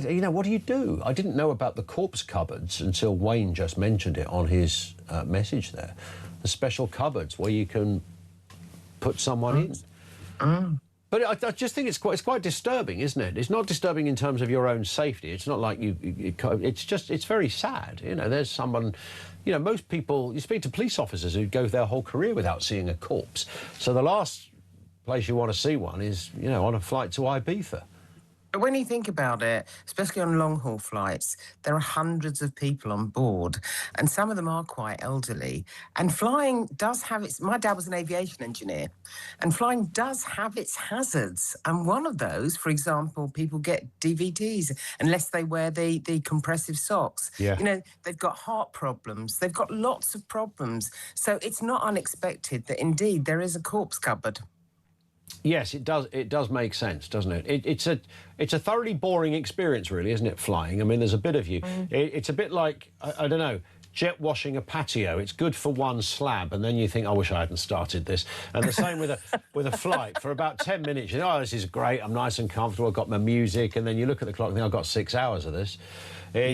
you know, what do you do? I didn't know about the corpse cupboards until Wayne just mentioned it on his message there. The special cupboards where you can put someone in. But I just think it's quite disturbing, isn't it? It's not disturbing in terms of your own safety. It's not like it's very sad. You know, there's someone, you know, most people, you speak to police officers who go their whole career without seeing a corpse. So the last place you want to see one is, you know, on a flight to Ibiza. But when you think about it, especially on long-haul flights, there are hundreds of people on board, and some of them are quite elderly. And flying does have its... My dad was an aviation engineer, and flying does have its hazards. And one of those, for example, people get DVTs unless they wear the compressive socks. Yeah. You know, they've got heart problems. They've got lots of problems. So it's not unexpected that, indeed, there is a corpse cupboard. Yes, it does. It does make sense, doesn't it? It's a thoroughly boring experience, really, isn't it? Flying. I mean, there's a bit of you. It's a bit like I don't know, jet washing a patio. It's good for one slab, and then you think, I wish I hadn't started this. And the same with a flight. For about 10 minutes, you know, oh, this is great. I'm nice and comfortable. I've got my music, and then you look at the clock and think, I've got 6 hours of this. But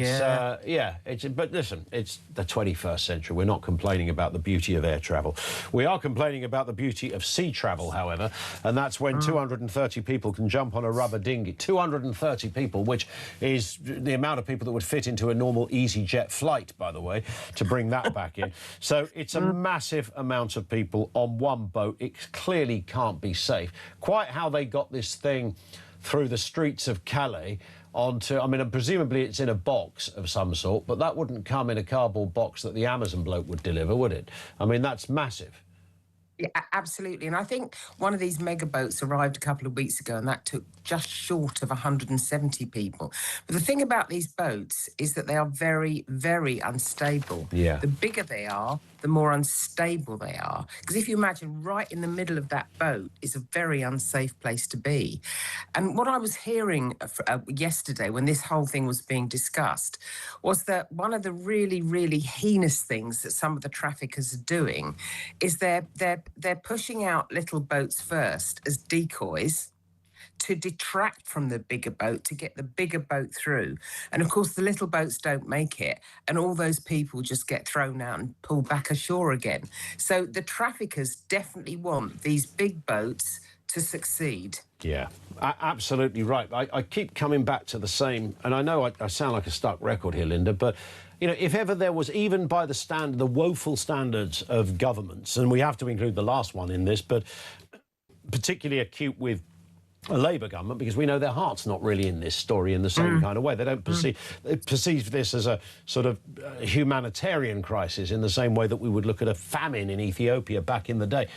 listen, it's the 21st century. We're not complaining about the beauty of air travel. We are complaining about the beauty of sea travel, however, and that's when 230 people can jump on a rubber dinghy. 230 people, which is the amount of people that would fit into a normal EasyJet flight, by the way, to bring that back in. So it's a massive amount of people on one boat. It clearly can't be safe. Quite how they got this thing through the streets of Calais onto, I mean, presumably it's in a box of some sort, but that wouldn't come in a cardboard box that the Amazon bloke would deliver, would it? I mean, that's massive. Yeah, absolutely. And I think one of these mega boats arrived a couple of weeks ago, and that took just short of 170 people. But the thing about these boats is that they are very, very unstable. Yeah. The bigger they are, the more unstable they are. Because if you imagine, right in the middle of that boat is a very unsafe place to be. And what I was hearing yesterday when this whole thing was being discussed was that one of the really, really heinous things that some of the traffickers are doing is they're pushing out little boats first as decoys to detract from the bigger boat, to get the bigger boat through. And of course, the little boats don't make it, and all those people just get thrown out and pulled back ashore again. So the traffickers definitely want these big boats to succeed. Yeah, absolutely right. I keep coming back to the same, and I know I sound like a stuck record here, Linda, but you know, if ever there was, even by the woeful standards of governments, and we have to include the last one in this, but particularly acute with a Labour government, because we know their heart's not really in this story in the same kind of way. They don't perceive this as a sort of humanitarian crisis in the same way that we would look at a famine in Ethiopia back in the day.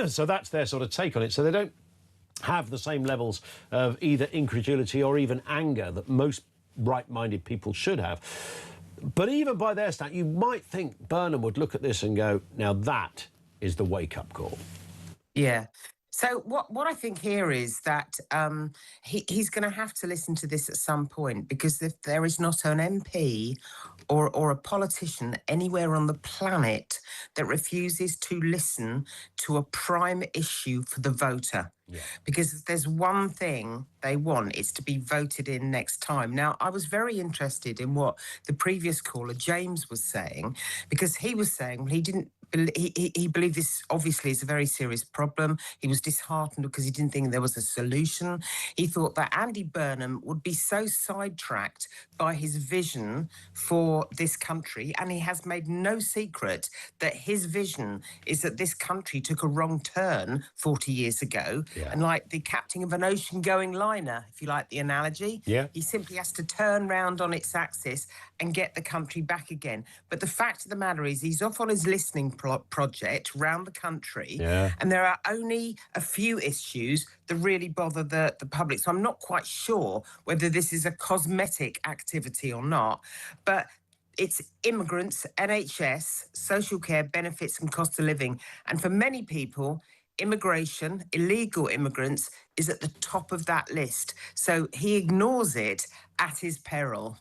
So that's their sort of take on it. So they don't have the same levels of either incredulity or even anger that most right-minded people should have. But even by their standard, you might think Burnham would look at this and go, now that is the wake-up call. Yeah. So what I think here is that he's going to have to listen to this at some point, because if there is not an MP or a politician anywhere on the planet that refuses to listen to a prime issue for the voter. Yeah. Because if there's one thing they want, it's to be voted in next time. Now, I was very interested in what the previous caller, James, was saying, because he was saying he didn't. He believed this obviously is a very serious problem. He was disheartened because he didn't think there was a solution. He thought that Andy Burnham would be so sidetracked by his vision for this country, and he has made no secret that his vision is that this country took a wrong turn 40 years ago, and like the captain of an ocean-going liner, if you like the analogy, he simply has to turn round on its axis and get the country back again. But the fact of the matter is he's off on his listening project round the country, and there are only a few issues that really bother the public. So I'm not quite sure whether this is a cosmetic activity or not, but it's immigrants, NHS, social care, benefits and cost of living. And for many people, immigration, illegal immigrants, is at the top of that list. So he ignores it at his peril.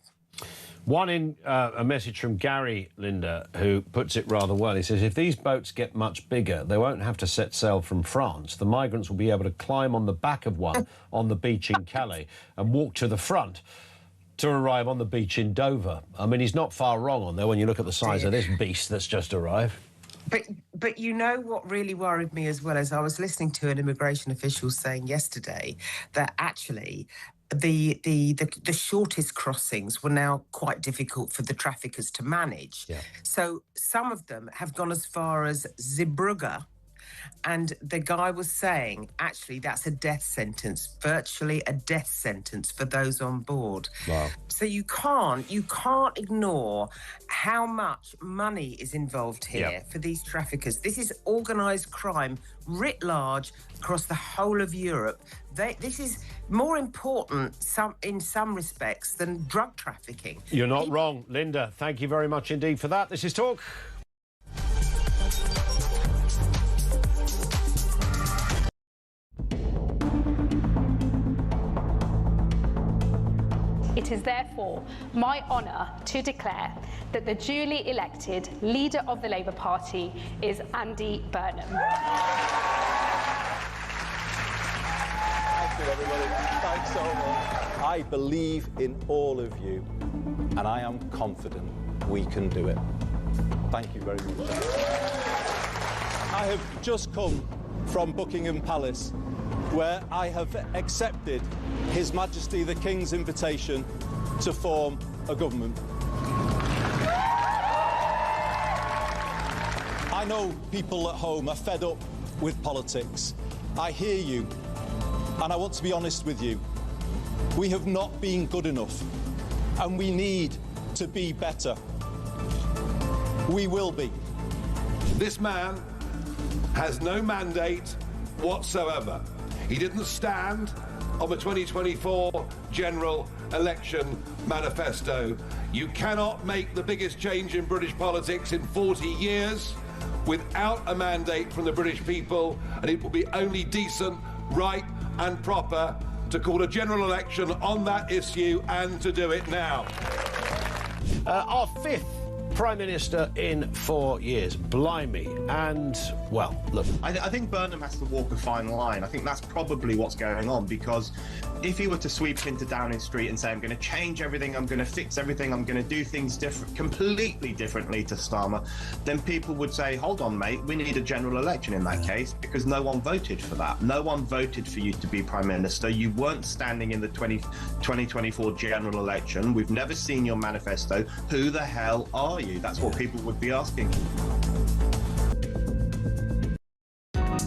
One in a message from Gary, Linda, who puts it rather well. He says, if these boats get much bigger, they won't have to set sail from France. The migrants will be able to climb on the back of one on the beach in Calais and walk to the front to arrive on the beach in Dover. I mean, he's not far wrong on there when you look at the size of this beast that's just arrived. But you know what really worried me as well, as I was listening to an immigration official saying yesterday that actually the shortest crossings were now quite difficult for the traffickers to manage. So some of them have gone as far as Zeebrugge, and the guy was saying actually that's a death sentence, virtually a death sentence for those on board. Wow. So you can't ignore how much money is involved here for these traffickers. This is organised crime writ large across the whole of Europe. This is more important in some respects than drug trafficking. You're not wrong, Linda. Thank you very much indeed for that. This is Talk. It is therefore my honour to declare that the duly elected leader of the Labour Party is Andy Burnham. Thank you, everybody. Thanks so much. I believe in all of you, and I am confident we can do it. Thank you very much. I have just come from Buckingham Palace, where I have accepted His Majesty the King's invitation to form a government. I know people at home are fed up with politics. I hear you, and I want to be honest with you. We have not been good enough, and we need to be better. We will be. This man has no mandate whatsoever. He didn't stand on the 2024 general election manifesto. You cannot make the biggest change in British politics in 40 years without a mandate from the British people, and it will be only decent, right and proper to call a general election on that issue and to do it now. Our fifth Prime Minister in 4 years. Blimey. And, well, look. I think Burnham has to walk a fine line. I think that's probably what's going on, because if he were to sweep into Downing Street and say, I'm going to change everything, I'm going to fix everything, I'm going to do things completely differently to Starmer, then people would say, hold on, mate, we need a general election in that case, because no one voted for that. No one voted for you to be Prime Minister. You weren't standing in the 2024 general election. We've never seen your manifesto. Who the hell are you? That's what people would be asking.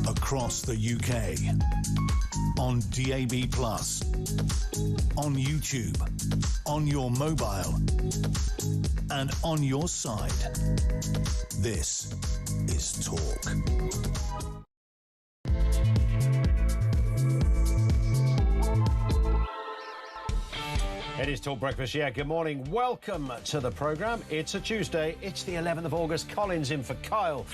Across the UK, on DAB+, on YouTube, on your mobile, and on your side. This is Talk. It is Talk Breakfast. Yeah, good morning. Welcome to the programme. It's a Tuesday. It's the 11th of August. Colin's in for Kyle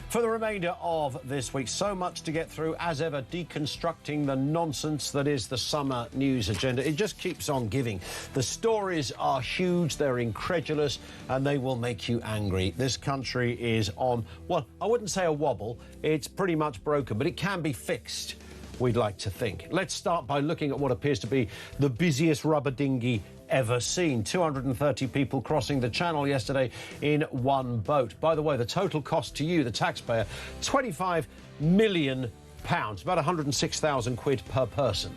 for the remainder of this week. So much to get through, as ever, deconstructing the nonsense that is the summer news agenda. It just keeps on giving. The stories are huge, they're incredulous, and they will make you angry. This country is on, well, I wouldn't say a wobble. It's pretty much broken, but it can be fixed, we'd like to think. Let's start by looking at what appears to be the busiest rubber dinghy ever seen. 230 people crossing the channel yesterday in one boat. By the way, the total cost to you, the taxpayer, £25 million, about 106,000 quid per person.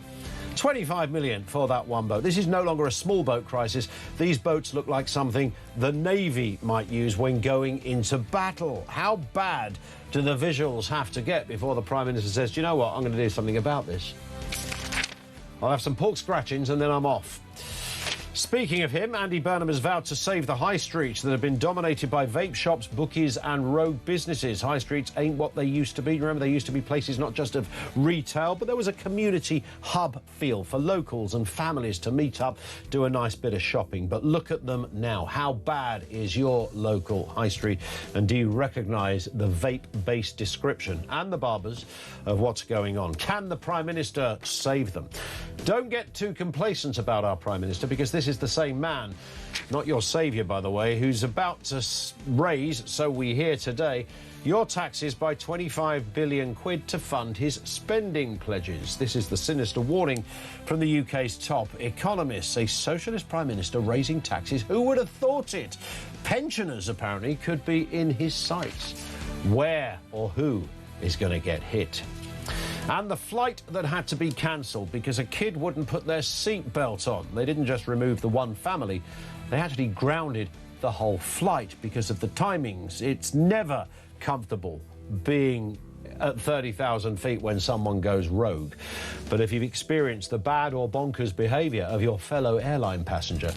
25 million for that one boat. This is no longer a small boat crisis. These boats look like something the Navy might use when going into battle. How bad do the visuals have to get before the Prime Minister says, do you know what, I'm going to do something about this? I'll have some pork scratchings and then I'm off. Speaking of him, Andy Burnham has vowed to save the high streets that have been dominated by vape shops, bookies and rogue businesses. High streets ain't what they used to be. Remember, they used to be places not just of retail, but there was a community hub feel for locals and families to meet up, do a nice bit of shopping. But look at them now. How bad is your local high street? And do you recognise the vape-based description and the barbers of what's going on? Can the Prime Minister save them? Don't get too complacent about our Prime Minister, because this is the same man, not your saviour, by the way, who's about to raise, so we hear today, your taxes by 25 billion quid to fund his spending pledges. This is the sinister warning from the UK's top economists. A socialist Prime Minister raising taxes. Who would have thought it? Pensioners, apparently, could be in his sights. Where or who is going to get hit? And the flight that had to be cancelled because a kid wouldn't put their seatbelt on. They didn't just remove the one family, they actually grounded the whole flight because of the timings. It's never comfortable being at 30,000 feet when someone goes rogue. But if you've experienced the bad or bonkers behaviour of your fellow airline passenger,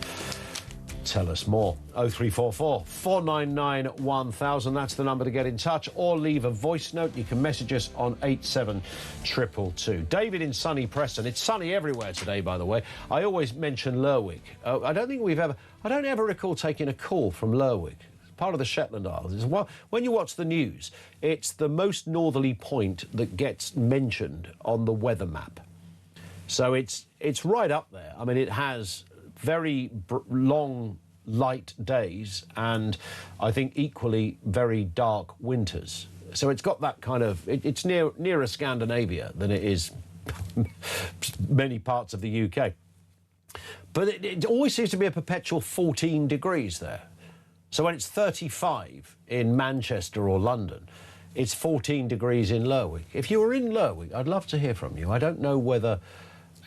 tell us more. 0344 499 1000. That's the number to get in touch, or leave a voice note. You can message us on 87222. David in sunny Preston. It's sunny everywhere today, by the way. I always mention Lerwick. I don't ever recall taking a call from Lerwick. It's part of the Shetland Isles. When you watch the news, it's the most northerly point that gets mentioned on the weather map. So it's right up there. I mean, it has very long, light days and I think equally very dark winters. So it's got that kind of... It's nearer Scandinavia than it is many parts of the UK. But it always seems to be a perpetual 14 degrees there. So when it's 35 in Manchester or London, it's 14 degrees in Lerwick. If you were in Lerwick, I'd love to hear from you. I don't know whether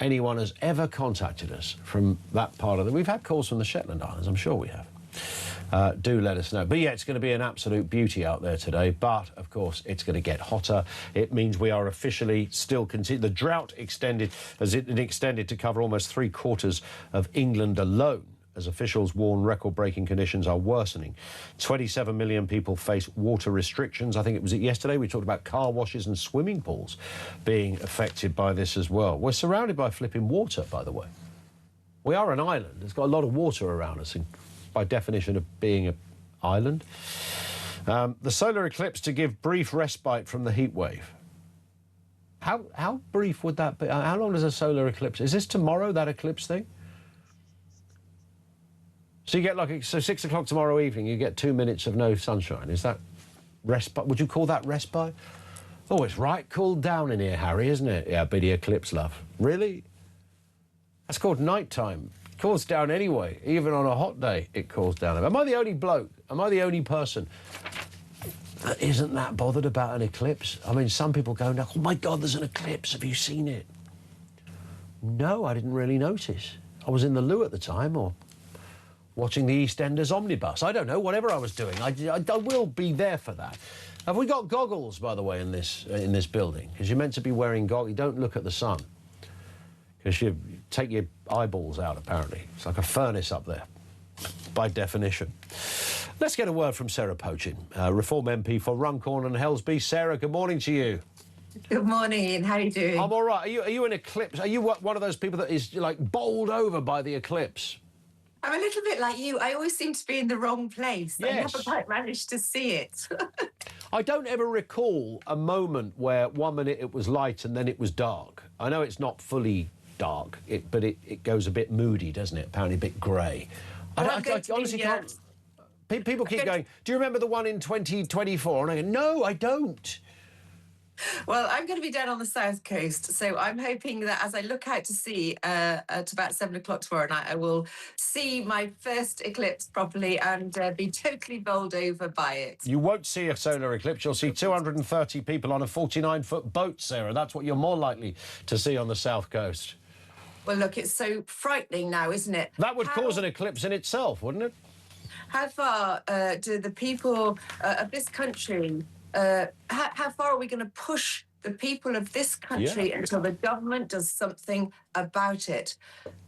anyone has ever contacted us from that part of the... We've had calls from the Shetland Islands, I'm sure we have. Do let us know. But yeah, it's going to be an absolute beauty out there today. But, of course, it's going to get hotter. It means we are officially still... The drought extended to cover almost 3/4 of England alone, as officials warn record-breaking conditions are worsening. 27 million people face water restrictions. I think it was yesterday we talked about car washes and swimming pools being affected by this as well. We're surrounded by flipping water, by the way. We are an island. It's got a lot of water around us, by definition of being an island. The solar eclipse to give brief respite from the heat wave. How brief would that be? How long does a solar eclipse... Is this tomorrow, that eclipse thing? So you get 6 o'clock tomorrow evening, you get 2 minutes of no sunshine. Is that respite? Would you call that respite? Oh, it's right cooled down in here, Harry, isn't it? Yeah, bit of eclipse, love. Really? That's called nighttime. It cools down anyway. Even on a hot day, it cools down. Am I the only bloke? Am I the only person that isn't that bothered about an eclipse? I mean, some people go, oh my God, there's an eclipse. Have you seen it? No, I didn't really notice. I was in the loo at the time, or watching the EastEnders omnibus. I don't know, whatever I was doing. I will be there for that. Have we got goggles, by the way, in this building? Because you're meant to be wearing goggles. You don't look at the sun. because you take your eyeballs out, apparently. It's like a furnace up there, by definition. Let's get a word from Sarah Pochin, Reform MP for Runcorn and Helsby. Sarah, good morning to you. Good morning, Ian. How are you doing? I'm all right. Are you an eclipse? Are you one of those people that is, like, bowled over by the eclipse? I'm a little bit like you. I always seem to be in the wrong place. Yes. I never quite managed to see it. I don't ever recall a moment where 1 minute it was light and then it was dark. I know it's not fully dark, but it goes a bit moody, doesn't it? Apparently a bit grey. I honestly can't... People keep going, do you remember the one in 2024? And I go, no, I don't. Well, I'm going to be down on the south coast, so I'm hoping that as I look out to sea at about 7 o'clock tomorrow night, I will see my first eclipse properly and be totally bowled over by it. You won't see a solar eclipse. You'll see 230 people on a 49-foot boat, Sarah. That's what you're more likely to see on the south coast. Well, look, it's so frightening now, isn't it? That would cause an eclipse in itself, wouldn't it? How far do the people of this country... how far are we going to push the people of this country until the government does something about it?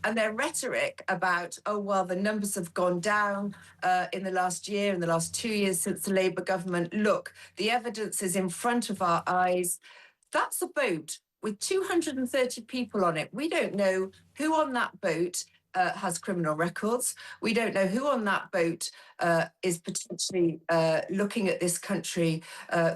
And their rhetoric about, oh, well, the numbers have gone down in the last year, in the last 2 years since the Labour government. Look, the evidence is in front of our eyes. That's a boat with 230 people on it. We don't know who on that boat has criminal records. We don't know who on that boat is potentially looking at this country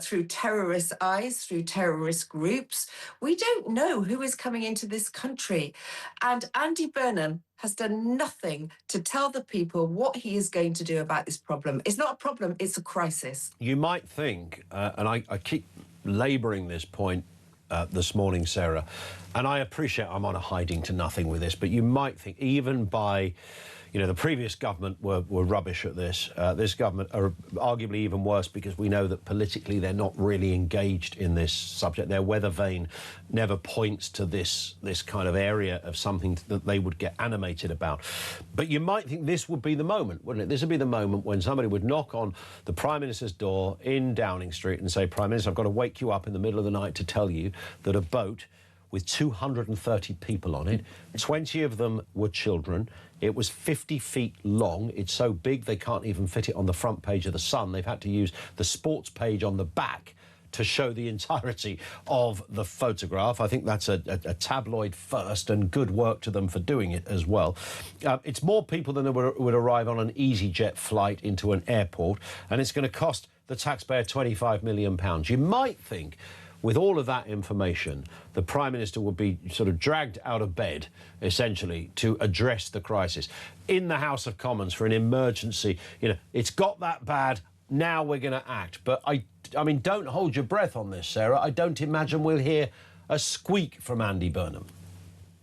through terrorist eyes, through terrorist groups. We don't know who is coming into this country. And Andy Burnham has done nothing to tell the people what he is going to do about this problem. It's not a problem, it's a crisis. You might think, and I keep labouring this point this morning, Sarah, and I appreciate I'm on a hiding to nothing with this, but you might think even by, you know, the previous government were rubbish at this. This government are arguably even worse because we know that politically they're not really engaged in this subject. Their weather vane never points to this kind of area of something that they would get animated about. But you might think this would be the moment, wouldn't it? This would be the moment when somebody would knock on the Prime Minister's door in Downing Street and say, Prime Minister, I've got to wake you up in the middle of the night to tell you that a boat with 230 people on it, 20 of them were children. It was 50 feet long. It's so big they can't even fit it on the front page of The Sun. They've had to use the sports page on the back to show the entirety of the photograph. I think that's a tabloid first, and good work to them for doing it as well. It's more people than would arrive on an EasyJet flight into an airport, and it's going to cost the taxpayer £25 million. You might think, with all of that information, the Prime Minister would be sort of dragged out of bed, essentially, to address the crisis in the House of Commons for an emergency. You know, it's got that bad, now we're going to act. But I mean, don't hold your breath on this, Sarah. I don't imagine we'll hear a squeak from Andy Burnham.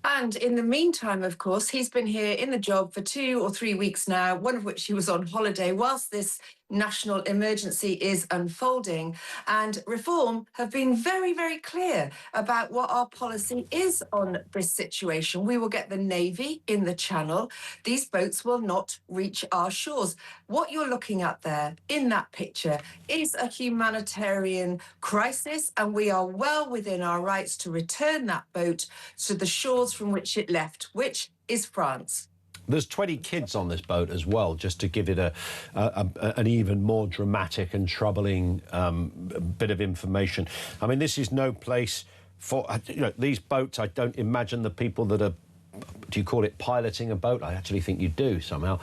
And in the meantime, of course, he's been here in the job for 2 or 3 weeks now, one of which he was on holiday whilst this national emergency is unfolding. And Reform have been very, very clear about what our policy is on this situation. We will get the Navy in the Channel. These boats will not reach our shores. What you're looking at there in that picture is a humanitarian crisis, and we are well within our rights to return that boat to the shores from which it left, which is France. There's 20 kids on this boat as well, just to give it an even more dramatic and troubling bit of information. I mean, this is no place for, you know, these boats. I don't imagine the people that are, do you call it piloting a boat? I actually think you do somehow.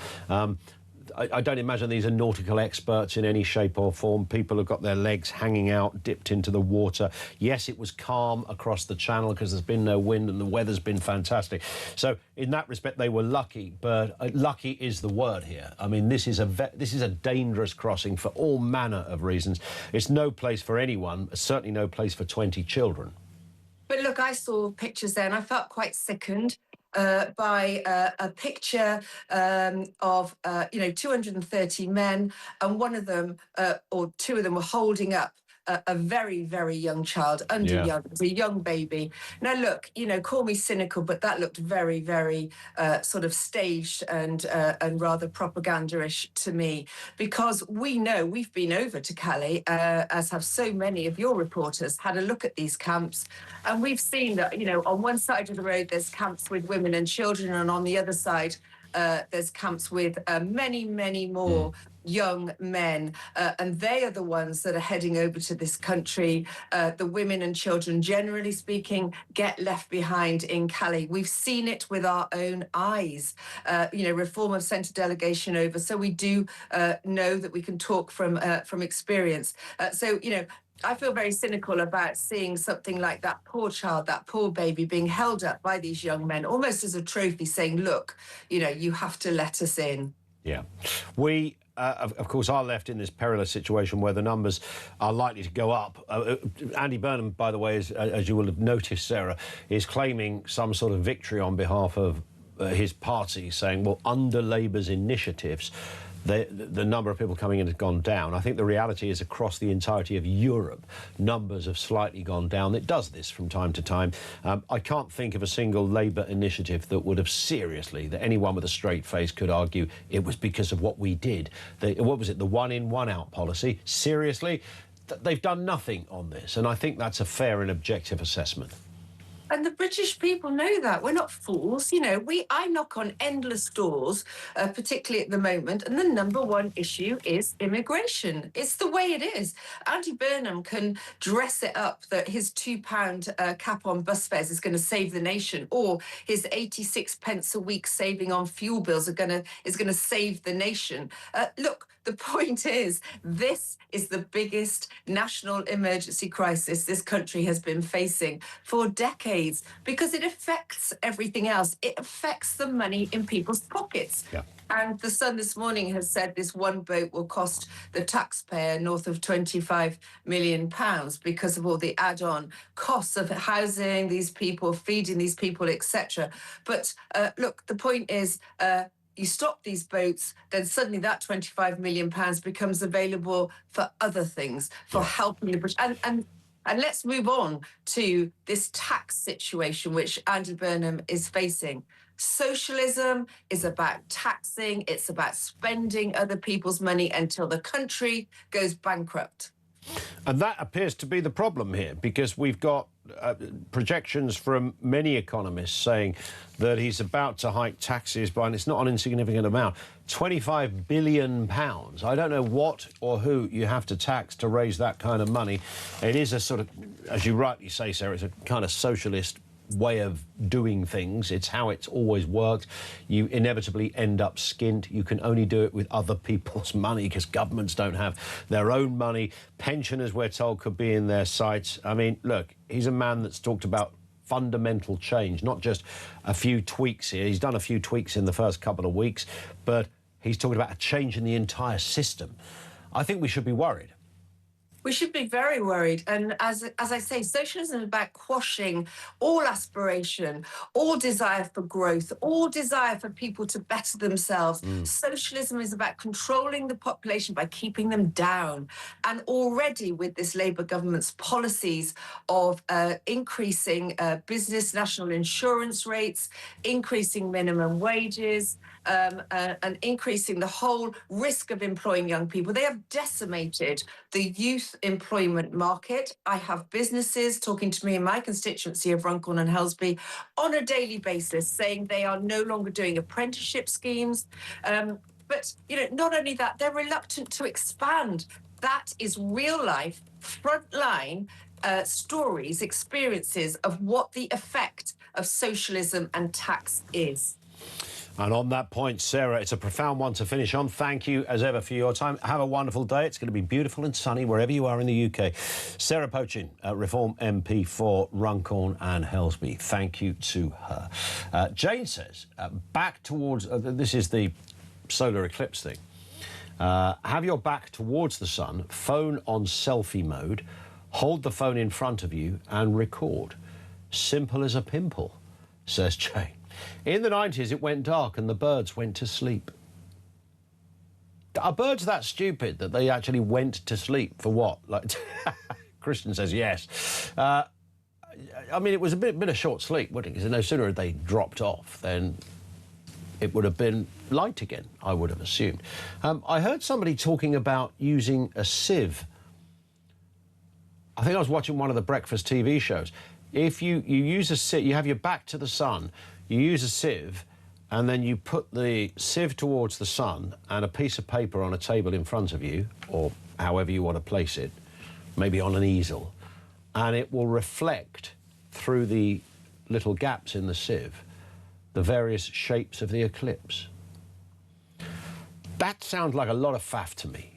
I don't imagine these are nautical experts in any shape or form. People have got their legs hanging out, dipped into the water. Yes, it was calm across the channel because there's been no wind and the weather's been fantastic. So in that respect, they were lucky, but lucky is the word here. I mean, this is a dangerous crossing for all manner of reasons. It's no place for anyone, certainly no place for 20 children. But look, I saw pictures there and I felt quite sickened by a picture of, 230 men, and one of them, or two of them, were holding up a very, very young child, a young baby. Now, look, you know, call me cynical, but that looked very, very sort of staged and rather propaganda-ish to me, because we know, we've been over to Calais, as have so many of your reporters, had a look at these camps, and we've seen that, you know, on one side of the road there's camps with women and children, and on the other side there's camps with many, many more young men, and they are the ones that are heading over to this country. The women and children, generally speaking, get left behind in Calais. We've seen it with our own eyes. You know, Reform have sent a delegation over, so we do know that we can talk from experience. So, you know, I feel very cynical about seeing something like that poor child, that poor baby being held up by these young men, almost as a trophy, saying, look, you know, you have to let us in. Yeah. We, of course, are left in this perilous situation where the numbers are likely to go up. Andy Burnham, by the way, as you will have noticed, Sarah, is claiming some sort of victory on behalf of his party, saying, well, under Labour's initiatives, the number of people coming in has gone down. I think the reality is across the entirety of Europe, numbers have slightly gone down. It does this from time to time. I can't think of a single Labour initiative that would have seriously, that anyone with a straight face could argue it was because of what we did. What was it, the one-in, one-out policy? Seriously? They've done nothing on this, and I think that's a fair and objective assessment. And the British people know that. We're not fools. You know, I knock on endless doors, particularly at the moment, and the number one issue is immigration. It's the way it is. Andy Burnham can dress it up that his £2 cap on bus fares is going to save the nation, or his 86 pence a week saving on fuel bills is going to save the nation. Look, the point is, this is the biggest national emergency crisis this country has been facing for decades, because it affects everything else. It affects the money in people's pockets. Yeah. And The Sun this morning has said this one boat will cost the taxpayer north of £25 million because of all the add-on costs of housing these people, feeding these people, etc. But look, the point is, you stop these boats, then suddenly that £25 million becomes available for other things, for helping the British. And let's move on to this tax situation which Andy Burnham is facing. Socialism is about taxing, it's about spending other people's money until the country goes bankrupt. And that appears to be the problem here, because we've got projections from many economists saying that he's about to hike taxes by, and it's not an insignificant amount, £25 billion. I don't know what or who you have to tax to raise that kind of money. It is a sort of, as you rightly say, Sarah, it's a kind of socialist way of doing things. It's how it's always worked. You inevitably end up skint. You can only do it with other people's money because governments don't have their own money. Pensioners, we're told, could be in their sights. I mean, look, he's a man that's talked about fundamental change, not just a few tweaks here. He's done a few tweaks in the first couple of weeks, but he's talking about a change in the entire system. I think we should be worried. We should be very worried. And as I say, socialism is about quashing all aspiration, all desire for growth, all desire for people to better themselves. Socialism is about controlling the population by keeping them down. And already with this Labour government's policies of increasing business national insurance rates, increasing minimum wages, and increasing the whole risk of employing young people, they have decimated the youth employment market. I have businesses talking to me in my constituency of Runcorn and Helsby on a daily basis saying they are no longer doing apprenticeship schemes. But, you know, not only that, they're reluctant to expand. That is real life, frontline stories, experiences of what the effect of socialism and tax is. And on that point, Sarah, it's a profound one to finish on. Thank you, as ever, for your time. Have a wonderful day. It's going to be beautiful and sunny wherever you are in the UK. Sarah Pochin, Reform MP for Runcorn and Helsby. Thank you to her. Jane says, back towards... this is the solar eclipse thing. Have your back towards the sun, phone on selfie mode, hold the phone in front of you and record. Simple as a pimple, says Jane. In the 90s, it went dark and the birds went to sleep. Are birds that stupid that they actually went to sleep for what? Like Christian says yes. I mean, it was a bit of short sleep, wasn't it? Because no sooner had they dropped off than it would have been light again, I would have assumed. I heard somebody talking about using a sieve. I think I was watching one of the breakfast TV shows. If you use a sieve, you have your back to the sun, you use a sieve, and then you put the sieve towards the sun and a piece of paper on a table in front of you, or however you want to place it, maybe on an easel, and it will reflect through the little gaps in the sieve the various shapes of the eclipse. That sounds like a lot of faff to me.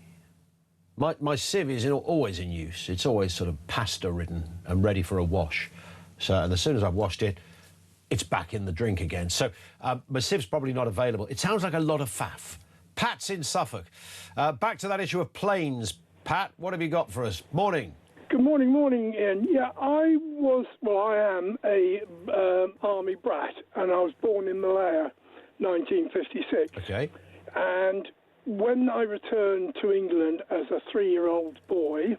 My sieve is always in use. It's always sort of pasta-ridden and ready for a wash. So, and as soon as I've washed it, it's back in the drink again. So my sieve's probably not available. It sounds like a lot of faff. Pat's in Suffolk. Back to that issue of planes. Pat, what have you got for us? Morning. Good morning, Ian. Yeah, I am a army brat, and I was born in Malaya, 1956. Okay. And when I returned to England as a 3-year-old boy,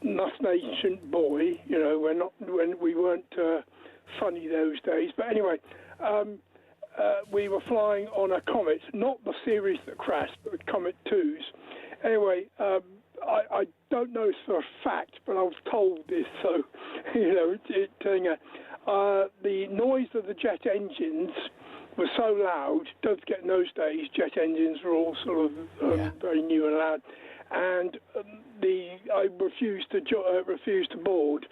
not an ancient boy, you know, when we weren't funny those days. But anyway, we were flying on a Comet, not the series that crashed, but Comet 2s. Anyway, I don't know this for a fact, but I was told this, so, you know, the noise of the jet engines was so loud. Don't forget, in those days, jet engines were all sort of very new and loud, and I refused to board.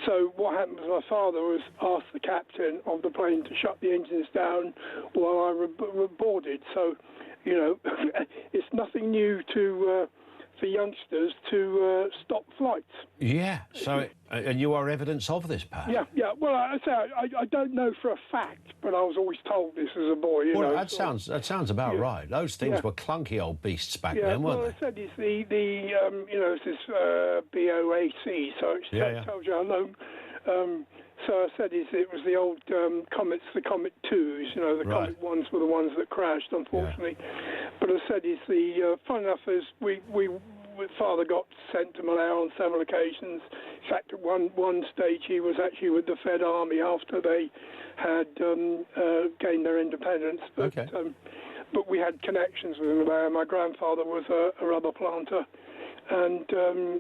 So what happened was my father asked the captain of the plane to shut the engines down while I boarded. So, you know, it's nothing new for youngsters to stop flights. Yeah. So, and you are evidence of this, Pat. Yeah. Well, I don't know for a fact, but I was always told this as a boy. You know, that sounds about right. Those things were clunky old beasts back then, weren't they? I said it's it's this BOAC, so it tells you how long. So I said it was the old Comets, the Comet 2s, you know, the Comet 1s were the ones that crashed, unfortunately. Yeah. But I said fun enough is Father got sent to Malaya on several occasions. In fact, at one stage he was actually with the Fed Army after they had gained their independence. But, but we had connections with Malaya. My grandfather was a rubber planter, and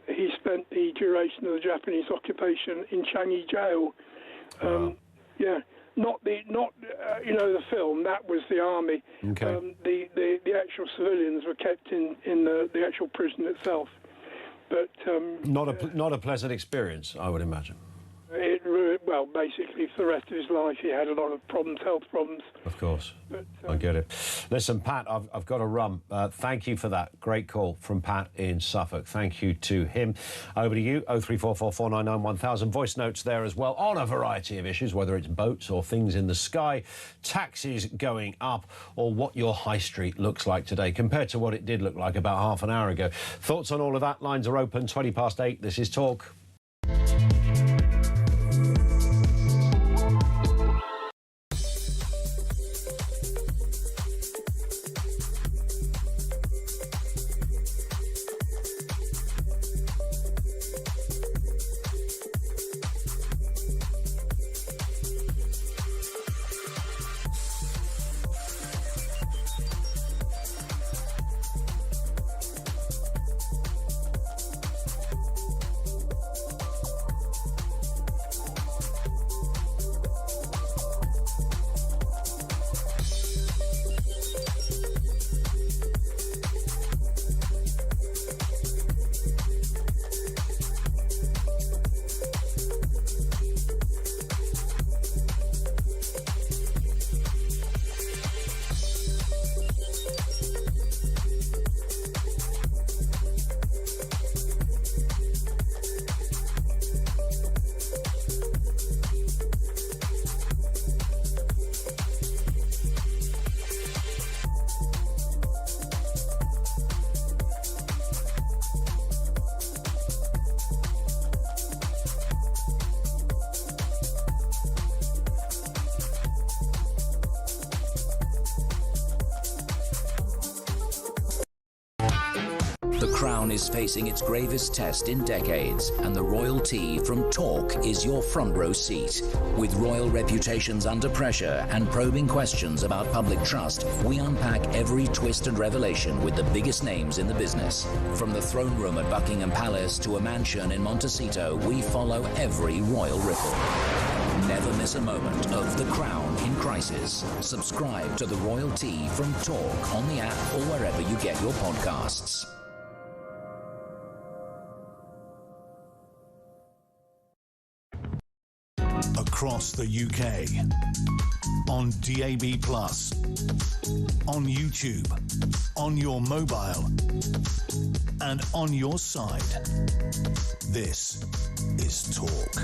he spent the duration of the Japanese occupation in Changi Jail. Not you know, the film. That was the army. Okay. The actual civilians were kept in the actual prison itself. But not a pleasant experience, I would imagine. Well, basically, for the rest of his life, he had a lot of problems, health problems. Of course. I get it. Listen, Pat, I've got to run. Thank you for that. Great call from Pat in Suffolk. Thank you to him. Over to you, 0344 499 1000. Voice notes there as well on a variety of issues, whether it's boats or things in the sky, taxis going up, or what your high street looks like today compared to what it did look like about half an hour ago. Thoughts on all of that? Lines are open, 8:20. This is Talk. The Crown is facing its gravest test in decades, and the royal tea from Talk is your front row seat. With royal reputations under pressure and probing questions about public trust, we unpack every twist and revelation with the biggest names in the business. From the throne room at Buckingham Palace to a mansion in Montecito, we follow every royal ripple. Never miss a moment of The Crown in crisis. Subscribe to The Royal Tea from Talk on the app or wherever you get your podcasts. Across the UK, on DAB+, on YouTube, on your mobile, and on your side. This is Talk.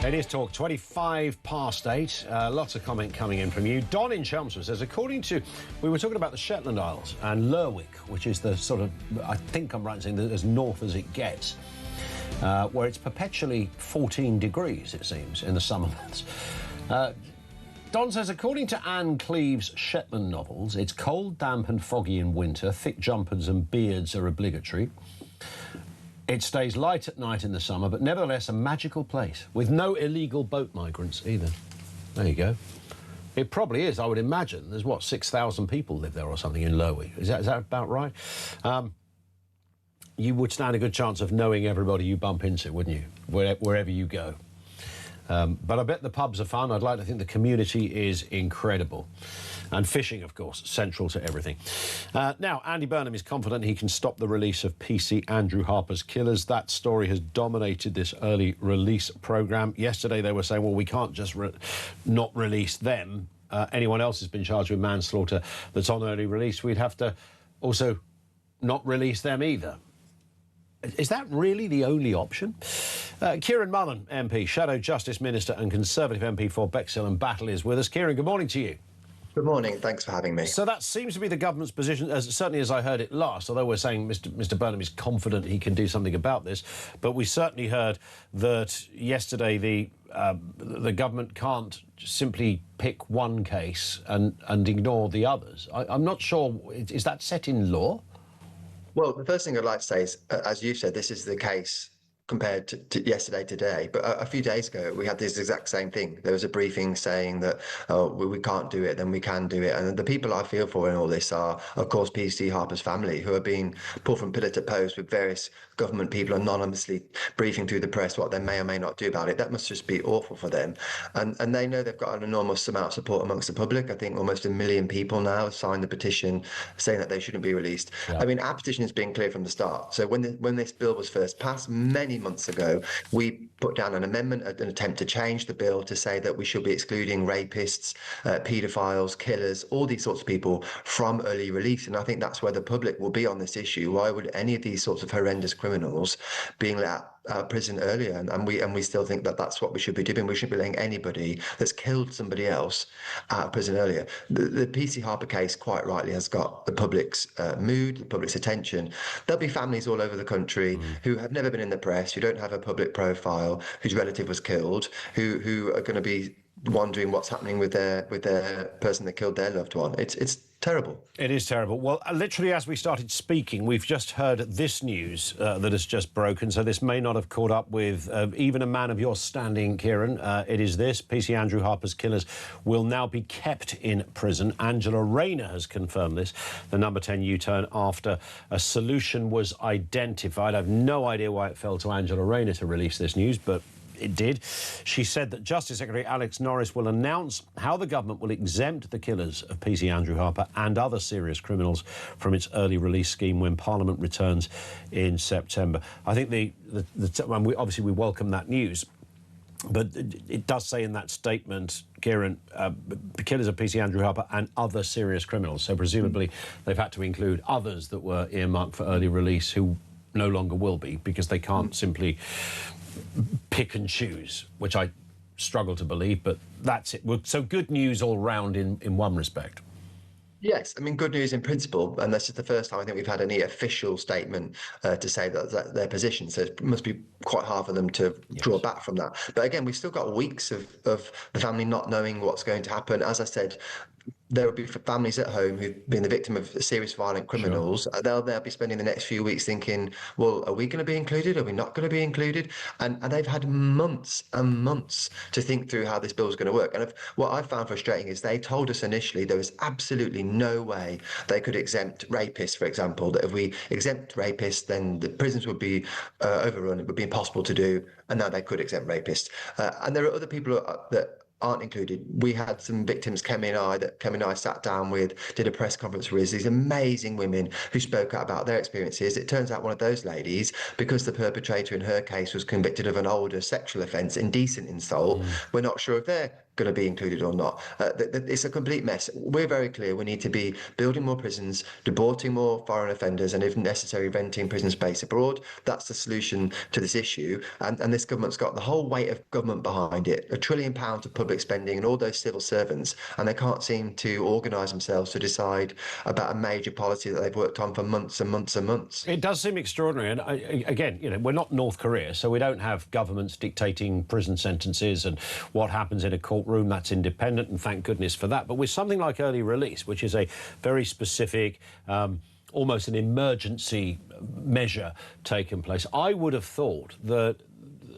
It is Talk, 8:25. Lots of comment coming in from you. Don in Chelmsford says, we were talking about the Shetland Isles and Lerwick, which is the sort of, I think I'm right in saying, as north as it gets, where it's perpetually 14 degrees, it seems, in the summer months. Don says, according to Anne Cleeve's Shetland novels, it's cold, damp and foggy in winter. Thick jumpers and beards are obligatory. It stays light at night in the summer, but nevertheless a magical place, with no illegal boat migrants either. There you go. It probably is, I would imagine. There's, 6,000 people live there or something in Lerwick. Is that about right? You would stand a good chance of knowing everybody you bump into, wouldn't you, wherever you go. But I bet the pubs are fun. I'd like to think the community is incredible. And fishing, of course, central to everything. Now, Andy Burnham is confident he can stop the release of PC Andrew Harper's Killers. That story has dominated this early release programme. Yesterday they were saying, well, we can't just not release them. Anyone else has been charged with manslaughter that's on early release. We'd have to also not release them either. Is that really the only option? Kieran Mullen, MP, Shadow Justice Minister and Conservative MP for Bexhill and Battle is with us. Kieran, good morning to you. Good morning. Thanks for having me. So that seems to be the government's position, certainly as I heard it last, although we're saying Mr Burnham is confident he can do something about this. But we certainly heard that yesterday the government can't simply pick one case and ignore the others. I'm not sure. Is that set in law? Well, the first thing I'd like to say is, as you said, this is the case compared to yesterday, today. But a few days ago, we had this exact same thing. There was a briefing saying that we can't do it, then we can do it. And the people I feel for in all this are, of course, PC Harper's family, who are being pulled from pillar to post with various government people anonymously briefing through the press what they may or may not do about it. That must just be awful for them. And they know they've got an enormous amount of support amongst the public. I think almost 1 million people now have signed the petition saying that they shouldn't be released. Yeah. I mean, our petition has been clear from the start. So when this bill was first passed many months ago, we put down an amendment, an attempt to change the bill to say that we should be excluding rapists, paedophiles, killers, all these sorts of people from early release. And I think that's where the public will be on this issue. Why would any of these sorts of horrendous criminals being let out of prison earlier? And we still think that that's what we should be doing. We shouldn't be letting anybody that's killed somebody else out of prison earlier. The PC Harper case, quite rightly, has got the public's mood, the public's attention. There'll be families all over the country who have never been in the press, who don't have a public profile, whose relative was killed, who are going to be wondering what's happening with their person that killed their loved one. It's terrible. It is terrible. Well, literally as we started speaking, we've just heard this news that has just broken, so this may not have caught up with even a man of your standing, Kieran. It is this. PC Andrew Harper's Killers will now be kept in prison. Angela Rayner has confirmed this, the Number 10 U-turn, after a solution was identified. I have no idea why it fell to Angela Rayner to release this news, but it did. She said that Justice Secretary Alex Norris will announce how the government will exempt the killers of PC Andrew Harper and other serious criminals from its early release scheme when Parliament returns in September. I think obviously we welcome that news, but it does say in that statement, Kieran, the killers of PC Andrew Harper and other serious criminals. So presumably they've had to include others that were earmarked for early release who no longer will be, because they can't simply pick and choose, which I struggle to believe, but that's it. So good news all round in one respect. Yes, I mean, good news in principle, and this is the first time I think we've had any official statement to say that their position. So it must be quite hard for them to draw back from that. But again, we've still got weeks of the family not knowing what's going to happen. As I said, there will be families at home who've been the victim of serious violent criminals. Sure. They'll be spending the next few weeks thinking, well, are we going to be included? Are we not going to be included? And they've had months and months to think through how this bill is going to work. And what I found frustrating is they told us initially there was absolutely no way they could exempt rapists, for example, that if we exempt rapists, then the prisons would be overrun. It would be impossible to do. And now they could exempt rapists. And there are other people that aren't included. We had some victims, Kemi and I sat down with, did a press conference with these amazing women who spoke out about their experiences. It turns out one of those ladies, because the perpetrator in her case was convicted of an older sexual offence, indecent insult, we're not sure if they're going to be included or not. It's a complete mess. We're very clear we need to be building more prisons, deporting more foreign offenders, and if necessary, renting prison space abroad. That's the solution to this issue. And this government's got the whole weight of government behind it, £1 trillion of public spending and all those civil servants, and they can't seem to organise themselves to decide about a major policy that they've worked on for months and months and months. It does seem extraordinary. And again, we're not North Korea, so we don't have governments dictating prison sentences and what happens in a courtroom. That's independent, and thank goodness for that. But with something like early release, which is a very specific, almost an emergency measure taking place, I would have thought that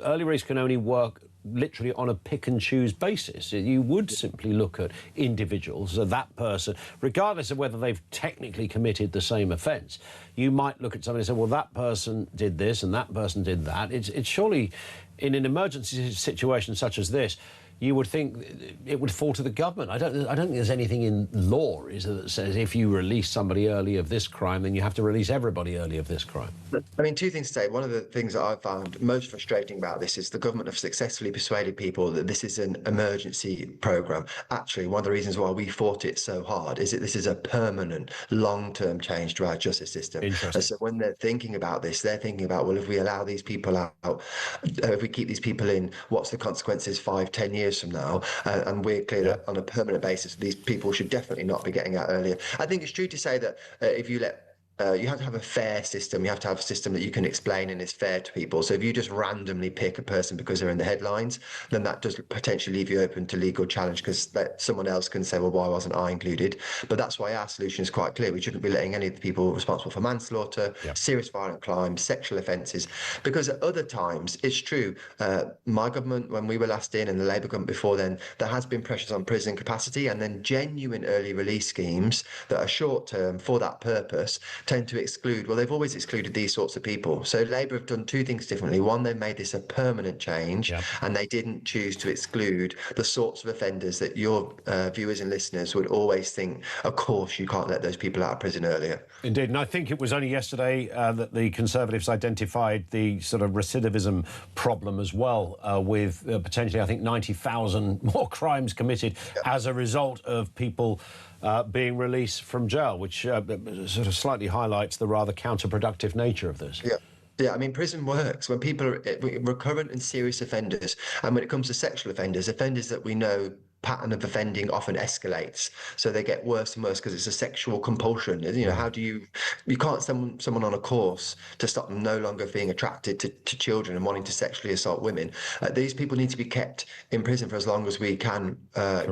early release can only work literally on a pick and choose basis. You would simply look at individuals, that person, regardless of whether they've technically committed the same offence. You might look at somebody and say, well, that person did this and that person did that. It's surely, in an emergency situation such as this, you would think it would fall to the government. I don't think there's anything in law that says if you release somebody early of this crime, then you have to release everybody early of this crime. I mean, two things to say. One of the things that I found most frustrating about this is the government have successfully persuaded people that this is an emergency programme. Actually, one of the reasons why we fought it so hard is that this is a permanent, long-term change to our justice system. And so when they're thinking about this, they're thinking about, well, if we allow these people out, if we keep these people in, what's the consequences 5-10 years from now? And we're clear that on a permanent basis, these people should definitely not be getting out earlier. I think it's true to say that if you let you have to have a fair system. You have to have a system that you can explain and is fair to people. So if you just randomly pick a person because they're in the headlines, then that does potentially leave you open to legal challenge, because someone else can say, well, why wasn't I included? But that's why our solution is quite clear. We shouldn't be letting any of the people responsible for manslaughter, serious violent crimes, sexual offences, because at other times, it's true, my government, when we were last in, and the Labour government before then, there has been pressures on prison capacity, and then genuine early release schemes that are short term for that purpose tend to exclude, well, they've always excluded these sorts of people. So Labour have done two things differently. One, they made this a permanent change, and they didn't choose to exclude the sorts of offenders that your viewers and listeners would always think, of course, you can't let those people out of prison earlier. Indeed, and I think it was only yesterday that the Conservatives identified the sort of recidivism problem as well, with potentially, I think, 90,000 more crimes committed as a result of people being released from jail, which sort of slightly highlights the rather counterproductive nature of this. Yeah, I mean, prison works when people are recurrent and serious offenders, and when it comes to sexual offenders that we know pattern of offending often escalates, so they get worse and worse because it's a sexual compulsion. You know, how do you can't send someone on a course to stop them no longer being attracted to children and wanting to sexually assault women. These people need to be kept in prison for as long as we can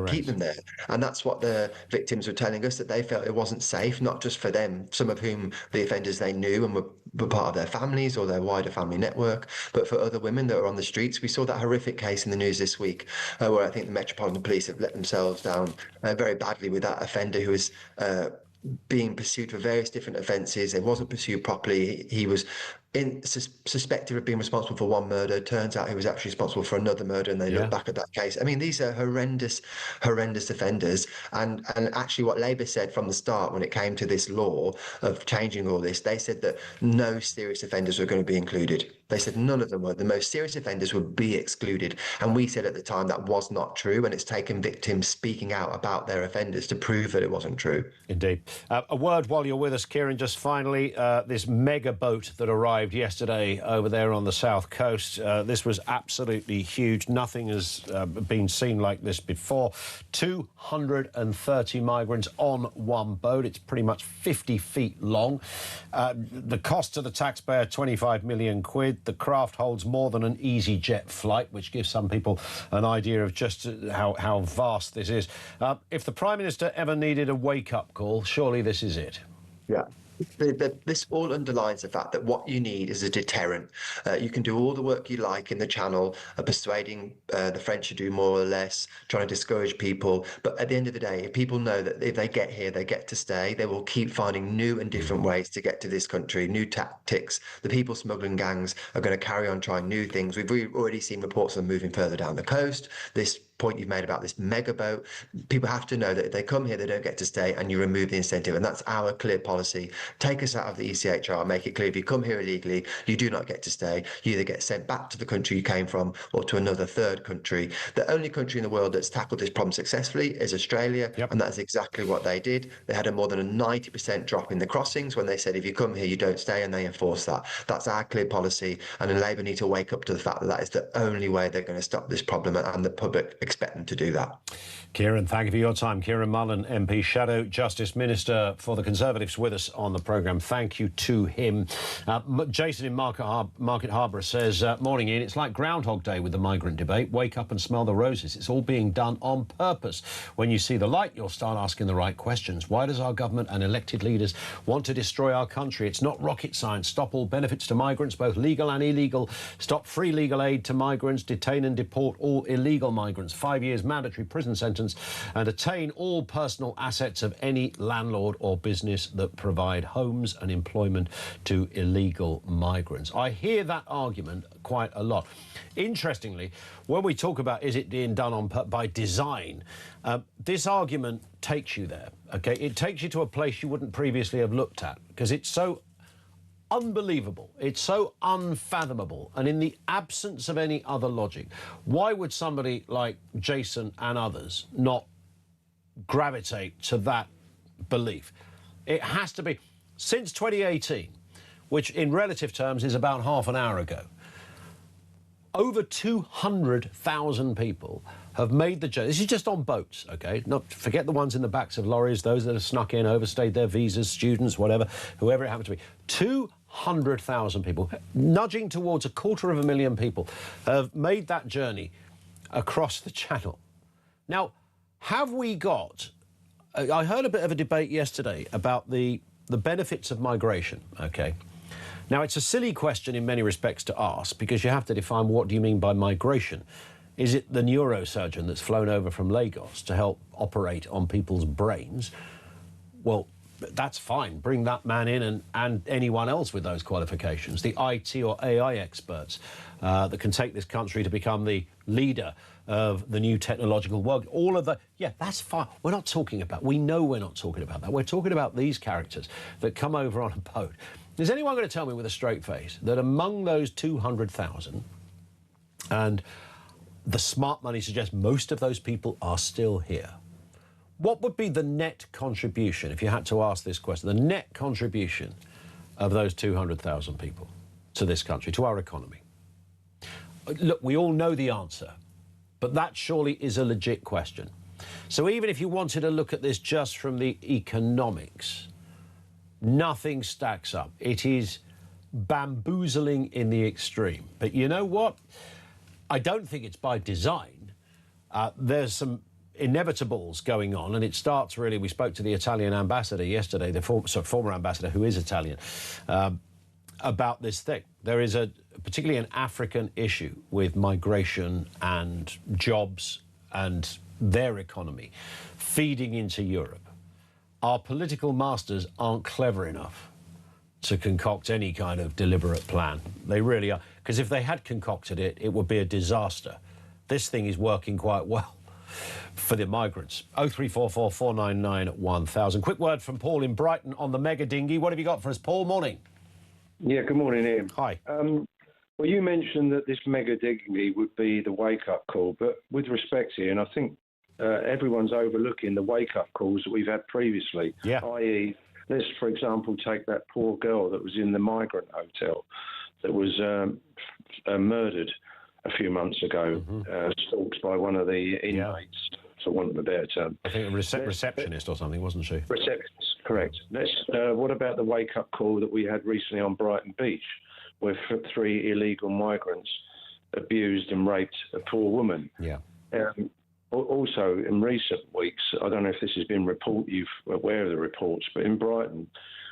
keep them there, and that's what the victims were telling us, that they felt it wasn't safe, not just for them, some of whom the offenders they knew and were part of their families or their wider family network, but for other women that are on the streets. We saw that horrific case in the news this week where I think the Metropolitan Police have let themselves down very badly with that offender who was being pursued for various different offences. It wasn't pursued properly. He was suspected of being responsible for one murder. Turns out he was actually responsible for another murder, and they look back at that case. I mean, these are horrendous offenders. And actually what Labour said from the start when it came to this law of changing all this, they said that no serious offenders were going to be included. They said none of them were. The most serious offenders would be excluded. And we said at the time that was not true, and it's taken victims speaking out about their offenders to prove that it wasn't true. Indeed. A word while you're with us, Kieran, just finally, this mega boat that arrived arrived yesterday over there on the south coast. This was absolutely huge. Nothing has been seen like this before. 230 migrants on one boat. It's pretty much 50 feet long. The cost to the taxpayer, 25 million quid. The craft holds more than an EasyJet flight, which gives some people an idea of just how vast this is. If the Prime Minister ever needed a wake-up call, surely this is it. Yeah. This all underlines the fact that what you need is a deterrent. You can do all the work you like in the Channel, persuading the French to do more or less, trying to discourage people. But at the end of the day, if people know that if they get here, they get to stay, they will keep finding new and different ways to get to this country, new tactics. The people smuggling gangs are going to carry on trying new things. We've already seen reports of them moving further down the coast. This point you've made about this mega boat, people have to know that if they come here, they don't get to stay, and you remove the incentive. And that's our clear policy. Take us out of the ECHR, make it clear if you come here illegally, you do not get to stay. You either get sent back to the country you came from or to another third country. The only country in the world that's tackled this problem successfully is Australia, and that's exactly what they did. They had a more than a 90% drop in the crossings when they said if you come here, you don't stay, and they enforced that. That's our clear policy, and Labour need to wake up to the fact that that is the only way they're going to stop this problem, and the public expect them to do that. Kieran, thank you for your time. Kieran Mullen, MP, Shadow Justice Minister for the Conservatives, with us on the programme. Thank you to him. Jason in Market Harbour says, morning, Ian. It's like Groundhog Day with the migrant debate. Wake up and smell the roses. It's all being done on purpose. When you see the light, you'll start asking the right questions. Why does our government and elected leaders want to destroy our country? It's not rocket science. Stop all benefits to migrants, both legal and illegal. Stop free legal aid to migrants. Detain and deport all illegal migrants. 5 years mandatory prison sentence, and attain all personal assets of any landlord or business that provide homes and employment to illegal migrants. I hear that argument quite a lot. Interestingly, when we talk about is it being done by design, this argument takes you there, okay? It takes you to a place you wouldn't previously have looked at, because it's so unbelievable. It's so unfathomable. And in the absence of any other logic, why would somebody like Jason and others not gravitate to that belief? It has to be. Since 2018, which in relative terms is about half an hour ago, over 200,000 people have made the journey. This is just on boats, OK? Not forget the ones in the backs of lorries, those that have snuck in, overstayed their visas, students, whatever, whoever it happened to be. 200,000 people, nudging towards 250,000 people, have made that journey across the Channel. Now, have we got... I heard a bit of a debate yesterday about the benefits of migration, OK? Now, it's a silly question in many respects to ask, because you have to define what do you mean by migration. Is it the neurosurgeon that's flown over from Lagos to help operate on people's brains? Well, that's fine. Bring that man in and anyone else with those qualifications. The IT or AI experts that can take this country to become the leader of the new technological world. All of that, yeah, that's fine. We're not talking about, we know we're not talking about that. We're talking about these characters that come over on a boat. Is anyone going to tell me with a straight face that among those 200,000, and the smart money suggests most of those people are still here, what would be the net contribution, if you had to ask this question, the net contribution of those 200,000 people to this country, to our economy? Look, we all know the answer, but that surely is a legit question. So even if you wanted to look at this just from the economics, nothing stacks up. It is bamboozling in the extreme. But you know what? I don't think it's by design. There's some inevitables going on, and it starts really, we spoke to the Italian ambassador yesterday, the former ambassador who is Italian, about this thing. There is particularly an African issue with migration and jobs and their economy feeding into Europe. Our political masters aren't clever enough to concoct any kind of deliberate plan. They really are. Because if they had concocted it, it would be a disaster. This thing is working quite well for the migrants. 0344 499 1000. Quick word from Paul in Brighton on the mega dinghy. What have you got for us, Paul? Morning. Yeah, good morning, Ian. Hi. Well, you mentioned that this mega dinghy would be the wake-up call, but with respect, Ian, I think everyone's overlooking the wake-up calls that we've had previously, i.e. let's, for example, take that poor girl that was in the migrant hotel that was murdered a few months ago, stalked by one of the inmates, for want of a better term. I think a receptionist or something, wasn't she? Receptionist, correct. What about the wake-up call that we had recently on Brighton Beach, where 3 illegal migrants abused and raped a poor woman? Yeah. Also, in recent weeks, I don't know if this has been reported, you're aware of the reports, but in Brighton,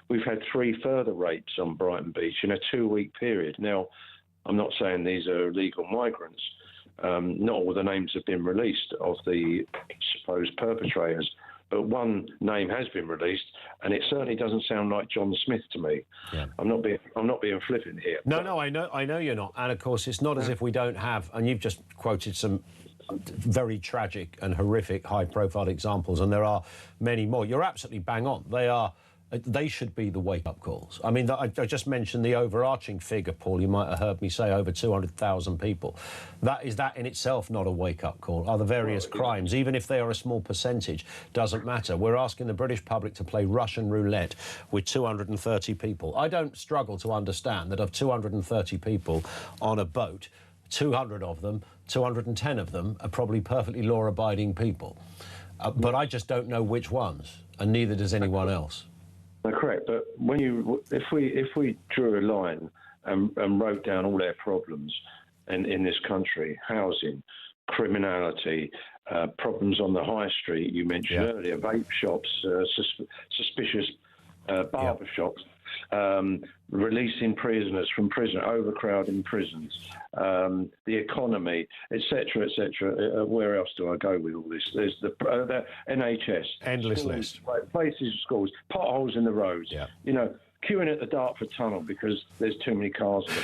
we've had 3 further rapes on Brighton Beach in a 2-week period. Now, I'm not saying these are illegal migrants. Not all the names have been released of the supposed perpetrators, but one name has been released, and it certainly doesn't sound like John Smith to me. Yeah. I'm not being flippant here. No, I know you're not. And of course, it's not as if we don't have. And you've just quoted some very tragic and horrific, high-profile examples, and there are many more. You're absolutely bang on. They should be the wake-up calls. I mean, I just mentioned the overarching figure, Paul. You might have heard me say over 200,000 people. Is that in itself not a wake-up call? Are the various crimes, even if they are a small percentage, doesn't matter. We're asking the British public to play Russian roulette with 230 people. I don't struggle to understand that of 230 people on a boat, 200 of them, 210 of them are probably perfectly law-abiding people. But I just don't know which ones, and neither does anyone else. No, correct, but if we drew a line and wrote down all our problems in this country, housing, criminality, problems on the high street, you mentioned earlier, vape shops, suspicious barber shops, releasing prisoners from prison, overcrowding prisons, the economy, etc., etc. Where else do I go with all this? There's the NHS, endless schools, list, places, schools, potholes in the roads. Yeah. You know, queuing at the Dartford Tunnel because there's too many cars on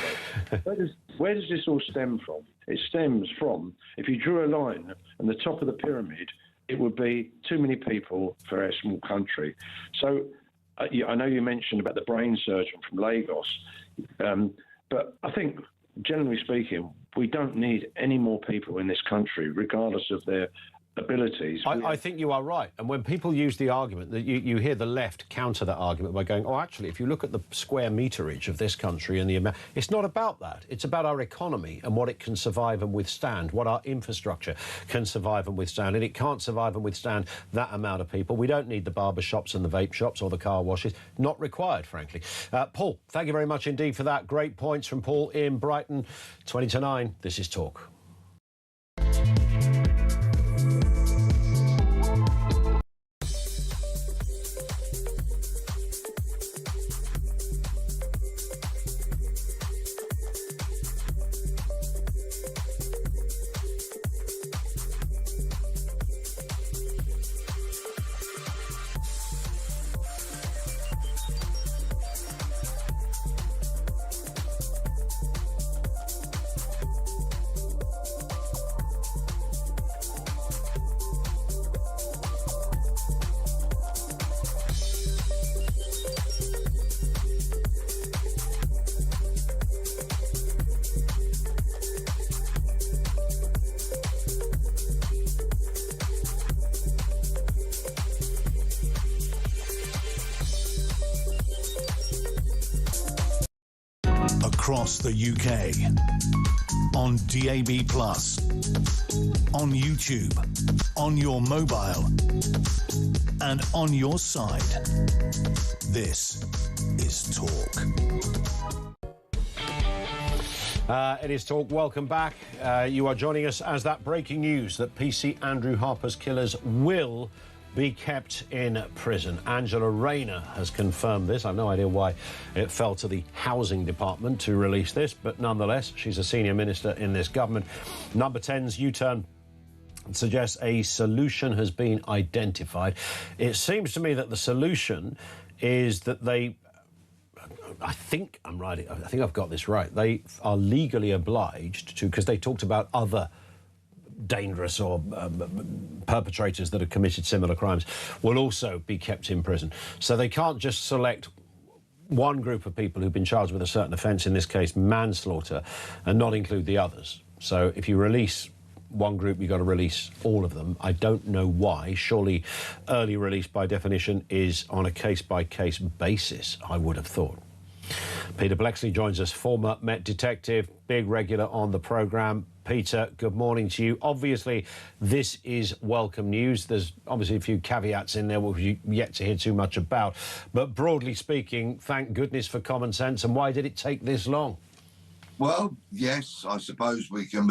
the road. Where does this all stem from? It stems from, if you drew a line on the top of the pyramid, it would be too many people for our small country. So. I know you mentioned about the brain surgeon from Lagos, but I think, generally speaking, we don't need any more people in this country, regardless of their abilities. I think you are right. And when people use the argument, that you hear the left counter that argument by going, oh, actually, if you look at the square meterage of this country and the amount, it's not about that. It's about our economy and what it can survive and withstand, what our infrastructure can survive and withstand. And it can't survive and withstand that amount of people. We don't need the barber shops and the vape shops or the car washes. Not required, frankly. Paul, thank you very much indeed for that. Great points from Paul in Brighton. 20 to 9. This is Talk. Across the UK, on DAB+, on YouTube, on your mobile, and on your side. This is Talk. It is Talk. Welcome back. You are joining us as that breaking news that PC Andrew Harper's killers will be kept in prison. Angela Rayner has confirmed this. I have no idea why it fell to the Housing Department to release this, but nonetheless, she's a senior minister in this government. Number 10's U-turn suggests a solution has been identified. It seems to me that the solution is that I think I'm right. I think I've got this right. They are legally obliged to, because they talked about other dangerous or perpetrators that have committed similar crimes, will also be kept in prison. So they can't just select one group of people who've been charged with a certain offence, in this case manslaughter, and not include the others. So if you release one group, you've got to release all of them. I don't know why. Surely early release by definition is on a case-by-case basis, I would have thought. Peter Bleksley joins us, former Met detective, big regular on the programme. Peter, good morning to you. Obviously, this is welcome news. There's obviously a few caveats in there which we've yet to hear too much about. But broadly speaking, thank goodness for common sense. And why did it take this long? Well, yes, I suppose we can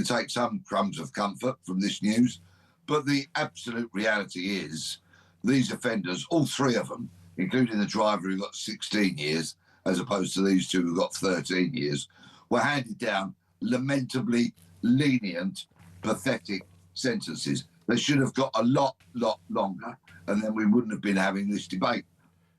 take some crumbs of comfort from this news. But the absolute reality is these offenders, all three of them, including the driver who got 16 years, as opposed to these two who got 13 years, were handed down lamentably lenient, pathetic sentences. They should have got a lot longer, and then we wouldn't have been having this debate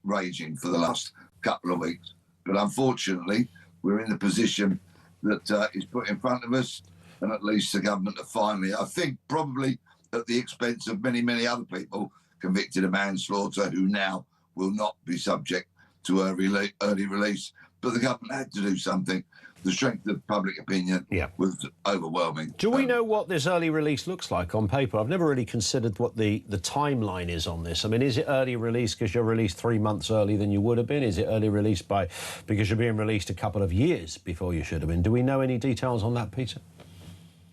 raging for the last couple of weeks. But unfortunately, we're in the position that is put in front of us, and at least the government have finally, I think probably at the expense of many, many other people convicted of manslaughter who now will not be subject to early release. But the government had to do something. The strength of public opinion was overwhelming. Do we know what this early release looks like on paper? I've never really considered what the timeline is on this. I mean, is it early release because you're released 3 months early than you would have been? Is it early release because you're being released a couple of years before you should have been? Do we know any details on that, Peter?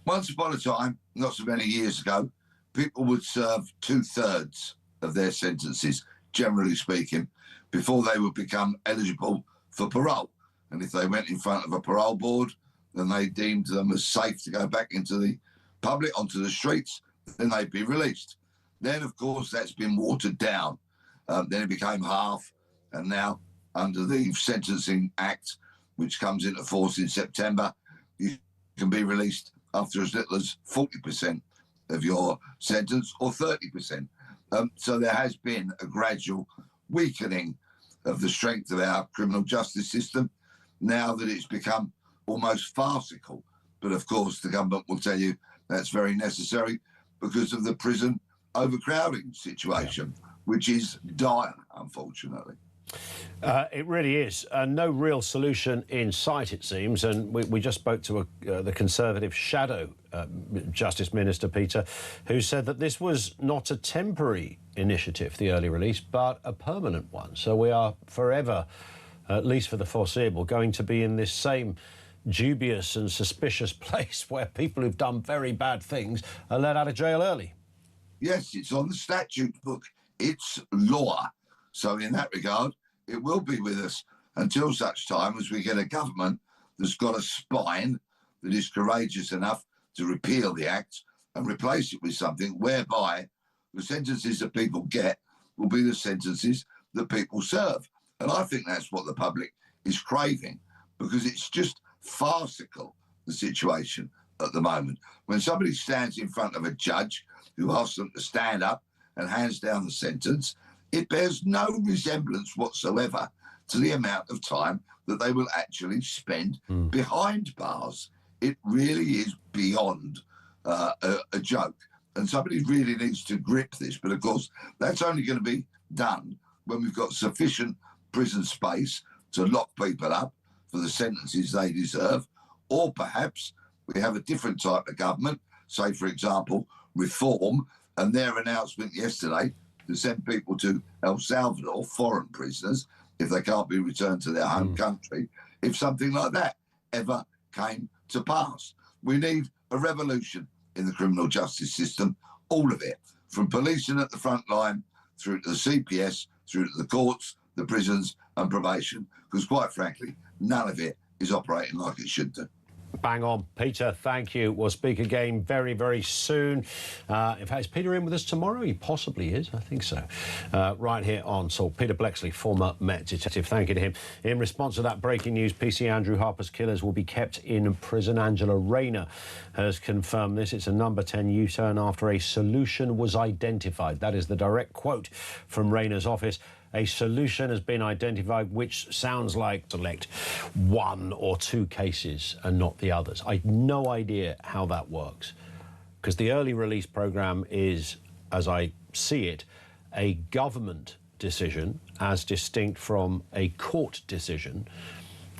Once upon a time, not so many years ago, people would serve 2/3 of their sentences, generally speaking, before they would become eligible for parole. And if they went in front of a parole board, then they deemed them as safe to go back into the public, onto the streets, then they'd be released. Then, of course, that's been watered down. Then it became half. And now, under the Sentencing Act, which comes into force in September, you can be released after as little as 40% of your sentence or 30%. So there has been a gradual weakening of the strength of our criminal justice system now that it's become almost farcical. But of course, the government will tell you that's very necessary because of the prison overcrowding situation, which is dire, unfortunately. It really is. No real solution in sight, it seems. And we just spoke to the Conservative shadow Justice Minister, Peter, who said that this was not a temporary initiative, the early release, but a permanent one. So we are forever, at least for the foreseeable, going to be in this same dubious and suspicious place where people who've done very bad things are let out of jail early. Yes, it's on the statute book. It's law. So in that regard, it will be with us until such time as we get a government that's got a spine that is courageous enough to repeal the Act and replace it with something whereby the sentences that people get will be the sentences that people serve. And I think that's what the public is craving, because it's just farcical, the situation at the moment. When somebody stands in front of a judge who asks them to stand up and hands down the sentence, it bears no resemblance whatsoever to the amount of time that they will actually spend behind bars. It really is beyond a joke. And somebody really needs to grip this. But of course, that's only going to be done when we've got sufficient prison space to lock people up for the sentences they deserve. Or perhaps we have a different type of government, say, for example, Reform, and their announcement yesterday to send people to El Salvador, foreign prisoners, if they can't be returned to their home country, if something like that ever came to pass. We need a revolution in the criminal justice system, all of it, from policing at the front line through to the CPS, through to the courts, the prisons and probation, because quite frankly, none of it is operating like it should do. Bang on. Peter, thank you. We'll speak again very, very soon. In fact, is Peter in with us tomorrow? He possibly is. I think so. Right here on Talk. Peter Bleksley, former Met detective. Thank you to him. In response to that breaking news, PC Andrew Harper's killers will be kept in prison. Angela Rayner has confirmed this. It's a number 10 U-turn after a solution was identified. That is the direct quote from Rayner's office. A solution has been identified, which sounds like select one or two cases and not the others. I have no idea how that works, because the early release programme is, as I see it, a government decision as distinct from a court decision,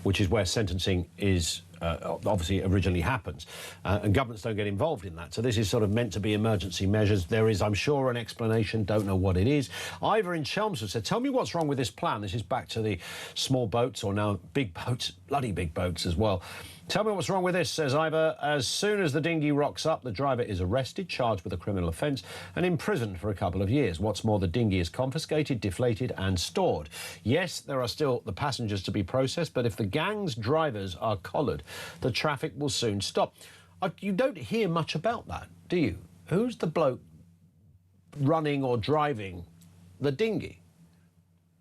which is where sentencing is obviously originally happens, and governments don't get involved in that. So this is sort of meant to be emergency measures. There is, I'm sure, an explanation, don't know what it is. Ivor in Chelmsford said, tell me what's wrong with this plan. This is back to the small boats, or now big boats, bloody big boats as well. Tell me what's wrong with this, says Ivor. As soon as the dinghy rocks up, the driver is arrested, charged with a criminal offence and imprisoned for a couple of years. What's more, the dinghy is confiscated, deflated and stored. Yes, there are still the passengers to be processed, but if the gang's drivers are collared, the traffic will soon stop. You don't hear much about that, do you? Who's the bloke running or driving the dinghy?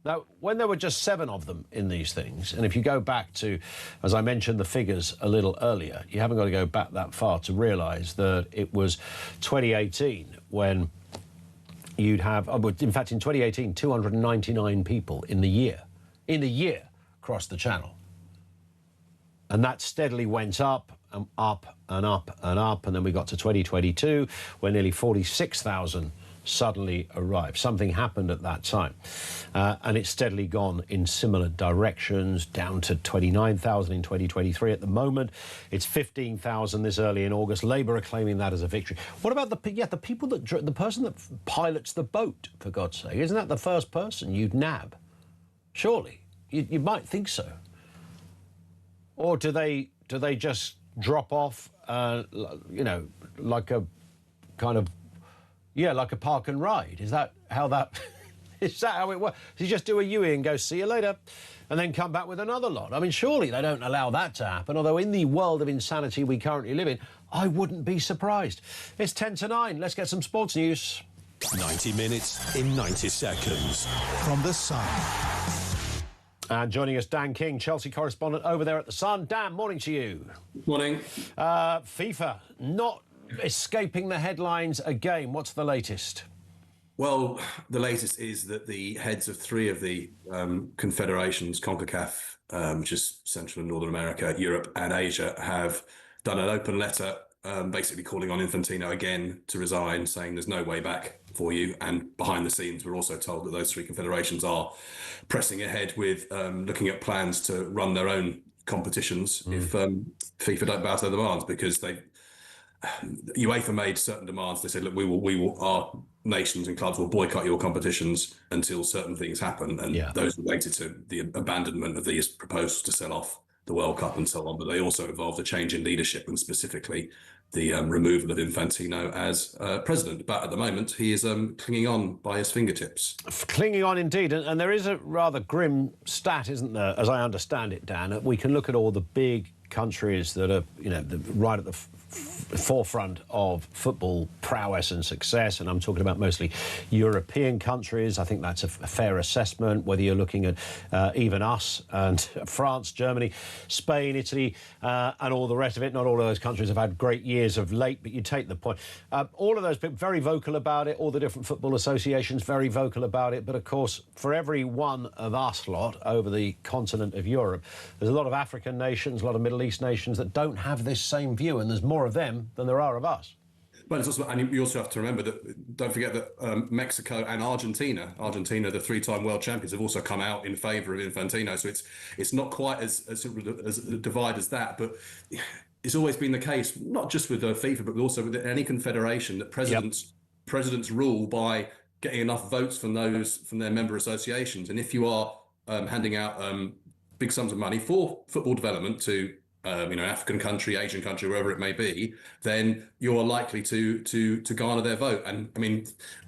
Now, when there were just 7 of them in these things, and if you go back to, as I mentioned, the figures a little earlier, you haven't got to go back that far to realise that it was 2018 when you'd have, in fact, in 2018, 299 people in the year crossed the channel. And that steadily went up and up and up and up, and then we got to 2022, where nearly 46,000 suddenly arrived. Something happened at that time, and it's steadily gone in similar directions, down to 29,000 in 2023 at the moment. It's 15,000 this early in August. Labour are claiming that as a victory. What about the people that, the person that pilots the boat, for God's sake? Isn't that the first person you'd nab? Surely. You might think so. Or do they just drop off, you know, like a kind of, like a park and ride? Is that how that... Is that how it works? You just do a U-E and go, see you later, and then come back with another lot? I mean, surely they don't allow that to happen, although in the world of insanity we currently live in, I wouldn't be surprised. It's 10 to 9. Let's get some sports news. 90 minutes in 90 seconds. From The Sun. And joining us, Dan King, Chelsea correspondent over there at The Sun. Dan, morning to you. Morning. FIFA not escaping the headlines again. What's the latest? Well, the latest is that the heads of 3 of the confederations, CONCACAF, which is Central and Northern America, Europe and Asia, have done an open letter basically calling on Infantino again to resign, saying there's no way back for you. And behind the scenes, we're also told that those 3 confederations are pressing ahead with looking at plans to run their own competitions if FIFA don't bow to their demands, because UEFA made certain demands. They said, look, our nations and clubs will boycott your competitions until certain things happen, and those related to the abandonment of these proposals to sell off the World Cup and so on. But they also involved a change in leadership, and specifically the removal of Infantino as president. But at the moment, he is clinging on by his fingertips. Clinging on indeed. And there is a rather grim stat, isn't there, as I understand it, Dan? We can look at all the big countries that are, right at the forefront of football prowess and success, and I'm talking about mostly European countries. I think that's a fair assessment, whether you're looking at even us and France, Germany, Spain, Italy, and all the rest of it. Not all of those countries have had great years of late, but you take the point. All of those people very vocal about it, all the different football associations very vocal about it, but of course, for every one of us lot over the continent of Europe, there's a lot of African nations, a lot of Middle East nations that don't have this same view, and there's more of them than there are of us. Well, it's also, and you also have to remember that, don't forget that Mexico and Argentina, the 3-time world champions, have also come out in favour of Infantino. So it's not quite as divide as that, but it's always been the case, not just with FIFA, but also with any confederation, that presidents rule by getting enough votes from their member associations. And if you are handing out big sums of money for football development to African country, Asian country, wherever it may be, then you're likely to garner their vote. And I mean,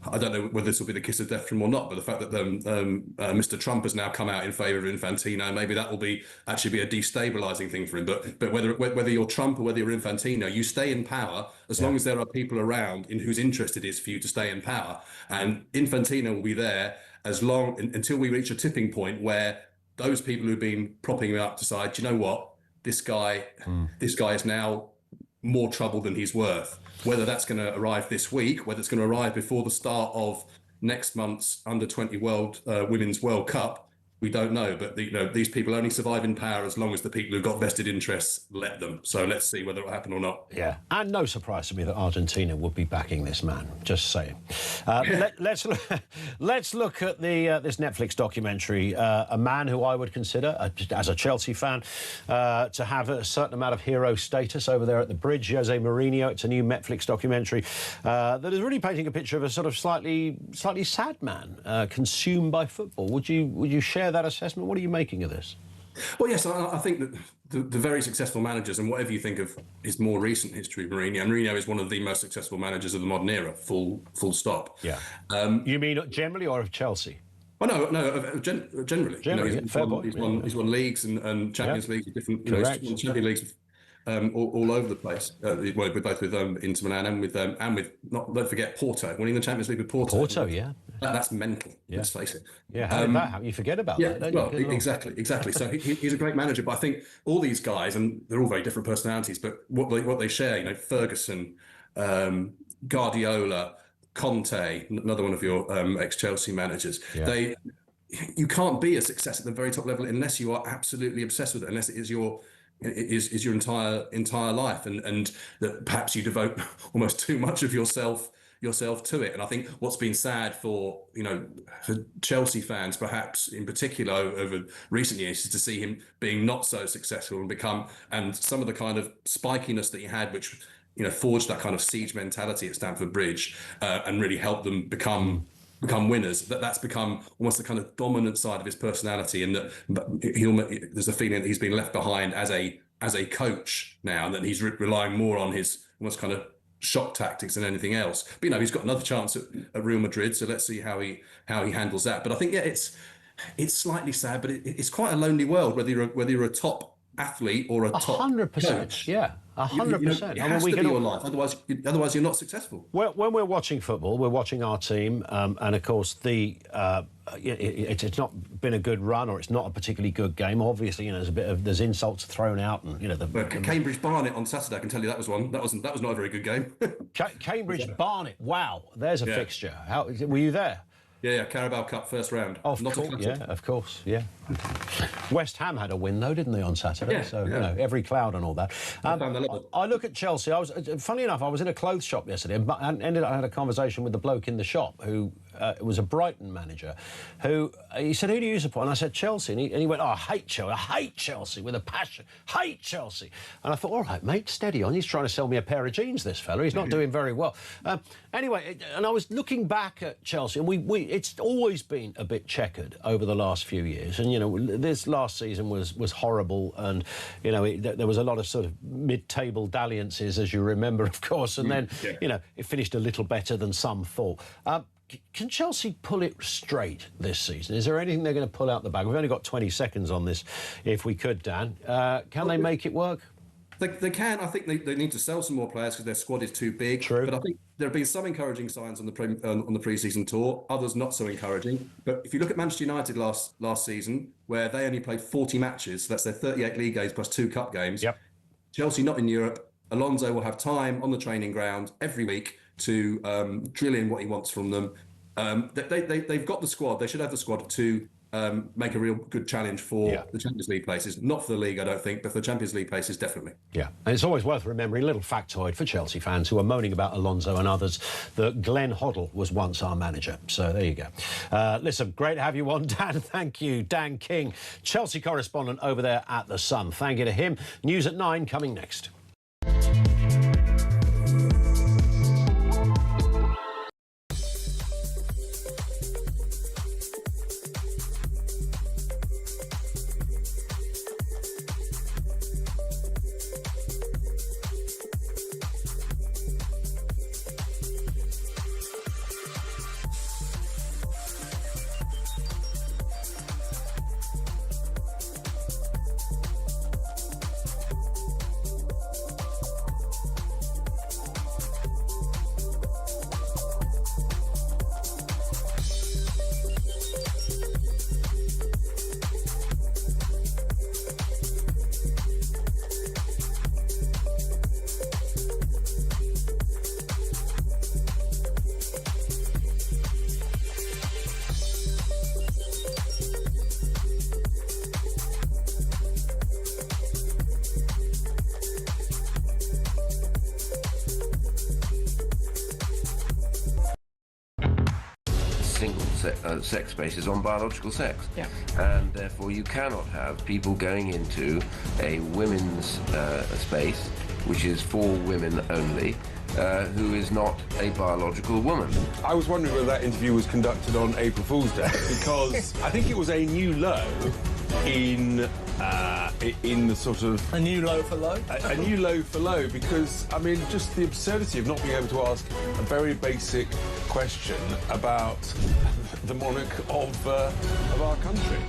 I don't know whether this will be the kiss of death from or not, but the fact that Mr. Trump has now come out in favour of Infantino, maybe that will actually be a destabilising thing for him. But whether you're Trump or whether you're Infantino, you stay in power as long as there are people around in whose interest it is for you to stay in power. And Infantino will be there until we reach a tipping point where those people who've been propping him up decide, do you know what? This guy is now more trouble than he's worth. Whether that's going to arrive this week, whether it's going to arrive before the start of next month's Under-20 Women's World Cup, We don't know, but these people only survive in power as long as the people who've got vested interests let them. So let's see whether it will happen or not. Yeah, and no surprise to me that Argentina would be backing this man. Just saying. Let's look at this Netflix documentary. A man who I would consider, as a Chelsea fan, to have a certain amount of hero status over there at the bridge. Jose Mourinho. It's a new Netflix documentary that is really painting a picture of a sort of slightly sad man consumed by football. Would you share that assessment? What are you making of this? Well, yes, I think that the very successful managers, and whatever you think of his more recent history, Mourinho is one of the most successful managers of the modern era. Full stop. Yeah. You mean generally or of Chelsea? Well, no, generally. Generally, he's won leagues and Champions Leagues, different. He's won Champions Leagues. All over the place. Both with Inter Milan and with don't forget Porto, winning the Champions League with Porto. Porto, yeah. That's mental. Yeah. Let's face it. Yeah, how did that happen? You forget about that, don't well, you? Exactly. So he's a great manager, but I think all these guys, and they're all very different personalities, but what they share, Ferguson, Guardiola, Conte, another one of your ex-Chelsea managers, you can't be a success at the very top level unless you are absolutely obsessed with it, unless it is your entire life, and that perhaps you devote almost too much of yourself to it. And I think what's been sad for Chelsea fans, perhaps in particular over recent years, is to see him being not so successful and some of the kind of spikiness that he had, which forged that kind of siege mentality at Stamford Bridge and really helped them become winners. That's become almost the kind of dominant side of his personality, and that there's a feeling that he's been left behind as a coach now, and that he's relying more on his almost kind of shock tactics than anything else. But he's got another chance at Real Madrid, so let's see how he handles that. But I think it's slightly sad, but it's quite a lonely world whether you're a top athlete or a top 100%, coach. yeah, 100%. It has to be your life, otherwise you're not successful. Well, when we're watching football, we're watching our team, and of course it's not been a good run, or it's not a particularly good game. Obviously, there's insults thrown out, and Cambridge Barnet on Saturday. I can tell you that was one. That was not a very good game. Cambridge Barnet. Wow, there's a fixture. How were you there? Yeah, Carabao Cup first round. Of course. West Ham had a win though, didn't they, on Saturday? Every cloud and all that. I look at Chelsea. Funny enough, I was in a clothes shop yesterday and I had a conversation with the bloke in the shop who was a Brighton manager, who he said, "Who do you support?" And I said, "Chelsea." And he went, "Oh, I hate Chelsea. I hate Chelsea with a passion. Hate Chelsea." And I thought, all right, mate, steady on. He's trying to sell me a pair of jeans, this fella. He's not doing very well. Anyway, and I was looking back at Chelsea, and it's always been a bit checkered over the last few years. And, this last season was horrible. And, there was a lot of sort of mid-table dalliances, as you remember, of course. And then, it finished a little better than some thought. Can Chelsea pull it straight this season? Is there anything they're going to pull out the bag? We've only got 20 seconds on this, if we could, Dan. Can they make it work? They can. I think they need to sell some more players because their squad is too big. True. But I think there have been some encouraging signs on the pre-season tour, others not so encouraging. But if you look at Manchester United last season, where they only played 40 matches, so that's their 38 league games plus 2 cup games. Yep. Chelsea not in Europe. Alonso will have time on the training ground every week to drill in what he wants from them. They've got the squad. They should have the squad to make a real good challenge for the Champions League places. Not for the league, I don't think, but for the Champions League places, definitely. Yeah, and it's always worth remembering, a little factoid for Chelsea fans who are moaning about Alonso and others, that Glenn Hoddle was once our manager. So there you go. Listen, great to have you on, Dan. Thank you. Dan King, Chelsea correspondent over there at The Sun. Thank you to him. News at 9 coming next. sex spaces on biological sex. Yeah. And therefore you cannot have people going into a women's space, which is for women only, who is not a biological woman. I was wondering whether that interview was conducted on April Fool's Day, because I think it was a new low in the sort of... A new low for low? A new low for low, because, I mean, just the absurdity of not being able to ask a very basic question about the monarch of our country.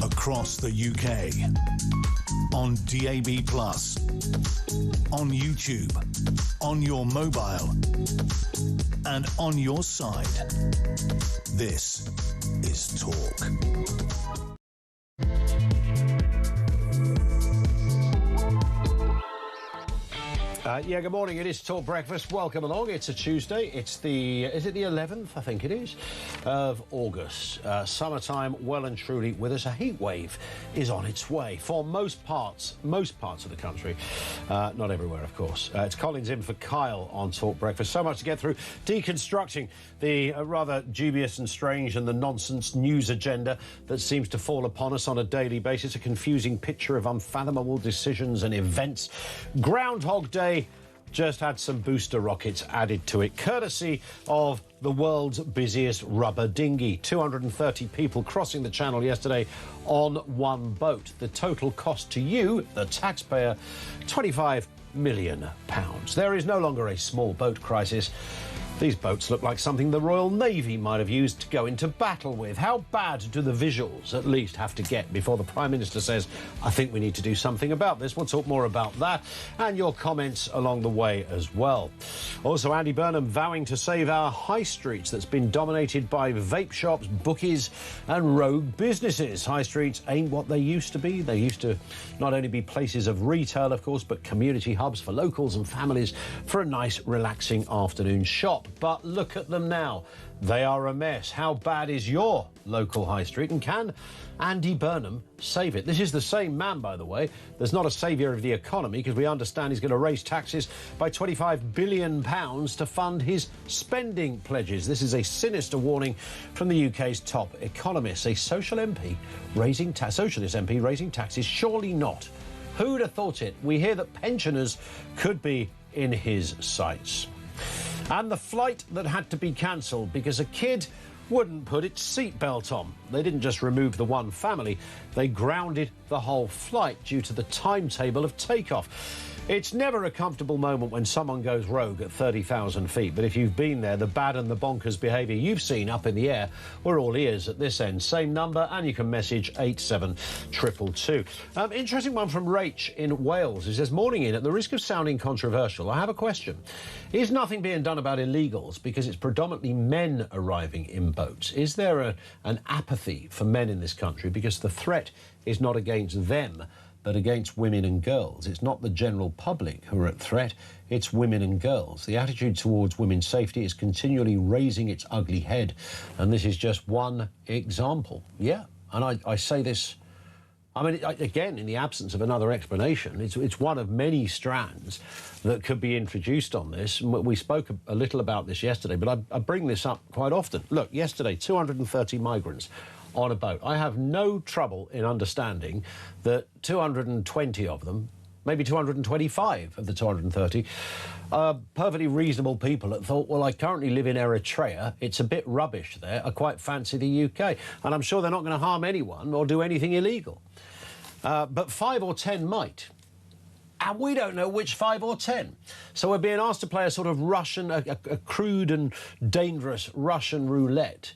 Across the UK, on DAB+, on YouTube, on your mobile, and on your side. This is Talk. Yeah, good morning. It is Talk Breakfast. Welcome along. It's a Tuesday. It's is it the 11th? I think it is, of August. Summertime well and truly with us. A heat wave is on its way for most parts of the country. Not everywhere, of course. It's Collins in for Kyle on Talk Breakfast. So much to get through. Deconstructing the rather dubious and strange and the nonsense news agenda that seems to fall upon us on a daily basis. A confusing picture of unfathomable decisions and events. Groundhog Day just had some booster rockets added to it, courtesy of the world's busiest rubber dinghy. 230 people crossing the channel yesterday on one boat. The total cost to you, the taxpayer, £25 million. There is no longer a small boat crisis. These boats look like something the Royal Navy might have used to go into battle with. How bad do the visuals at least have to get before the Prime Minister says, I think we need to do something about this? We'll talk more about that and your comments along the way as well. Also, Andy Burnham vowing to save our high streets that's been dominated by vape shops, bookies and rogue businesses. High streets ain't what they used to be. They used to not only be places of retail, of course, but community hubs for locals and families for a nice, relaxing afternoon shop. But look at them now. They are a mess. How bad is your local high street? And can Andy Burnham save it? This is the same man, by the way. There's not a saviour of the economy, because we understand he's going to raise taxes by £25 billion to fund his spending pledges. This is a sinister warning from the UK's top economists. A socialist MP raising taxes, surely not. Who'd have thought it? We hear that pensioners could be in his sights. And the flight that had to be cancelled because a kid wouldn't put its seatbelt on. They didn't just remove the one family, they grounded the whole flight due to the timetable of takeoff. It's never a comfortable moment when someone goes rogue at 30,000 feet, but if you've been there, the bad and the bonkers behaviour you've seen up in the air, we're all ears at this end. Same number, and you can message 87222. Interesting one from Rach in Wales, who says, morning in, at the risk of sounding controversial, I have a question. Is nothing being done about illegals because it's predominantly men arriving in boats? Is there an apathy for men in this country because the threat is not against them, but against women and girls? It's not the general public who are at threat, it's women and girls. The attitude towards women's safety is continually raising its ugly head, and this is just one example. Yeah, and I say this, I mean, again, in the absence of another explanation, it's one of many strands that could be introduced on this. We spoke a little about this yesterday, but I bring this up quite often. Look, yesterday, 230 migrants on a boat. I have no trouble in understanding that 220 of them, maybe 225 of the 230, perfectly reasonable people that thought, well, I currently live in Eritrea, it's a bit rubbish there, I quite fancy the UK, and I'm sure they're not going to harm anyone or do anything illegal. But 5 or 10 might. And we don't know which 5 or 10. So we're being asked to play a sort of Russian, a crude and dangerous Russian roulette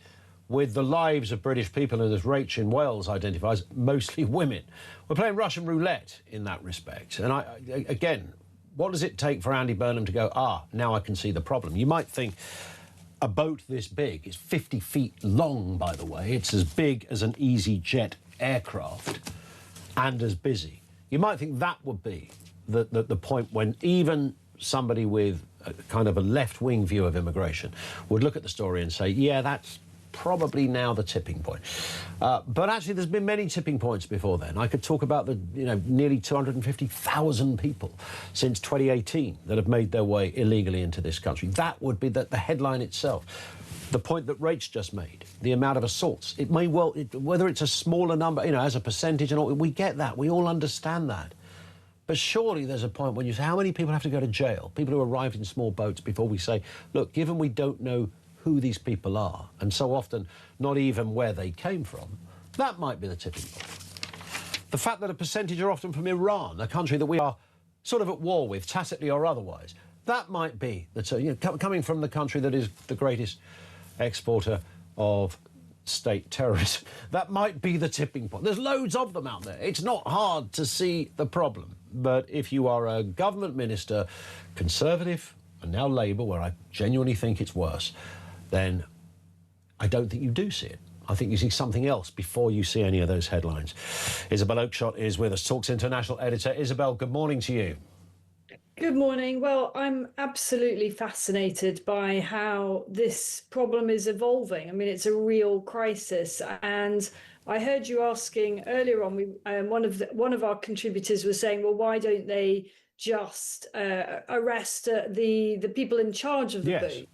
with the lives of British people, and as Rach in Wales identifies, mostly women. We're playing Russian roulette in that respect. And again, what does it take for Andy Burnham to go, now I can see the problem? You might think a boat this big, it's 50 feet long, by the way, it's as big as an EasyJet aircraft and as busy. You might think that would be the point when even somebody with a kind of a left-wing view of immigration would look at the story and say, yeah, that's probably now the tipping point. But actually, there's been many tipping points before then. I could talk about the nearly 250,000 people since 2018 that have made their way illegally into this country. That would be the headline itself. The point that Rach just made, the amount of assaults, it may well, whether it's a smaller number, as a percentage and all, we get that, we all understand that. But surely there's a point when you say, how many people have to go to jail? People who arrived in small boats before we say, look, given we don't know who these people are, and so often not even where they came from, that might be the tipping point. The fact that a percentage are often from Iran, a country that we are sort of at war with, tacitly or otherwise, that might be coming from the country that is the greatest exporter of state terrorism, that might be the tipping point. There's loads of them out there. It's not hard to see the problem. But if you are a government minister, Conservative, and now Labour, where I genuinely think it's worse, then I don't think you do see it. I think you see something else before you see any of those headlines. Isabel Oakeshott is with us, Talks International editor. Isabel, good morning to you. Good morning. Well, I'm absolutely fascinated by how this problem is evolving. I mean, it's a real crisis. And I heard you asking earlier on, one of our contributors was saying, well, why don't they just arrest the people in charge of the boat?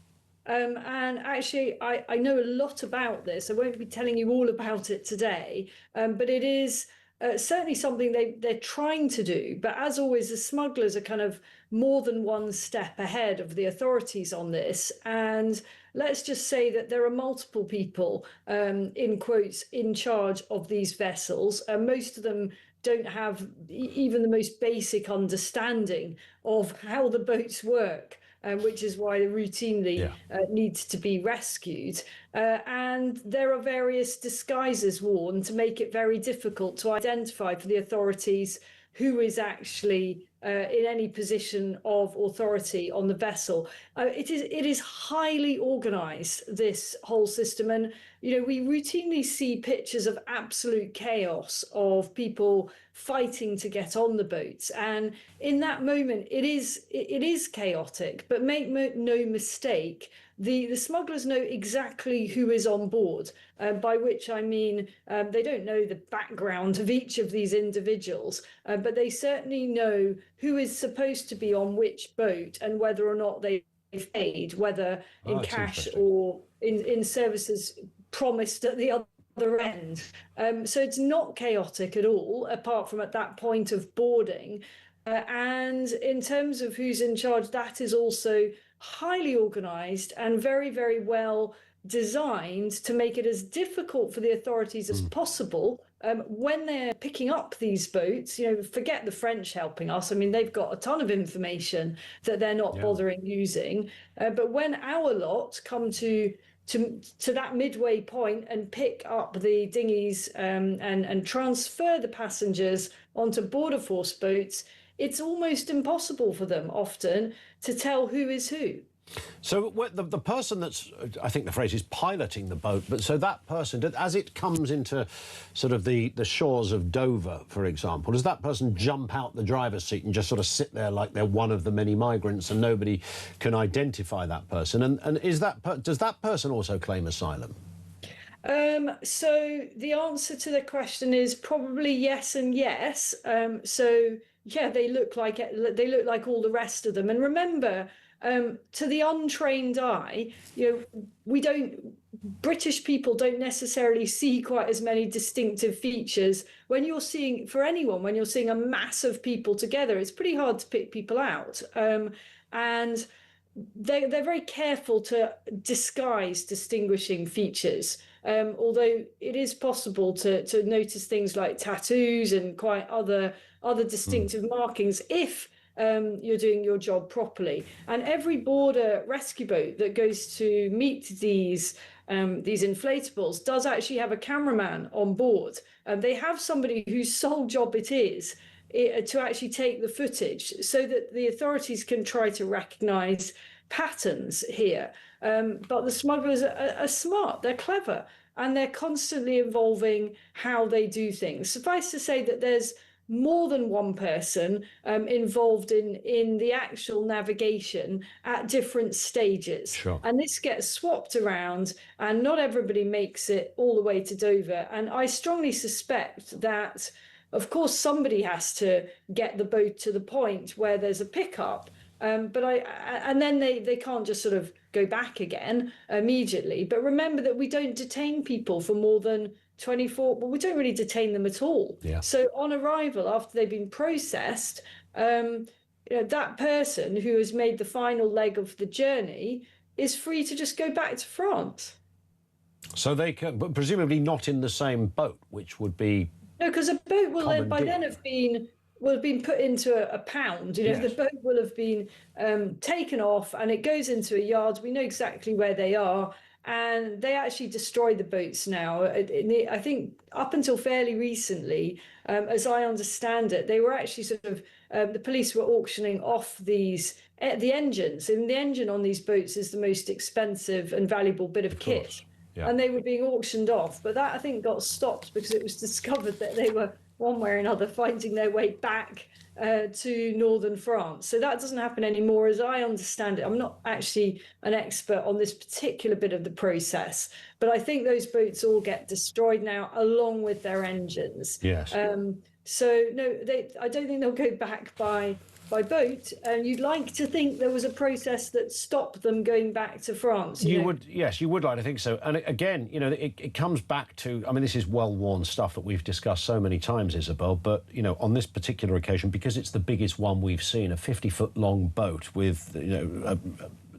And actually, I know a lot about this. I won't be telling you all about it today, but it is certainly something they're trying to do. But as always, the smugglers are kind of more than one step ahead of the authorities on this. And let's just say that there are multiple people, in quotes, in charge of these vessels. Most of them don't have even the most basic understanding of how the boats work. Which is why they routinely needs to be rescued. And there are various disguises worn to make it very difficult to identify for the authorities who is actually in any position of authority on the vessel. It is highly organised, this whole system, and we routinely see pictures of absolute chaos of people fighting to get on the boats, and in that moment it is chaotic. But make no mistake, the smugglers know exactly who is on board, by which I mean they don't know the background of each of these individuals, but they certainly know who is supposed to be on which boat and whether or not they've paid, whether in cash or in services promised at the other end. So it's not chaotic at all, apart from at that point of boarding. And in terms of who's in charge, that is also highly organised and very, very well designed to make it as difficult for the authorities as possible when they're picking up these boats. Forget the French helping us. I mean, they've got a ton of information that they're not bothering using. But when our lot come to that midway point and pick up the dinghies and transfer the passengers onto border force boats, it's almost impossible for them often to tell who is who. So the person that's, I think the phrase is piloting the boat, but so that person, as it comes into sort of the shores of Dover, for example, does that person jump out the driver's seat and just sort of sit there like they're one of the many migrants and nobody can identify that person? And does that person also claim asylum? So the answer to the question is probably yes and yes. So yeah, they look like all the rest of them. And remember, to the untrained eye, British people don't necessarily see quite as many distinctive features. When you're seeing a mass of people together, it's pretty hard to pick people out. And they're very careful to disguise distinguishing features. Although it is possible to notice things like tattoos and quite other distinctive markings if you're doing your job properly. And every border rescue boat that goes to meet these inflatables does actually have a cameraman on board. They have somebody whose sole job it is to actually take the footage so that the authorities can try to recognise patterns here. But the smugglers are smart, they're clever, and they're constantly evolving how they do things. Suffice to say that there's more than one person involved in the actual navigation at different stages. Sure. And this gets swapped around, and not everybody makes it all the way to Dover. And I strongly suspect that, of course, somebody has to get the boat to the point where there's a pickup. And then they can't just sort of go back again immediately. But remember that we don't detain people for more than 24, well, we don't really detain them at all. Yeah. So on arrival, after they've been processed, that person who has made the final leg of the journey is free to just go back to France. So they can, but presumably not in the same boat, which would be... No, because a boat will by then have been put into a pound. Yes. The boat will have been taken off and it goes into a yard. We know exactly where they are. And they actually destroy the boats now. I think up until fairly recently, as I understand it, they were actually sort of, the police were auctioning off the engines. And the engine on these boats is the most expensive and valuable bit of kit. Yeah. And they were being auctioned off. But that, I think, got stopped because it was discovered that they were, one way or another, finding their way back to northern France. So that doesn't happen anymore, as I understand it. I'm not actually an expert on this particular bit of the process, but I think those boats all get destroyed now along with their engines. Yes. So no, I don't think they'll go back by boat. And you'd like to think there was a process that stopped them going back to France. You would, yes, you would like to think so. And again, it comes back to, I mean, this is well-worn stuff that we've discussed so many times, Isabel, but, on this particular occasion, because it's the biggest one we've seen, a 50-foot-long boat with,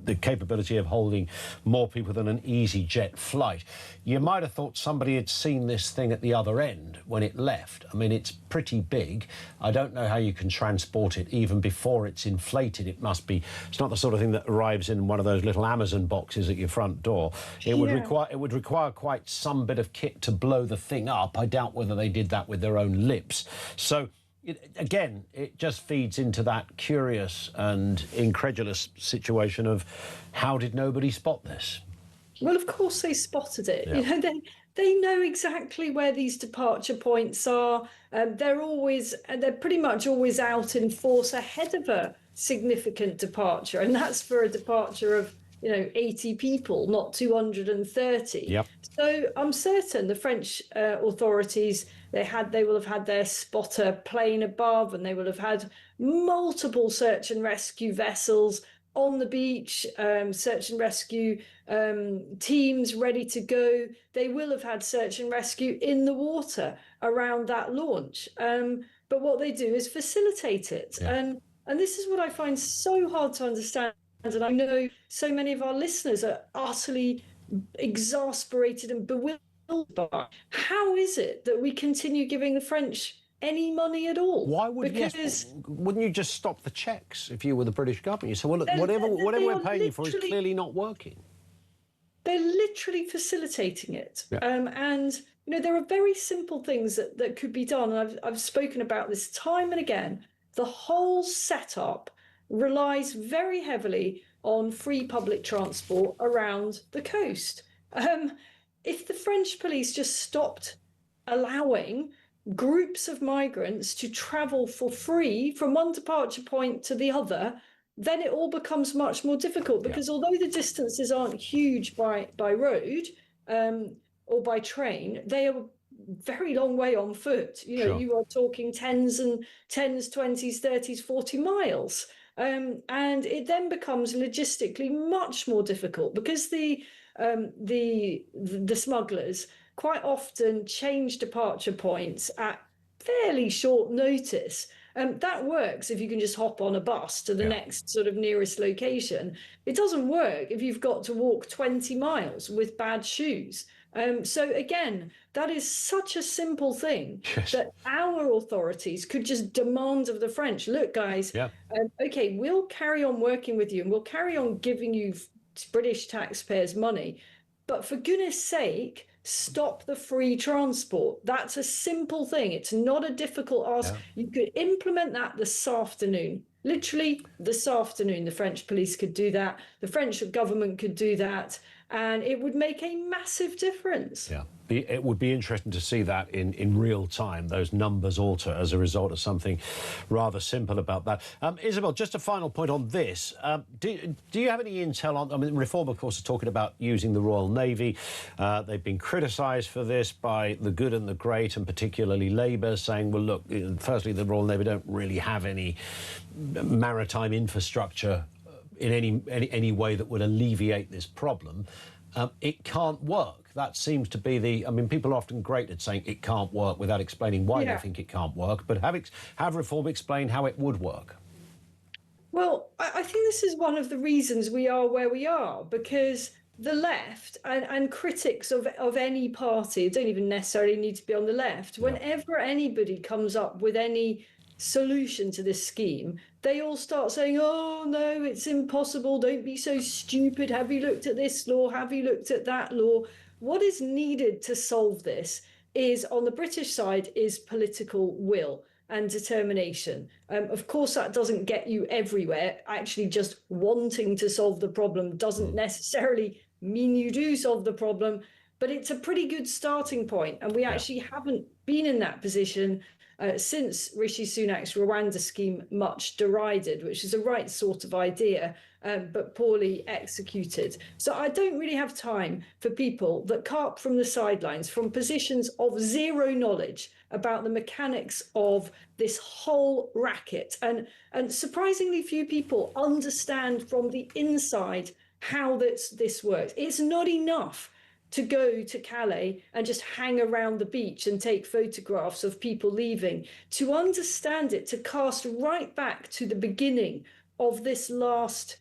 the capability of holding more people than an EasyJet flight. You might have thought somebody had seen this thing at the other end when it left. I mean, it's pretty big. I don't know how you can transport it even before it's inflated. It's not the sort of thing that arrives in one of those little Amazon boxes at your front door. It would require quite some bit of kit to blow the thing up. I doubt whether they did that with their own lips. So again, it just feeds into that curious and incredulous situation of how did nobody spot this? Well, of course they spotted it. Yeah. You know, they know exactly where these departure points are. They're pretty much always out in force ahead of a significant departure, and that's for a departure of 80 people, not 230. Yep. So I'm certain the French authorities, they will have had their spotter plane above, and they will have had multiple search and rescue vessels on the beach, search and rescue teams ready to go. They will have had search and rescue in the water around that launch. But what they do is facilitate it. Yeah. And this is what I find so hard to understand. And I know so many of our listeners are utterly exasperated and bewildered by. How is it that we continue giving the French any money at all? Why would wouldn't you just stop the checks if you were the British government? You say, well, look, whatever we're paying you for is clearly not working. They're literally facilitating it. Yeah. And there are very simple things that could be done. And I've spoken about this time and again. The whole setup relies very heavily on free public transport around the coast. If the French police just stopped allowing groups of migrants to travel for free from one departure point to the other, then it all becomes much more difficult, because although the distances aren't huge by road or by train, they are very long way on foot. You are talking 10s, 20s, 30s, 40 miles. And it then becomes logistically much more difficult, because the smugglers quite often change departure points at fairly short notice. That works if you can just hop on a bus to the next sort of nearest location. It doesn't work if you've got to walk 20 miles with bad shoes. So again, that is such a simple thing that our authorities could just demand of the French, look, guys, okay, we'll carry on working with you and we'll carry on giving you British taxpayers money, but for goodness sake, stop the free transport. That's a simple thing. It's not a difficult ask. You could implement that this afternoon. Literally this afternoon, the French police could do that. The French government could do that. And it would make a massive difference. Yeah, it would be interesting to see that in real time, those numbers alter as a result of something rather simple about that. Isabel, just a final point on this. Do you have any intel on, I mean, Reform, of course, is talking about using the Royal Navy. They've been criticised for this by the good and the great, and particularly Labour, saying, well, look, firstly, the Royal Navy don't really have any maritime infrastructure in any way that would alleviate this problem. It can't work. That seems to be I mean, people are often great at saying it can't work without explaining why they think it can't work, but have Reform explain how it would work. Well, I think this is one of the reasons we are where we are, because the left and critics of any party don't even necessarily need to be on the left. Whenever anybody comes up with any solution to this scheme, they all start saying, oh no, it's impossible, don't be so stupid, have you looked at this law, have you looked at that law? What is needed to solve this is, on the British side, is political will and determination. Of course, that doesn't get you everywhere. Actually, just wanting to solve the problem doesn't necessarily mean you do solve the problem, but it's a pretty good starting point, and we actually haven't been in that position since Rishi Sunak's Rwanda scheme, much derided, which is the right sort of idea, but poorly executed. So I don't really have time for people that carp from the sidelines, from positions of zero knowledge about the mechanics of this whole racket. And surprisingly few people understand from the inside how this works. It's not enough to go to Calais and just hang around the beach and take photographs of people leaving. To understand it, to cast right back to the beginning of this last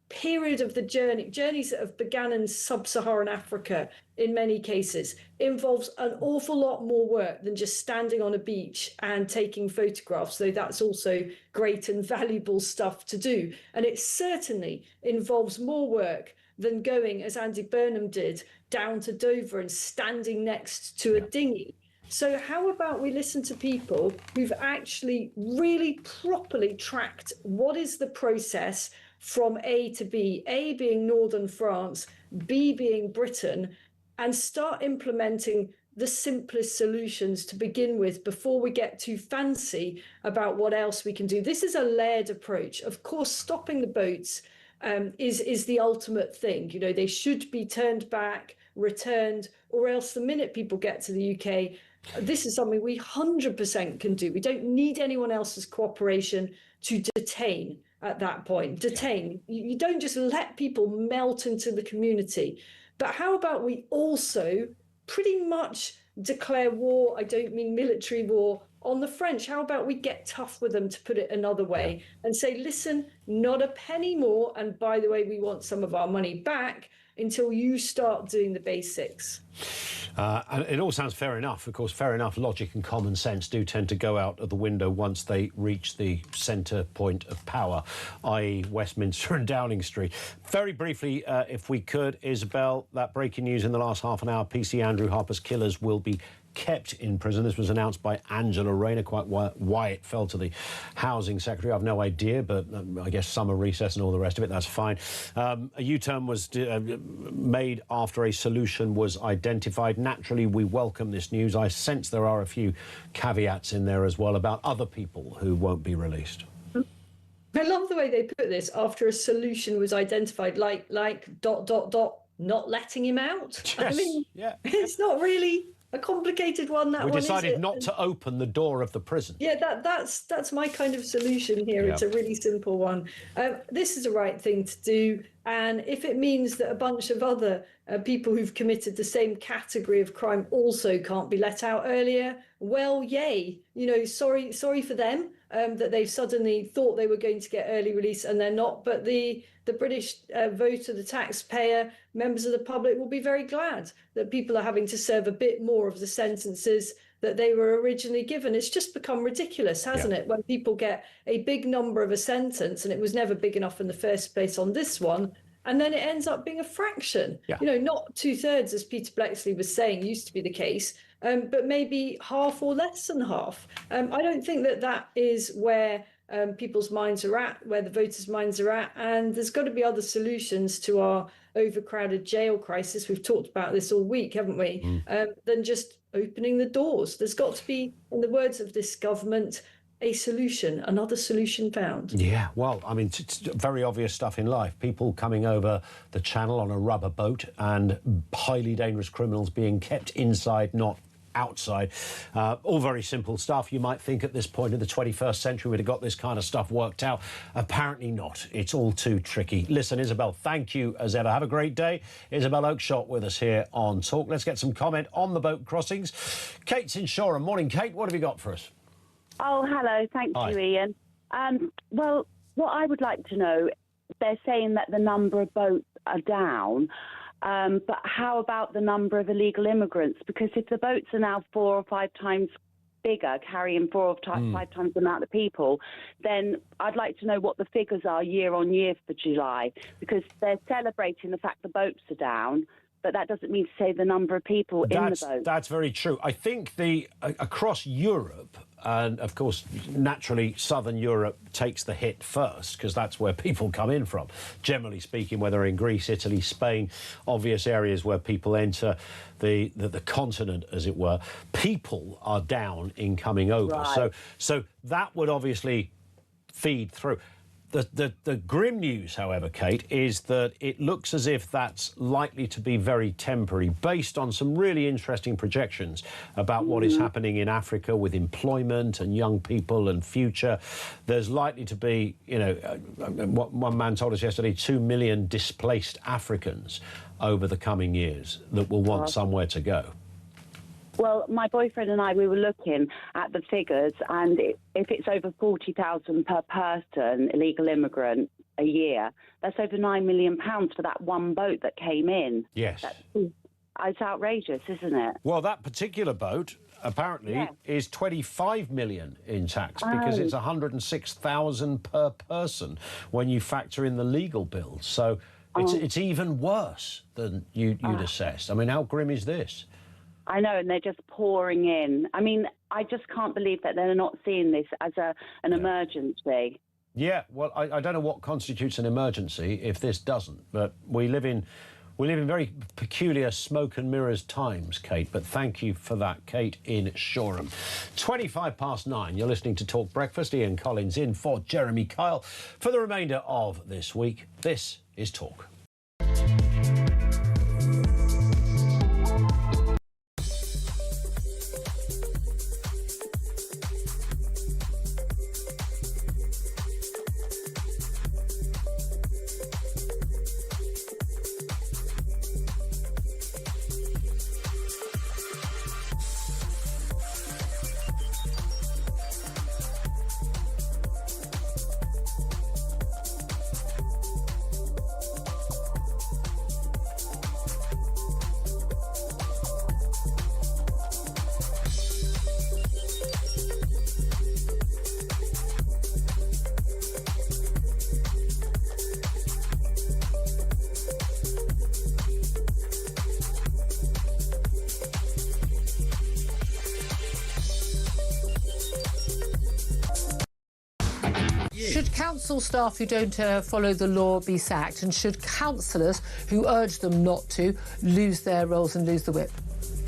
period of the journeys that have begun in sub-Saharan Africa, in many cases, involves an awful lot more work than just standing on a beach and taking photographs, though that's also great and valuable stuff to do. And it certainly involves more work than going, as Andy Burnham did, down to Dover and standing next to a dinghy. So how about we listen to people who've actually really properly tracked what is the process from A to B, A being Northern France, B being Britain, and start implementing the simplest solutions to begin with before we get too fancy about what else we can do. This is a layered approach. Of course, stopping the boats is the ultimate thing. You know, they should be turned back, returned, or else the minute people get to the UK, this is something we 100% can do. We don't need anyone else's cooperation to detain at that point. Detain. You don't just let people melt into the community. But how about we also pretty much declare war, I don't mean military war, on the French? How about we get tough with them, to put it another way, and say, listen, not a penny more. And by the way, we want some of our money back until you start doing the basics. And it all sounds fair enough. Of course, fair enough, logic and common sense do tend to go out of the window once they reach the centre point of power, i.e. Westminster and Downing Street. Very briefly, if we could, Isabel, that breaking news in the last half an hour, PC Andrew Harper's killers will be kept in prison. This was announced by Angela Rayner. Quite why it fell to the Housing Secretary, I've no idea, but I guess summer recess and all the rest of it, that's fine. A U-turn was made after a solution was identified. Naturally, we welcome this news. I sense there are a few caveats in there as well about other people who won't be released. I love the way they put this, after a solution was identified, like ... not letting him out. Yes, I mean, it's not really a complicated one, that we one, decided is it? not to open the door of the prison. Yeah, that's my kind of solution here. Yeah. It's a really simple one. This is the right thing to do, and if it means that a bunch of other people who've committed the same category of crime also can't be let out earlier, well, yay. You know, sorry for them that they've suddenly thought they were going to get early release and they're not. But the British voter, the taxpayer, members of the public will be very glad that people are having to serve a bit more of the sentences that they were originally given. It's just become ridiculous, hasn't it? When people get a big number of a sentence, and it was never big enough in the first place on this one, and then it ends up being a fraction. You know, not 2/3, as Peter Bleksley was saying, used to be the case, but maybe half or less than half. I don't think that is where people's minds are at, where the voters' minds are at, and there's got to be other solutions to our overcrowded jail crisis. We've talked about this all week, haven't we? Than just opening the doors. There's got to be, in the words of this government, a solution, another solution found. Yeah, well, I mean, it's very obvious stuff in life. People coming over the channel on a rubber boat and highly dangerous criminals being kept inside, not outside. All very simple stuff. You might think at this point in the 21st century we'd have got this kind of stuff worked out. Apparently not. It's all too tricky. Listen, Isabel, thank you as ever. Have a great day. Isabel Oakeshott with us here on Talk. Let's get some comment on the boat crossings. Kate's in Shoreham. Morning, Kate. What have you got for us? Oh, hello. Thank you, Ian. Well, what I would like to know, they're saying that the number of boats are down, but how about the number of illegal immigrants? Because if the boats are now 4 or 5 times bigger, carrying 4 or 5 times the amount of people, then I'd like to know what the figures are year on year for July, because they're celebrating the fact the boats are down, but that doesn't mean to say the number of people in the boat. That's very true. I think across Europe, and of course, naturally, Southern Europe takes the hit first because that's where people come in from. Generally speaking, whether in Greece, Italy, Spain, obvious areas where people enter the continent, as it were, people are down in coming over. Right. So that would obviously feed through. The grim news, however, Kate, is that it looks as if that's likely to be very temporary, based on some really interesting projections about what is happening in Africa with employment and young people and future. There's likely to be, you know, one man told us yesterday, 2 million displaced Africans over the coming years that will want somewhere to go. Well, my boyfriend and I, we were looking at the figures, and if it's over 40,000 per person, illegal immigrant, a year, that's over £9 million for that one boat that came in. Yes. It's outrageous, isn't it? Well, that particular boat, apparently, is 25 million in tax because it's 106,000 per person when you factor in the legal bills. So it's even worse than you'd assessed. I mean, how grim is this? I know, and they're just pouring in. I mean, I just can't believe that they're not seeing this as an emergency. Yeah, well, I don't know what constitutes an emergency if this doesn't, but we live in very peculiar smoke and mirrors times, Kate, but thank you for that, Kate in Shoreham. 9:25, you're listening to Talk Breakfast. Ian Collins in for Jeremy Kyle for the remainder of this week. This is Talk. Should council staff who don't follow the law be sacked, and should councillors who urge them not to lose their roles and lose the whip?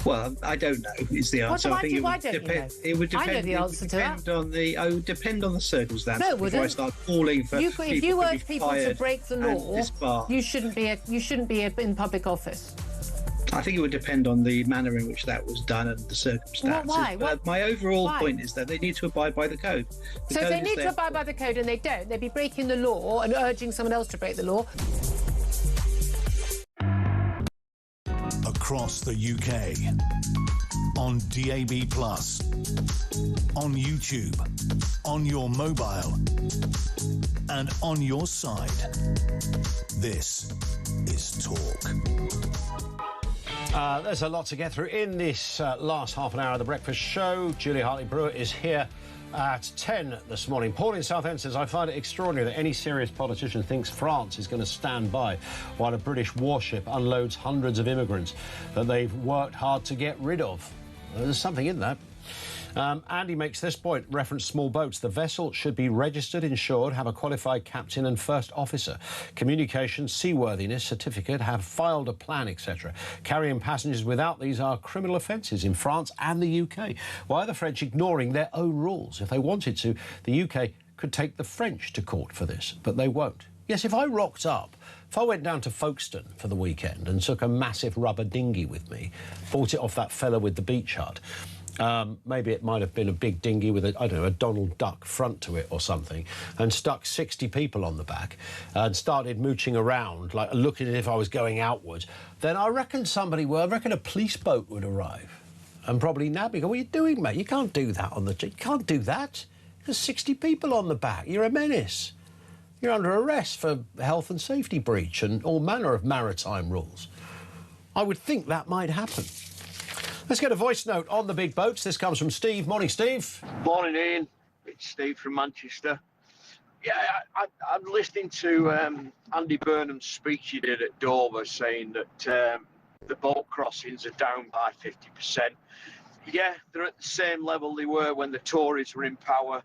Well, I don't know. Is the answer? Why don't you know? It would depend. I know the answer to that. Depend on the circumstances. No, it wouldn't. Before I start calling for if you urge people to break the law, you shouldn't be in public office. I think it would depend on the manner in which that was done and the circumstances. Well, why? But my overall point is that they need to abide by the code. So if they need to abide by the code and they don't, they'd be breaking the law and urging someone else to break the law. Across the UK, on DAB+, on YouTube, on your mobile, and on your side. This is Talk. There's a lot to get through in this last half an hour of the breakfast show. Julia Hartley-Brewer is here at 10 this morning. Paul in Southend says, I find it extraordinary that any serious politician thinks France is going to stand by while a British warship unloads hundreds of immigrants that they've worked hard to get rid of. There's something in that. Andy makes this point, reference small boats. The vessel should be registered, insured, have a qualified captain and first officer. Communication, seaworthiness certificate, have filed a plan, etc. Carrying passengers without these are criminal offences in France and the UK. Why are the French ignoring their own rules? If they wanted to, the UK could take the French to court for this, but they won't. Yes, if I rocked up, if I went down to Folkestone for the weekend and took a massive rubber dinghy with me, bought it off that fella with the beach hut, maybe it might have been a big dinghy with a Donald Duck front to it or something, and stuck 60 people on the back and started mooching around, like looking as if I was going outwards, then I reckon a police boat would arrive and probably nab me. Go, what are you doing, mate? You can't do that you can't do that. There's 60 people on the back. You're a menace. You're under arrest for health and safety breach and all manner of maritime rules. I would think that might happen. Let's get a voice note on the big boats. This comes from Steve. Morning, Steve. Morning, Ian. It's Steve from Manchester. Yeah, I'm listening to Andy Burnham's speech he did at Dover saying that the boat crossings are down by 50%. Yeah, they're at the same level they were when the Tories were in power,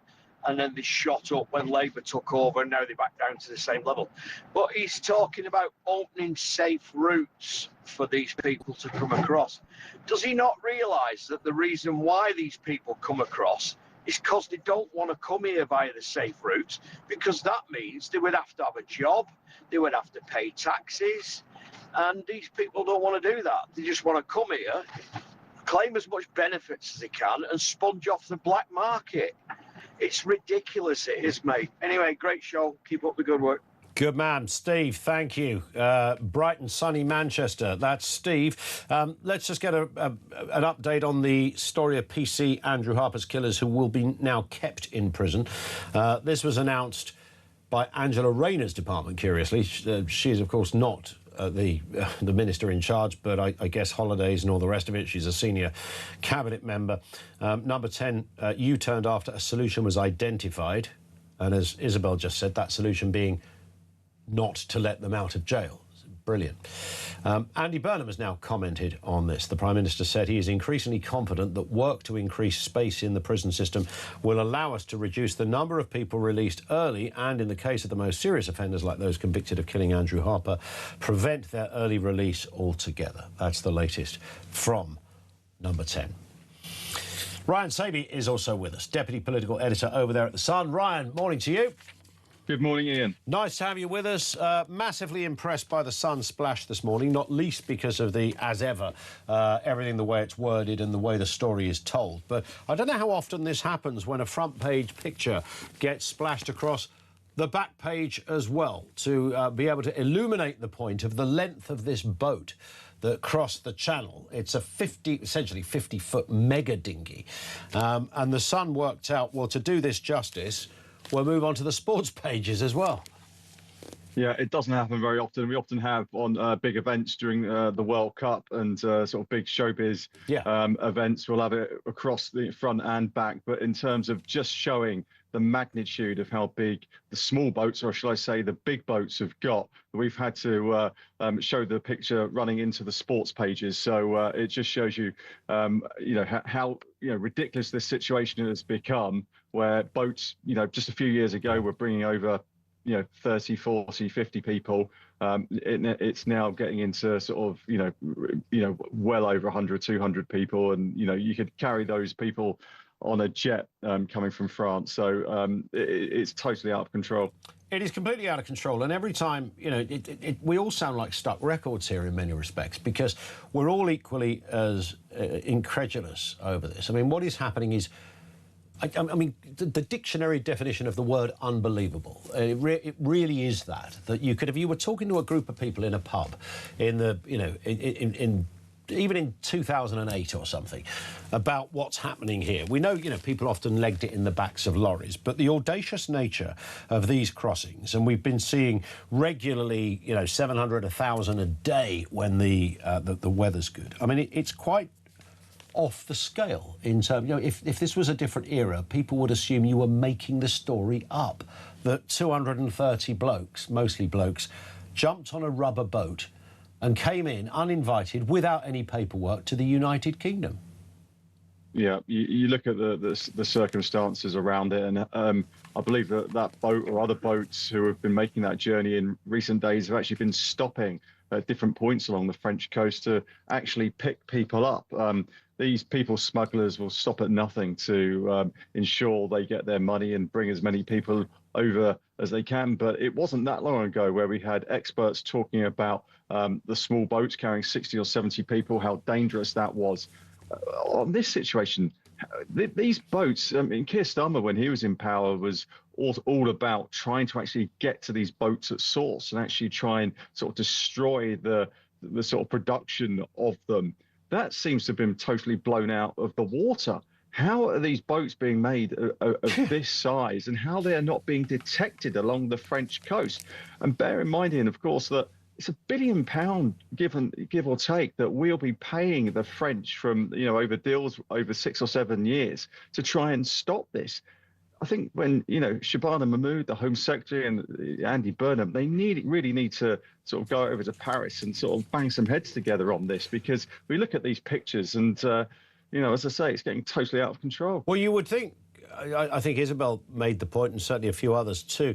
and then they shot up when Labour took over, and now they're back down to the same level. But he's talking about opening safe routes for these people to come across. Does he not realise that the reason why these people come across is because they don't want to come here via the safe routes, because that means they would have to have a job, they would have to pay taxes, and these people don't want to do that. They just want to come here, claim as much benefits as they can, and sponge off the black market. It's ridiculous, it is, mate. Anyway, great show. Keep up the good work. Good man, Steve. Thank you. Bright and sunny Manchester. That's Steve. Let's just get an update on the story of PC Andrew Harper's killers, who will be now kept in prison. This was announced by Angela Rayner's department, curiously. She's, of course, not the minister in charge, but I guess holidays and all the rest of it. She's a senior cabinet member. Number 10, U-turned after a solution was identified. And as Isabel just said, that solution being not to let them out of jail. Brilliant. Andy Burnham has now commented on this. The Prime Minister said he is increasingly confident that work to increase space in the prison system will allow us to reduce the number of people released early and, in the case of the most serious offenders like those convicted of killing Andrew Harper, prevent their early release altogether. That's the latest from Number 10. Ryan Sabey is also with us, Deputy Political Editor over there at The Sun. Ryan, morning to you. Good morning, Ian. Nice to have you with us. Massively impressed by the Sun splash this morning, not least because of the, as ever, everything the way it's worded and the way the story is told. But I don't know how often this happens when a front page picture gets splashed across the back page as well, to be able to illuminate the point of the length of this boat that crossed the channel. It's a essentially 50-foot mega dinghy. And the Sun worked out, well, to do this justice, we'll move on to the sports pages as well. Yeah, it doesn't happen very often. We often have on big events during the World Cup and sort of big showbiz events. We'll have it across the front and back. But in terms of just showing the magnitude of how big the small boats, or shall I say the big boats, have got, we've had to show the picture running into the sports pages. So it just shows you, how ridiculous this situation has become, where boats, just a few years ago were bringing over 30, 40, 50 people. It's now getting into sort of, well over 100, 200 people. And, you could carry those people on a jet coming from France. So it's totally out of control. It is completely out of control. And every time, we all sound like stuck records here in many respects, because we're all equally as incredulous over this. I mean, what is happening is, I mean, the dictionary definition of the word unbelievable, it really is that you could, if you were talking to a group of people in a pub in the, even in 2008 or something, about what's happening here. We know, people often legged it in the backs of lorries, but the audacious nature of these crossings, and we've been seeing regularly, 700, 1,000 a day when the weather's good. I mean, it's quite off the scale in terms, if this was a different era, people would assume you were making the story up, that 230 blokes, mostly blokes, jumped on a rubber boat and came in uninvited, without any paperwork, to the United Kingdom. Yeah, you look at the circumstances around it, and I believe that boat or other boats who have been making that journey in recent days have actually been stopping at different points along the French coast to actually pick people up. These people smugglers will stop at nothing to ensure they get their money and bring as many people over as they can. But it wasn't that long ago where we had experts talking about the small boats carrying 60 or 70 people, how dangerous that was. On this situation, these boats, I mean, Keir Starmer, when he was in power, was all about trying to actually get to these boats at source and actually try and sort of destroy the sort of production of them. That seems to have been totally blown out of the water. How are these boats being made of this size, and how they are not being detected along the French coast? And bear in mind, Ian, of course, that it's £1 billion, give or take, that we'll be paying the French from, over deals over 6 or 7 years to try and stop this. I think when, Shabana Mahmood, the Home Secretary, and Andy Burnham, they really need to sort of go over to Paris and sort of bang some heads together on this, because we look at these pictures and, as I say, it's getting totally out of control. Well, you would think, I think Isabel made the point, and certainly a few others too,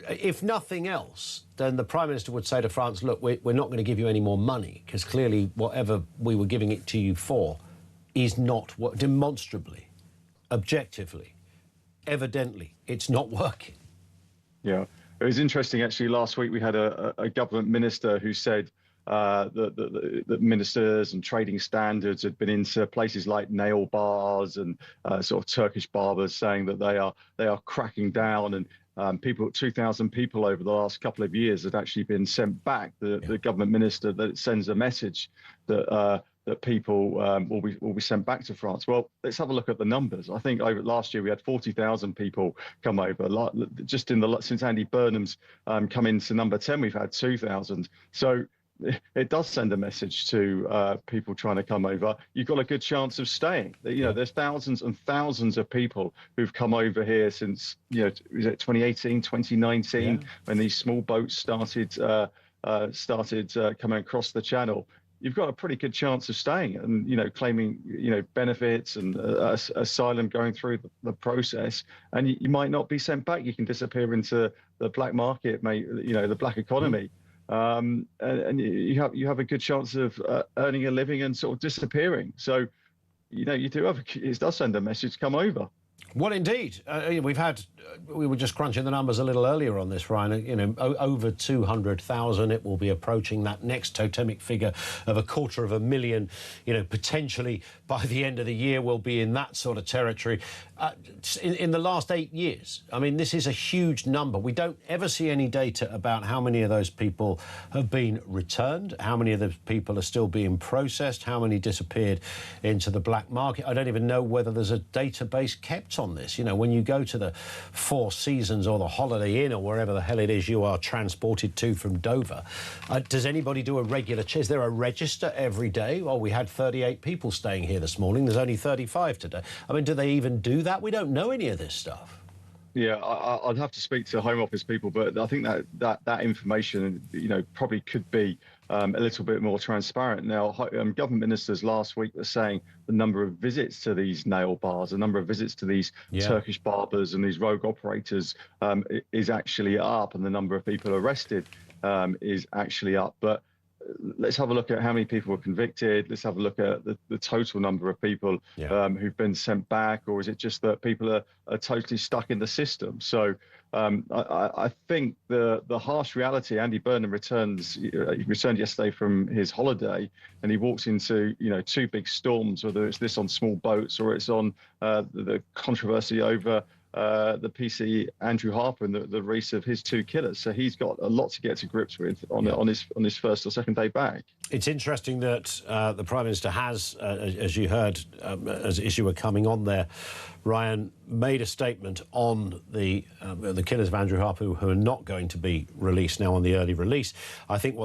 if nothing else, then the Prime Minister would say to France, look, we're not going to give you any more money, because clearly whatever we were giving it to you for is not demonstrably, objectively, evidently, it's not working. Yeah, it was interesting, actually. Last week we had a government minister who said that ministers and trading standards had been into places like nail bars and sort of Turkish barbers, saying that they are cracking down, and 2,000 people over the last couple of years had actually been sent back. The government minister that sends a message that people will be sent back to France. Well, let's have a look at the numbers. I think over last year we had 40,000 people come over. Just since Andy Burnham's come into Number 10, we've had 2,000. So it does send a message to people trying to come over. You've got a good chance of staying. There's thousands and thousands of people who've come over here since, is it 2018, 2019, when these small boats started started coming across the channel, you've got a pretty good chance of staying and, claiming, benefits and asylum going through the process. And you might not be sent back. You can disappear into the black market, the black economy. And you have a good chance of earning a living and sort of disappearing. So, it does send a message, come over. Well, indeed. We were just crunching the numbers a little earlier on this, Ryan. Over 200,000. It will be approaching that next totemic figure of 250,000. Potentially by the end of the year, we'll be in that sort of territory. In the last 8 years, I mean, this is a huge number. We don't ever see any data about how many of those people have been returned, how many of those people are still being processed, how many disappeared into the black market. I don't even know whether there's a database kept on this. When you go to the Four Seasons or the Holiday Inn or wherever the hell it is you are transported to from Dover, does anybody do a regular check? Is there a register every day? Well, we had 38 people staying here this morning. There's only 35 today. I mean, do they even do that? We don't know any of this stuff. Yeah, I'd have to speak to Home Office people, but I think that information, probably could be a little bit more transparent. Now, government ministers last week were saying the number of visits to these nail bars, the number of visits to these Turkish barbers and these rogue operators is actually up, and the number of people arrested is actually up. But let's have a look at how many people were convicted. Let's have a look at the total number of people who've been sent back, or is it just that people are totally stuck in the system? So I think the harsh reality, Andy Burnham he returned yesterday from his holiday, and he walks into, two big storms, whether it's this on small boats or it's on the controversy over the PC Andrew Harper and the race of his two killers. So he's got a lot to get to grips with on his first or second day back. It's interesting that the Prime Minister has, as you heard, as you were coming on there, Ryan, made a statement on the killers of Andrew Harper who are not going to be released now on the early release. I think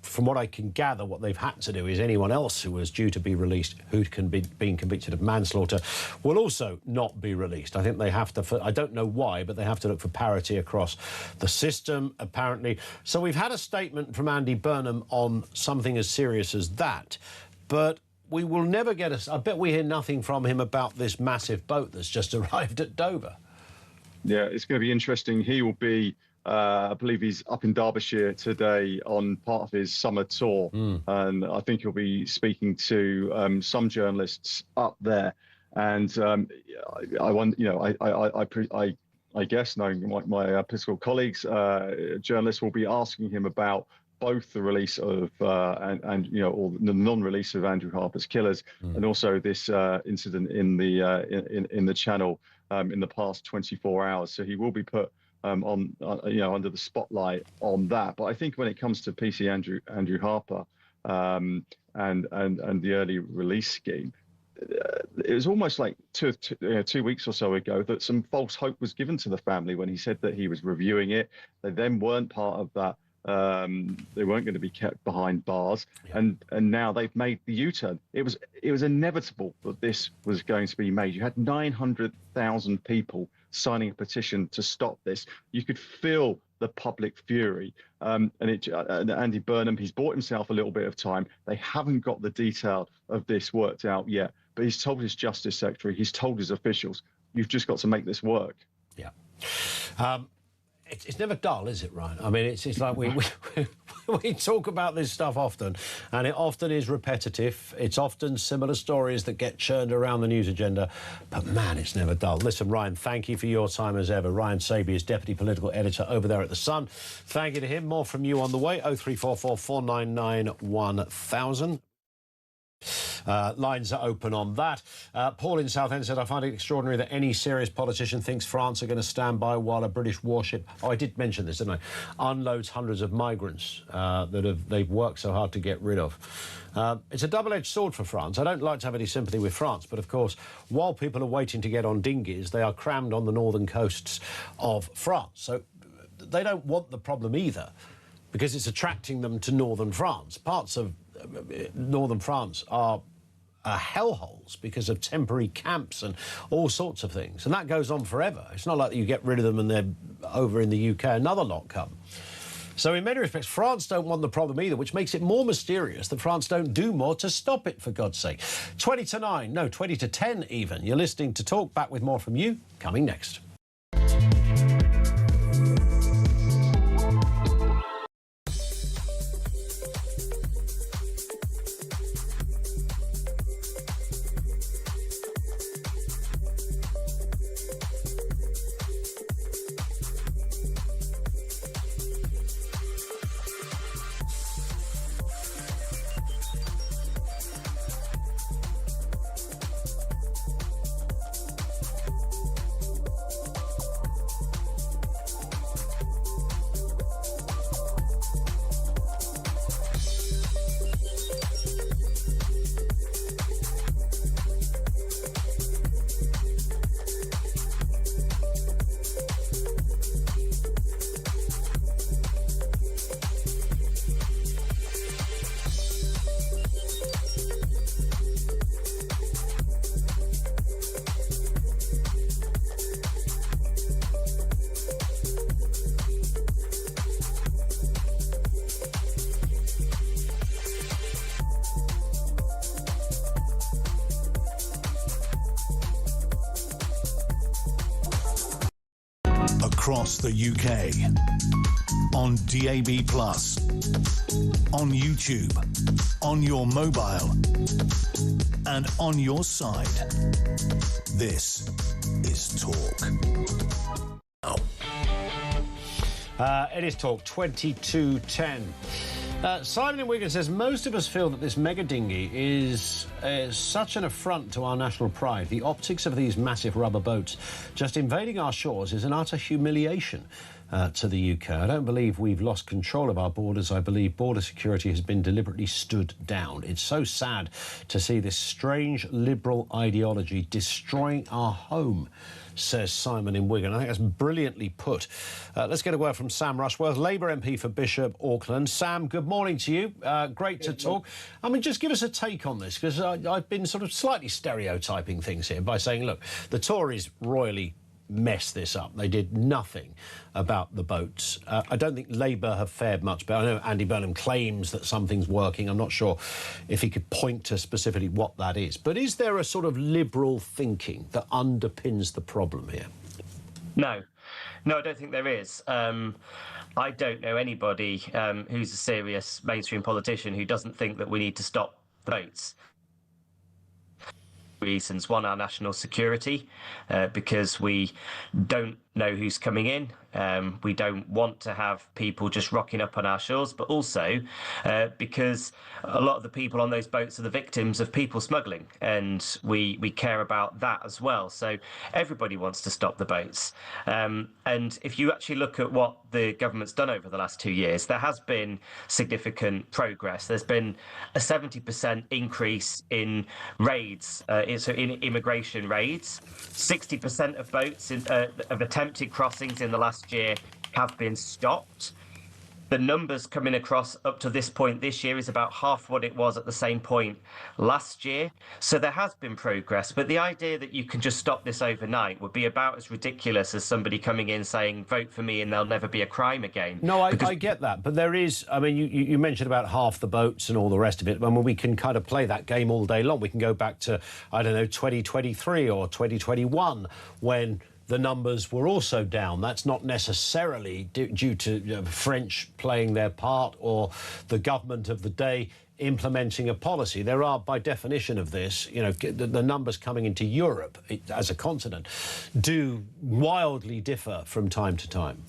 from what I can gather, what they've had to do is anyone else who was due to be released who can be being convicted of manslaughter will also not be released. I think they have to, I don't know why, but they have to look for parity across the system, apparently. So we've had a statement from Andy Burnham on something as serious as that, but we will never get I bet we hear nothing from him about this massive boat that's just arrived at Dover. Yeah, it's going to be interesting. He will be I believe he's up in Derbyshire today on part of his summer tour, and I think he'll be speaking to some journalists up there. And I want, I guess, knowing my political colleagues, journalists will be asking him about both the release of or the non-release of Andrew Harper's killers, and also this incident in the Channel in the past 24 hours. So he will be put on under the spotlight on that. But I think when it comes to PC Andrew Harper and the early release scheme, it was almost like two weeks or so ago that some false hope was given to the family when he said that he was reviewing it. They then weren't part of that. They weren't going to be kept behind bars, and now they've made the U-turn. It was inevitable that this was going to be made. You had 900,000 people signing a petition to stop this. You could feel the public fury, and Andy Burnham, he's bought himself a little bit of time. They haven't got the detail of this worked out yet, but he's told his Justice Secretary, he's told his officials, you've just got to make this work. Yeah. It's never dull, is it, Ryan? I mean, it's like we talk about this stuff often, and it often is repetitive. It's often similar stories that get churned around the news agenda, but man, it's never dull. Listen, Ryan, thank you for your time as ever. Ryan Sabey is Deputy Political Editor over there at The Sun. Thank you to him. More from you on the way. 0344 499 1000. Lines are open on that. Paul in Southend said, I find it extraordinary that any serious politician thinks France are going to stand by while a British warship, I did mention this, didn't I, unloads hundreds of migrants that they've worked so hard to get rid of. It's a double-edged sword for France. I don't like to have any sympathy with France, but of course, while people are waiting to get on dinghies, they are crammed on the northern coasts of France. So they don't want the problem either, because it's attracting them to northern France. Parts of northern France are hellholes because of temporary camps and all sorts of things, and that goes on forever. It's not like you get rid of them and they're over in the UK, another lot come. So in many respects, France don't want the problem either, which makes it more mysterious that France don't do more to stop it, for God's sake. 20 to 9, no, 20 to 10 even. You're listening to Talk. Back with more from you, coming next. Across the UK, on DAB+, on YouTube, on your mobile, and on your side. This is Talk. It is Talk 2210. Simon in Wigan says, most of us feel that this mega dinghy is such an affront to our national pride. The optics of these massive rubber boats just invading our shores is an utter humiliation to the UK. I don't believe we've lost control of our borders. I believe border security has been deliberately stood down. It's so sad to see this strange liberal ideology destroying our home, says Simon in Wigan. I think that's brilliantly put. Let's get a word from Sam Rushworth, Labour MP for Bishop Auckland. Sam, good morning to you. Great to talk. I mean, just give us a take on this, because I've been sort of slightly stereotyping things here by saying, look, the Tories royally messed this up. They did nothing about the boats. I don't think Labour have fared much better. I know Andy Burnham claims that something's working. I'm not sure if he could point to specifically what that is. But is there a sort of liberal thinking that underpins the problem here? No, I don't think there is. I don't know anybody who's a serious mainstream politician who doesn't think that we need to stop the boats. Reasons. One, our national security, because we don't know who's coming in. We don't want to have people just rocking up on our shores, but also because a lot of the people on those boats are the victims of people smuggling, and we care about that as well. So everybody wants to stop the boats. And if you actually look at what the government's done over the last 2 years, there has been significant progress. There's been a 70% increase in raids, in immigration raids. 60% of boats of attempted crossings in the last year have been stopped. The numbers coming across up to this point this year is about half what it was at the same point last year. So there has been progress, but the idea that you can just stop this overnight would be about as ridiculous as somebody coming in saying, vote for me and there'll never be a crime again. No, I get that, but there is, I mean, you mentioned about half the boats and all the rest of it. I mean, we can kind of play that game all day long. We can go back to, I don't know, 2023 or 2021 when the numbers were also down. That's not necessarily due to French playing their part or the government of the day implementing a policy. There are, by definition of this, you know, the numbers coming into Europe as a continent do wildly differ from time to time.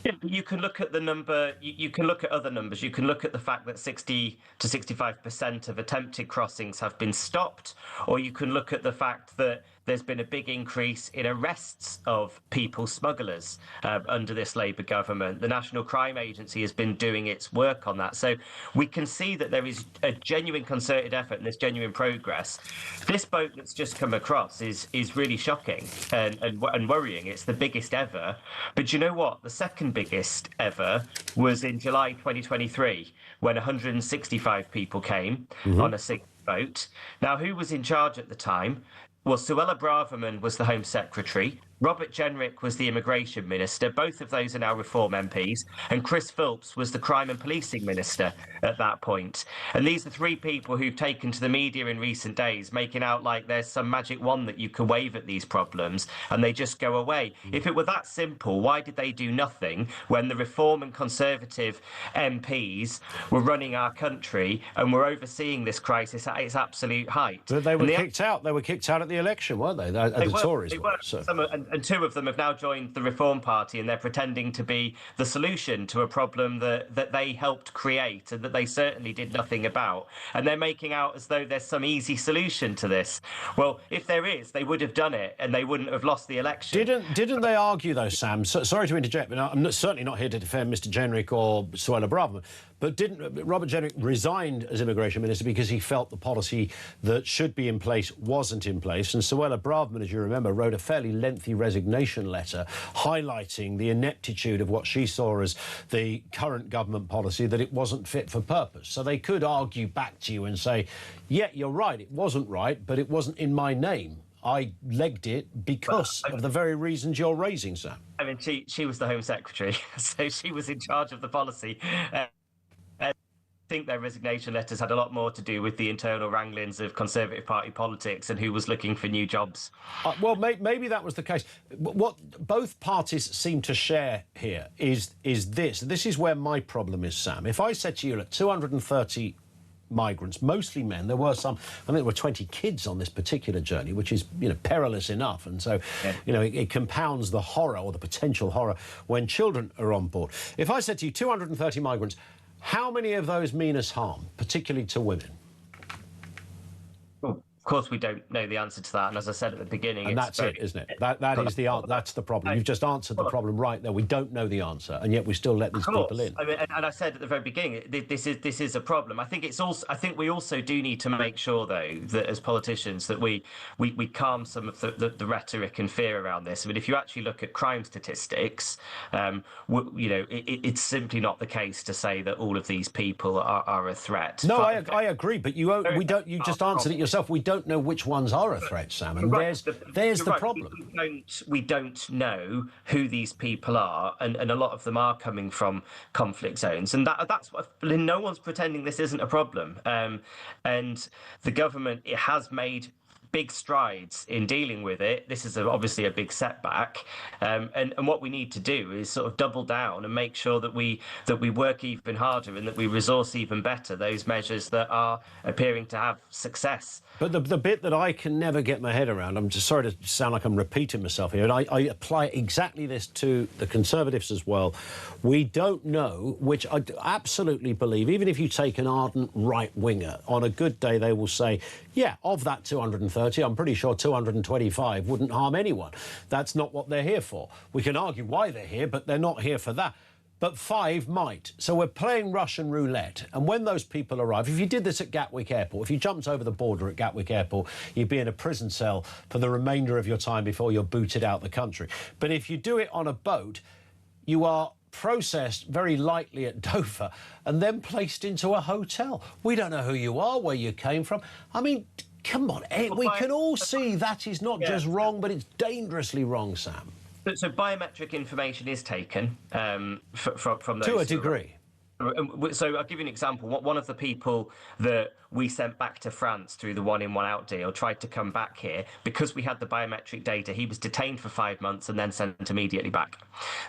Yeah, you can look at the number, you can look at other numbers. You can look at the fact that 60 to 65% of attempted crossings have been stopped, or you can look at the fact that there's been a big increase in arrests of people smugglers under this Labour government. The National Crime Agency has been doing its work on that. So we can see that there is a genuine concerted effort and there's genuine progress. This boat that's just come across is really shocking and worrying. It's the biggest ever. But you know what? The second biggest ever was in July 2023, when 165 people came on a single boat. Now, who was in charge at the time? Well, Suella Braverman was the Home Secretary. Robert Jenrick was the immigration minister. Both of those are now Reform MPs. And Chris Philps was the crime and policing minister at that point. And these are three people who've taken to the media in recent days, making out like there's some magic wand that you can wave at these problems and they just go away. If it were that simple, why did they do nothing when the Reform and Conservative MPs were running our country and were overseeing this crisis at its absolute height? But they were kicked out. They were kicked out at the election, weren't they? The Tories were. So. And two of them have now joined the Reform Party, and they're pretending to be the solution to a problem that they helped create and that they certainly did nothing about. And they're making out as though there's some easy solution to this. Well, if there is, they would have done it and they wouldn't have lost the election. Didn't they argue, though, Sam? Sorry to interject, but I'm certainly not here to defend Mr. Jenrick or Suella Braverman. But didn't Robert Jenrick resigned as immigration minister because he felt the policy that should be in place wasn't in place? And Suella Braverman, as you remember, wrote a fairly lengthy resignation letter highlighting the ineptitude of what she saw as the current government policy, that it wasn't fit for purpose. So they could argue back to you and say, yeah, you're right, it wasn't right, but it wasn't in my name. I legged it because of the very reasons you're raising, Sam. I mean, she was the Home Secretary, so she was in charge of the policy. I think their resignation letters had a lot more to do with the internal wranglings of Conservative Party politics and who was looking for new jobs. Well, maybe that was the case. What both parties seem to share here is this. This is where my problem is, Sam. If I said to you, look, 230 migrants, mostly men. There were some, I think there were 20 kids on this particular journey, which is, perilous enough. And so, it compounds the horror or the potential horror when children are on board. If I said to you 230 migrants, how many of those mean us harm, particularly to women? Of course, we don't know the answer to that. And as I said at the beginning... And that's it, isn't it? That is the answer. That's the problem. You've just answered the problem right there. We don't know the answer, and yet we still let these people in. I mean, and I said at the very beginning, this is a problem. I think we also do need to make sure, though, that as politicians, that we calm some of the rhetoric and fear around this. I mean, if you actually look at crime statistics, it's simply not the case to say that all of these people are a threat. No, I agree, but you just answered it yourself. We don't know which ones are a threat, Sam, and there's the problem. We don't know who these people are, and a lot of them are coming from conflict zones, and that's what no one's pretending this isn't a problem. And the government has made big strides in dealing with it. This is obviously a big setback, and what we need to do is sort of double down and make sure that we work even harder and that we resource even better those measures that are appearing to have success. But the bit that I can never get my head around, I'm just sorry to sound like I'm repeating myself here, and I apply exactly this to the Conservatives as well. We don't know, which I absolutely believe, even if you take an ardent right-winger, on a good day they will say, yeah, of that 230, I'm pretty sure 225 wouldn't harm anyone. That's not what they're here for. We can argue why they're here, but they're not here for that. But 5 might. So we're playing Russian roulette. And when those people arrive, if you did this at Gatwick Airport, if you jumped over the border at Gatwick Airport, you'd be in a prison cell for the remainder of your time before you're booted out the country. But if you do it on a boat, you are processed very lightly at Dover and then placed into a hotel. We don't know who you are, where you came from. I mean, come on, we can all see that is not just wrong, but it's dangerously wrong, Sam. So biometric information is taken from those... To a degree. So I'll give you an example. One of the people that we sent back to France through the 1-in, 1-out deal tried to come back here. Because we had the biometric data, he was detained for 5 months and then sent immediately back.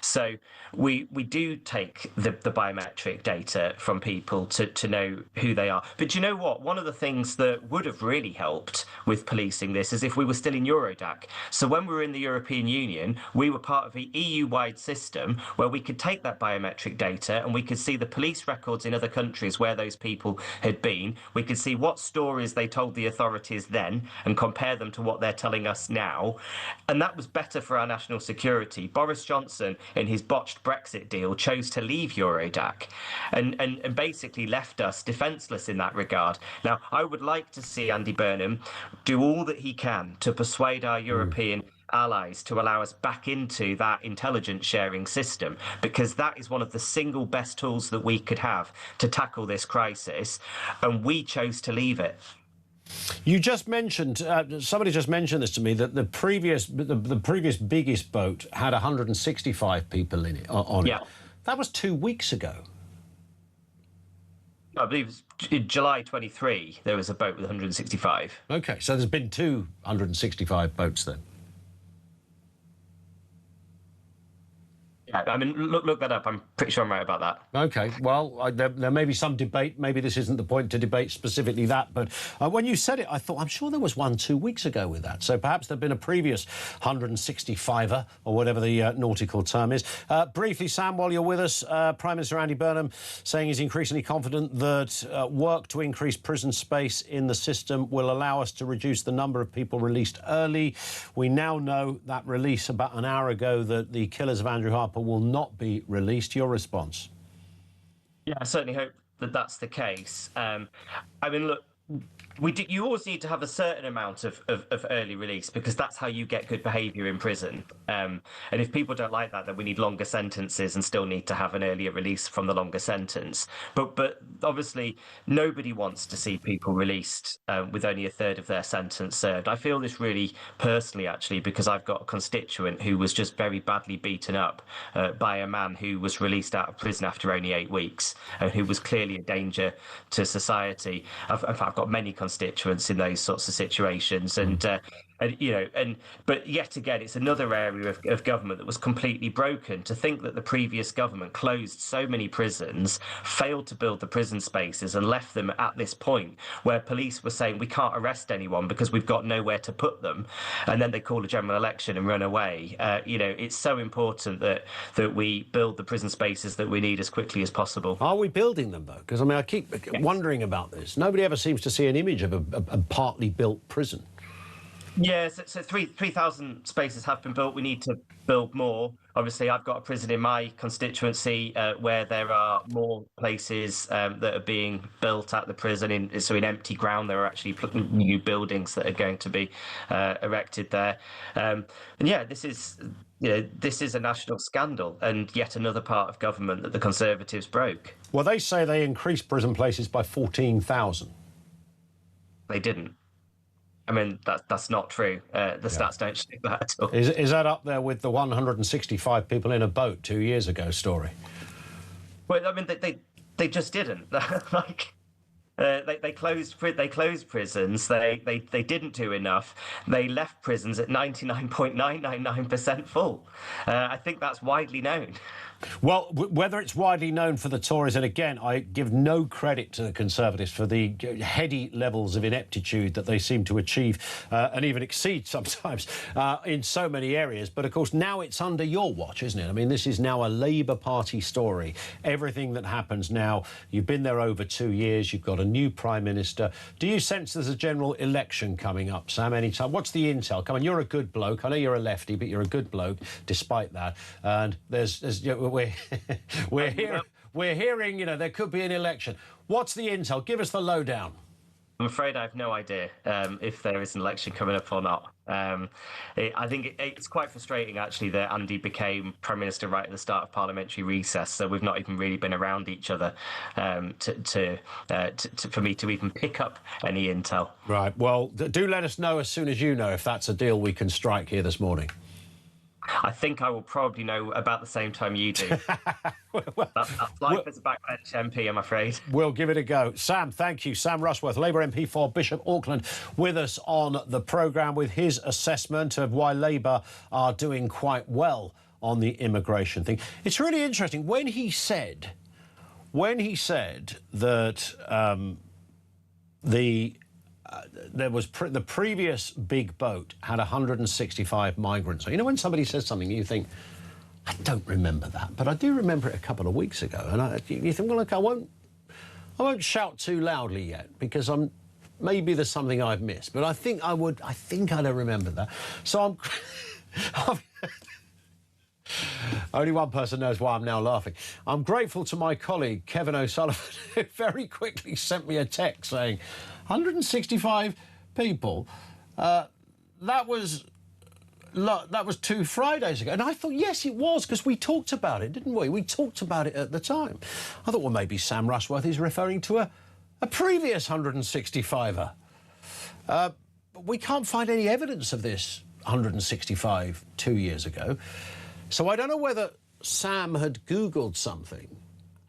So we do take the biometric data from people to know who they are. But do you know what? One of the things that would have really helped with policing this is if we were still in Eurodac. So when we were in the European Union, we were part of an EU-wide system where we could take that biometric data and we could see the police records in other countries where those people had been. We could see what stories they told the authorities then and compare them to what they're telling us now. And that was better for our national security. Boris Johnson, in his botched Brexit deal, chose to leave Eurodac and basically left us defenceless in that regard. Now, I would like to see Andy Burnham do all that he can to persuade our European allies to allow us back into that intelligence sharing system, because that is one of the single best tools that we could have to tackle this crisis, and we chose to leave it. You just mentioned, somebody just mentioned this to me, that the previous biggest boat had 165 people in it, on it. That was 2 weeks ago. I believe in July 23, there was a boat with 165. OK, so there's been 265 boats then? Yeah, I mean, look that up. I'm pretty sure I'm right about that. OK, well, there may be some debate. Maybe this isn't the point to debate specifically that. But when you said it, I thought, I'm sure there was one 2 weeks ago with that. So perhaps there'd been a previous 165er, or whatever the nautical term is. Briefly, Sam, while you're with us, Prime Minister Andy Burnham saying he's increasingly confident that work to increase prison space in the system will allow us to reduce the number of people released early. We now know that release about an hour ago that the killers of Andrew Harper will not be released. Your response? Yeah, I certainly hope that that's the case. I mean, look, you always need to have a certain amount of early release, because that's how you get good behaviour in prison. And if people don't like that, then we need longer sentences and still need to have an earlier release from the longer sentence. But obviously, nobody wants to see people released with only a third of their sentence served. I feel this really personally, actually, because I've got a constituent who was just very badly beaten up by a man who was released out of prison after only 8 weeks, and who was clearly a danger to society. I've got many constituents in those sorts of situations, but yet again, it's another area of government that was completely broken. To think that the previous government closed so many prisons, failed to build the prison spaces, and left them at this point where police were saying we can't arrest anyone because we've got nowhere to put them, and then they call a general election and run away. It's so important that we build the prison spaces that we need as quickly as possible. Are we building them, though? Because, I mean, I keep wondering about this. Nobody ever seems to see an image of a partly built prison. Yeah, so 3,000 spaces have been built. We need to build more. Obviously, I've got a prison in my constituency where there are more places that are being built at the prison. In empty ground, there are actually new buildings that are going to be erected there. This is a national scandal, and yet another part of government that the Conservatives broke. Well, they say they increased prison places by 14,000. They didn't. I mean, that's not true. The stats don't show that at all. Is that up there with the 165 people in a boat 2 years ago story? Well, I mean, they just didn't. They closed prisons. They didn't do enough. They left prisons at 99.999% full. I think that's widely known. Well, whether it's widely known for the Tories, and again, I give no credit to the Conservatives for the heady levels of ineptitude that they seem to achieve and even exceed sometimes in so many areas. But, of course, now it's under your watch, isn't it? I mean, this is now a Labour Party story. Everything that happens now, you've been there over 2 years, you've got a new Prime Minister. Do you sense there's a general election coming up, Sam, any time? What's the intel? Come on, you're a good bloke. I know you're a lefty, but you're a good bloke despite that. And we're hearing, there could be an election. What's the intel? Give us the lowdown. I'm afraid I have no idea if there is an election coming up or not. I think it's quite frustrating, actually, that Andy became Prime Minister right at the start of parliamentary recess, so we've not even really been around each other for me to even pick up any intel. Right. Well, do let us know as soon as you know if that's a deal we can strike here this morning. I think I will probably know about the same time you do. That's life as a backbench MP, I'm afraid. We'll give it a go. Sam, thank you. Sam Rushworth, Labour MP for Bishop Auckland, with us on the programme with his assessment of why Labour are doing quite well on the immigration thing. It's really interesting. When he said that there was the previous big boat had 165 migrants. So, when somebody says something, you think, I don't remember that, but I do remember it a couple of weeks ago. And you think, well, look, I won't shout too loudly yet because maybe there's something I've missed. But I think I don't remember that. So only one person knows why I'm now laughing. I'm grateful to my colleague, Kevin O'Sullivan, who very quickly sent me a text saying, 165 people. That was 2 Fridays ago. And I thought, yes, it was, because we talked about it, didn't we? We talked about it at the time. I thought, well, maybe Sam Rushworth is referring to a previous 165er. But we can't find any evidence of this 165 2 years ago. So I don't know whether Sam had Googled something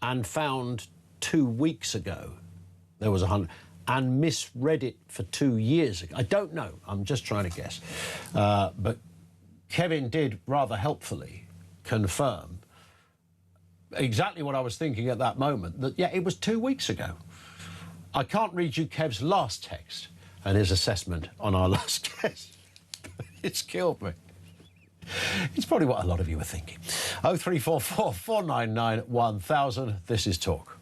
and found 2 weeks ago there was 100 and misread it for 2 years ago. I don't know. I'm just trying to guess. But Kevin did rather helpfully confirm exactly what I was thinking at that moment, that, yeah, it was 2 weeks ago. I can't read you Kev's last text and his assessment on our last guest. It's killed me. It's probably what a lot of you are thinking. 0344 499 1000. This is Talk.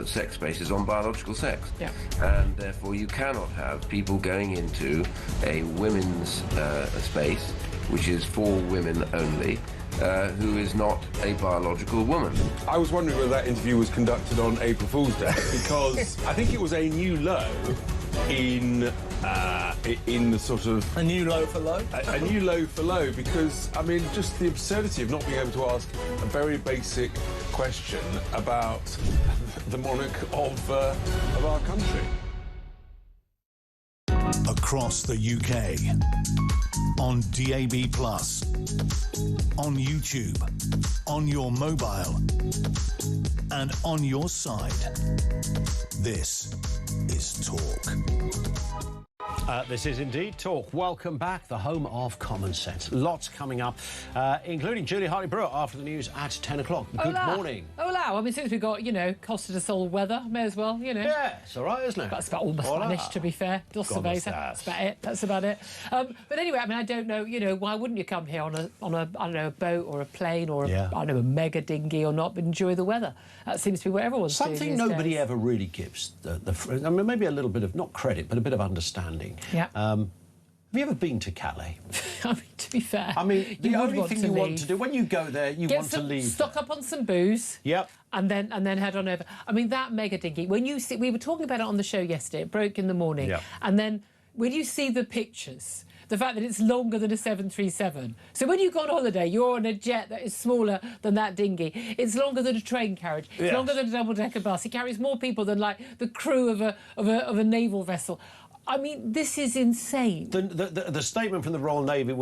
Sex basis on biological sex. Yeah. And therefore you cannot have people going into a women's space, which is for women only, who is not a biological woman. I was wondering whether that interview was conducted on April Fool's Day, because I think it was a new low in the sort of... A new low for low? A new low for low, because, I mean, just the absurdity of not being able to ask a very basic question about the monarch of our country. Across the UK, on DAB+, on YouTube, on your mobile, and on your side. This is Talk. This is indeed Talk. Welcome back, the home of common sense. Lots coming up, including Julie Hartley-Brewer after the news at 10 o'clock. Good morning. Hola. I mean, since we've got, Costa del Sol weather, may as well, Yeah, it's all right, isn't it? That's about all my Spanish, to be fair. Dos cerveza. That's about it. But anyway, I mean, I don't know, why wouldn't you come here on a I don't know, a boat or a plane or I don't know, a mega dinghy or not, but enjoy the weather? That seems to be what everyone's doing Something these nobody days. ever really gives. I mean, maybe a little bit of, not credit, but a bit of understanding. Yeah. Have you ever been to Calais? I mean, to be fair, I mean, the only thing you want to do when you go there, you want to leave. Stock up on some booze. Yep. And then head on over. I mean, that mega dinghy. When you see, we were talking about it on the show yesterday. It broke in the morning. Yep. And then when you see the pictures, the fact that it's longer than a 737. So when you go on holiday, you're on a jet that is smaller than that dinghy. It's longer than a train carriage. It's longer than a double-decker bus. It carries more people than like the crew of a naval vessel. I mean, this is insane. The statement from the Royal Navy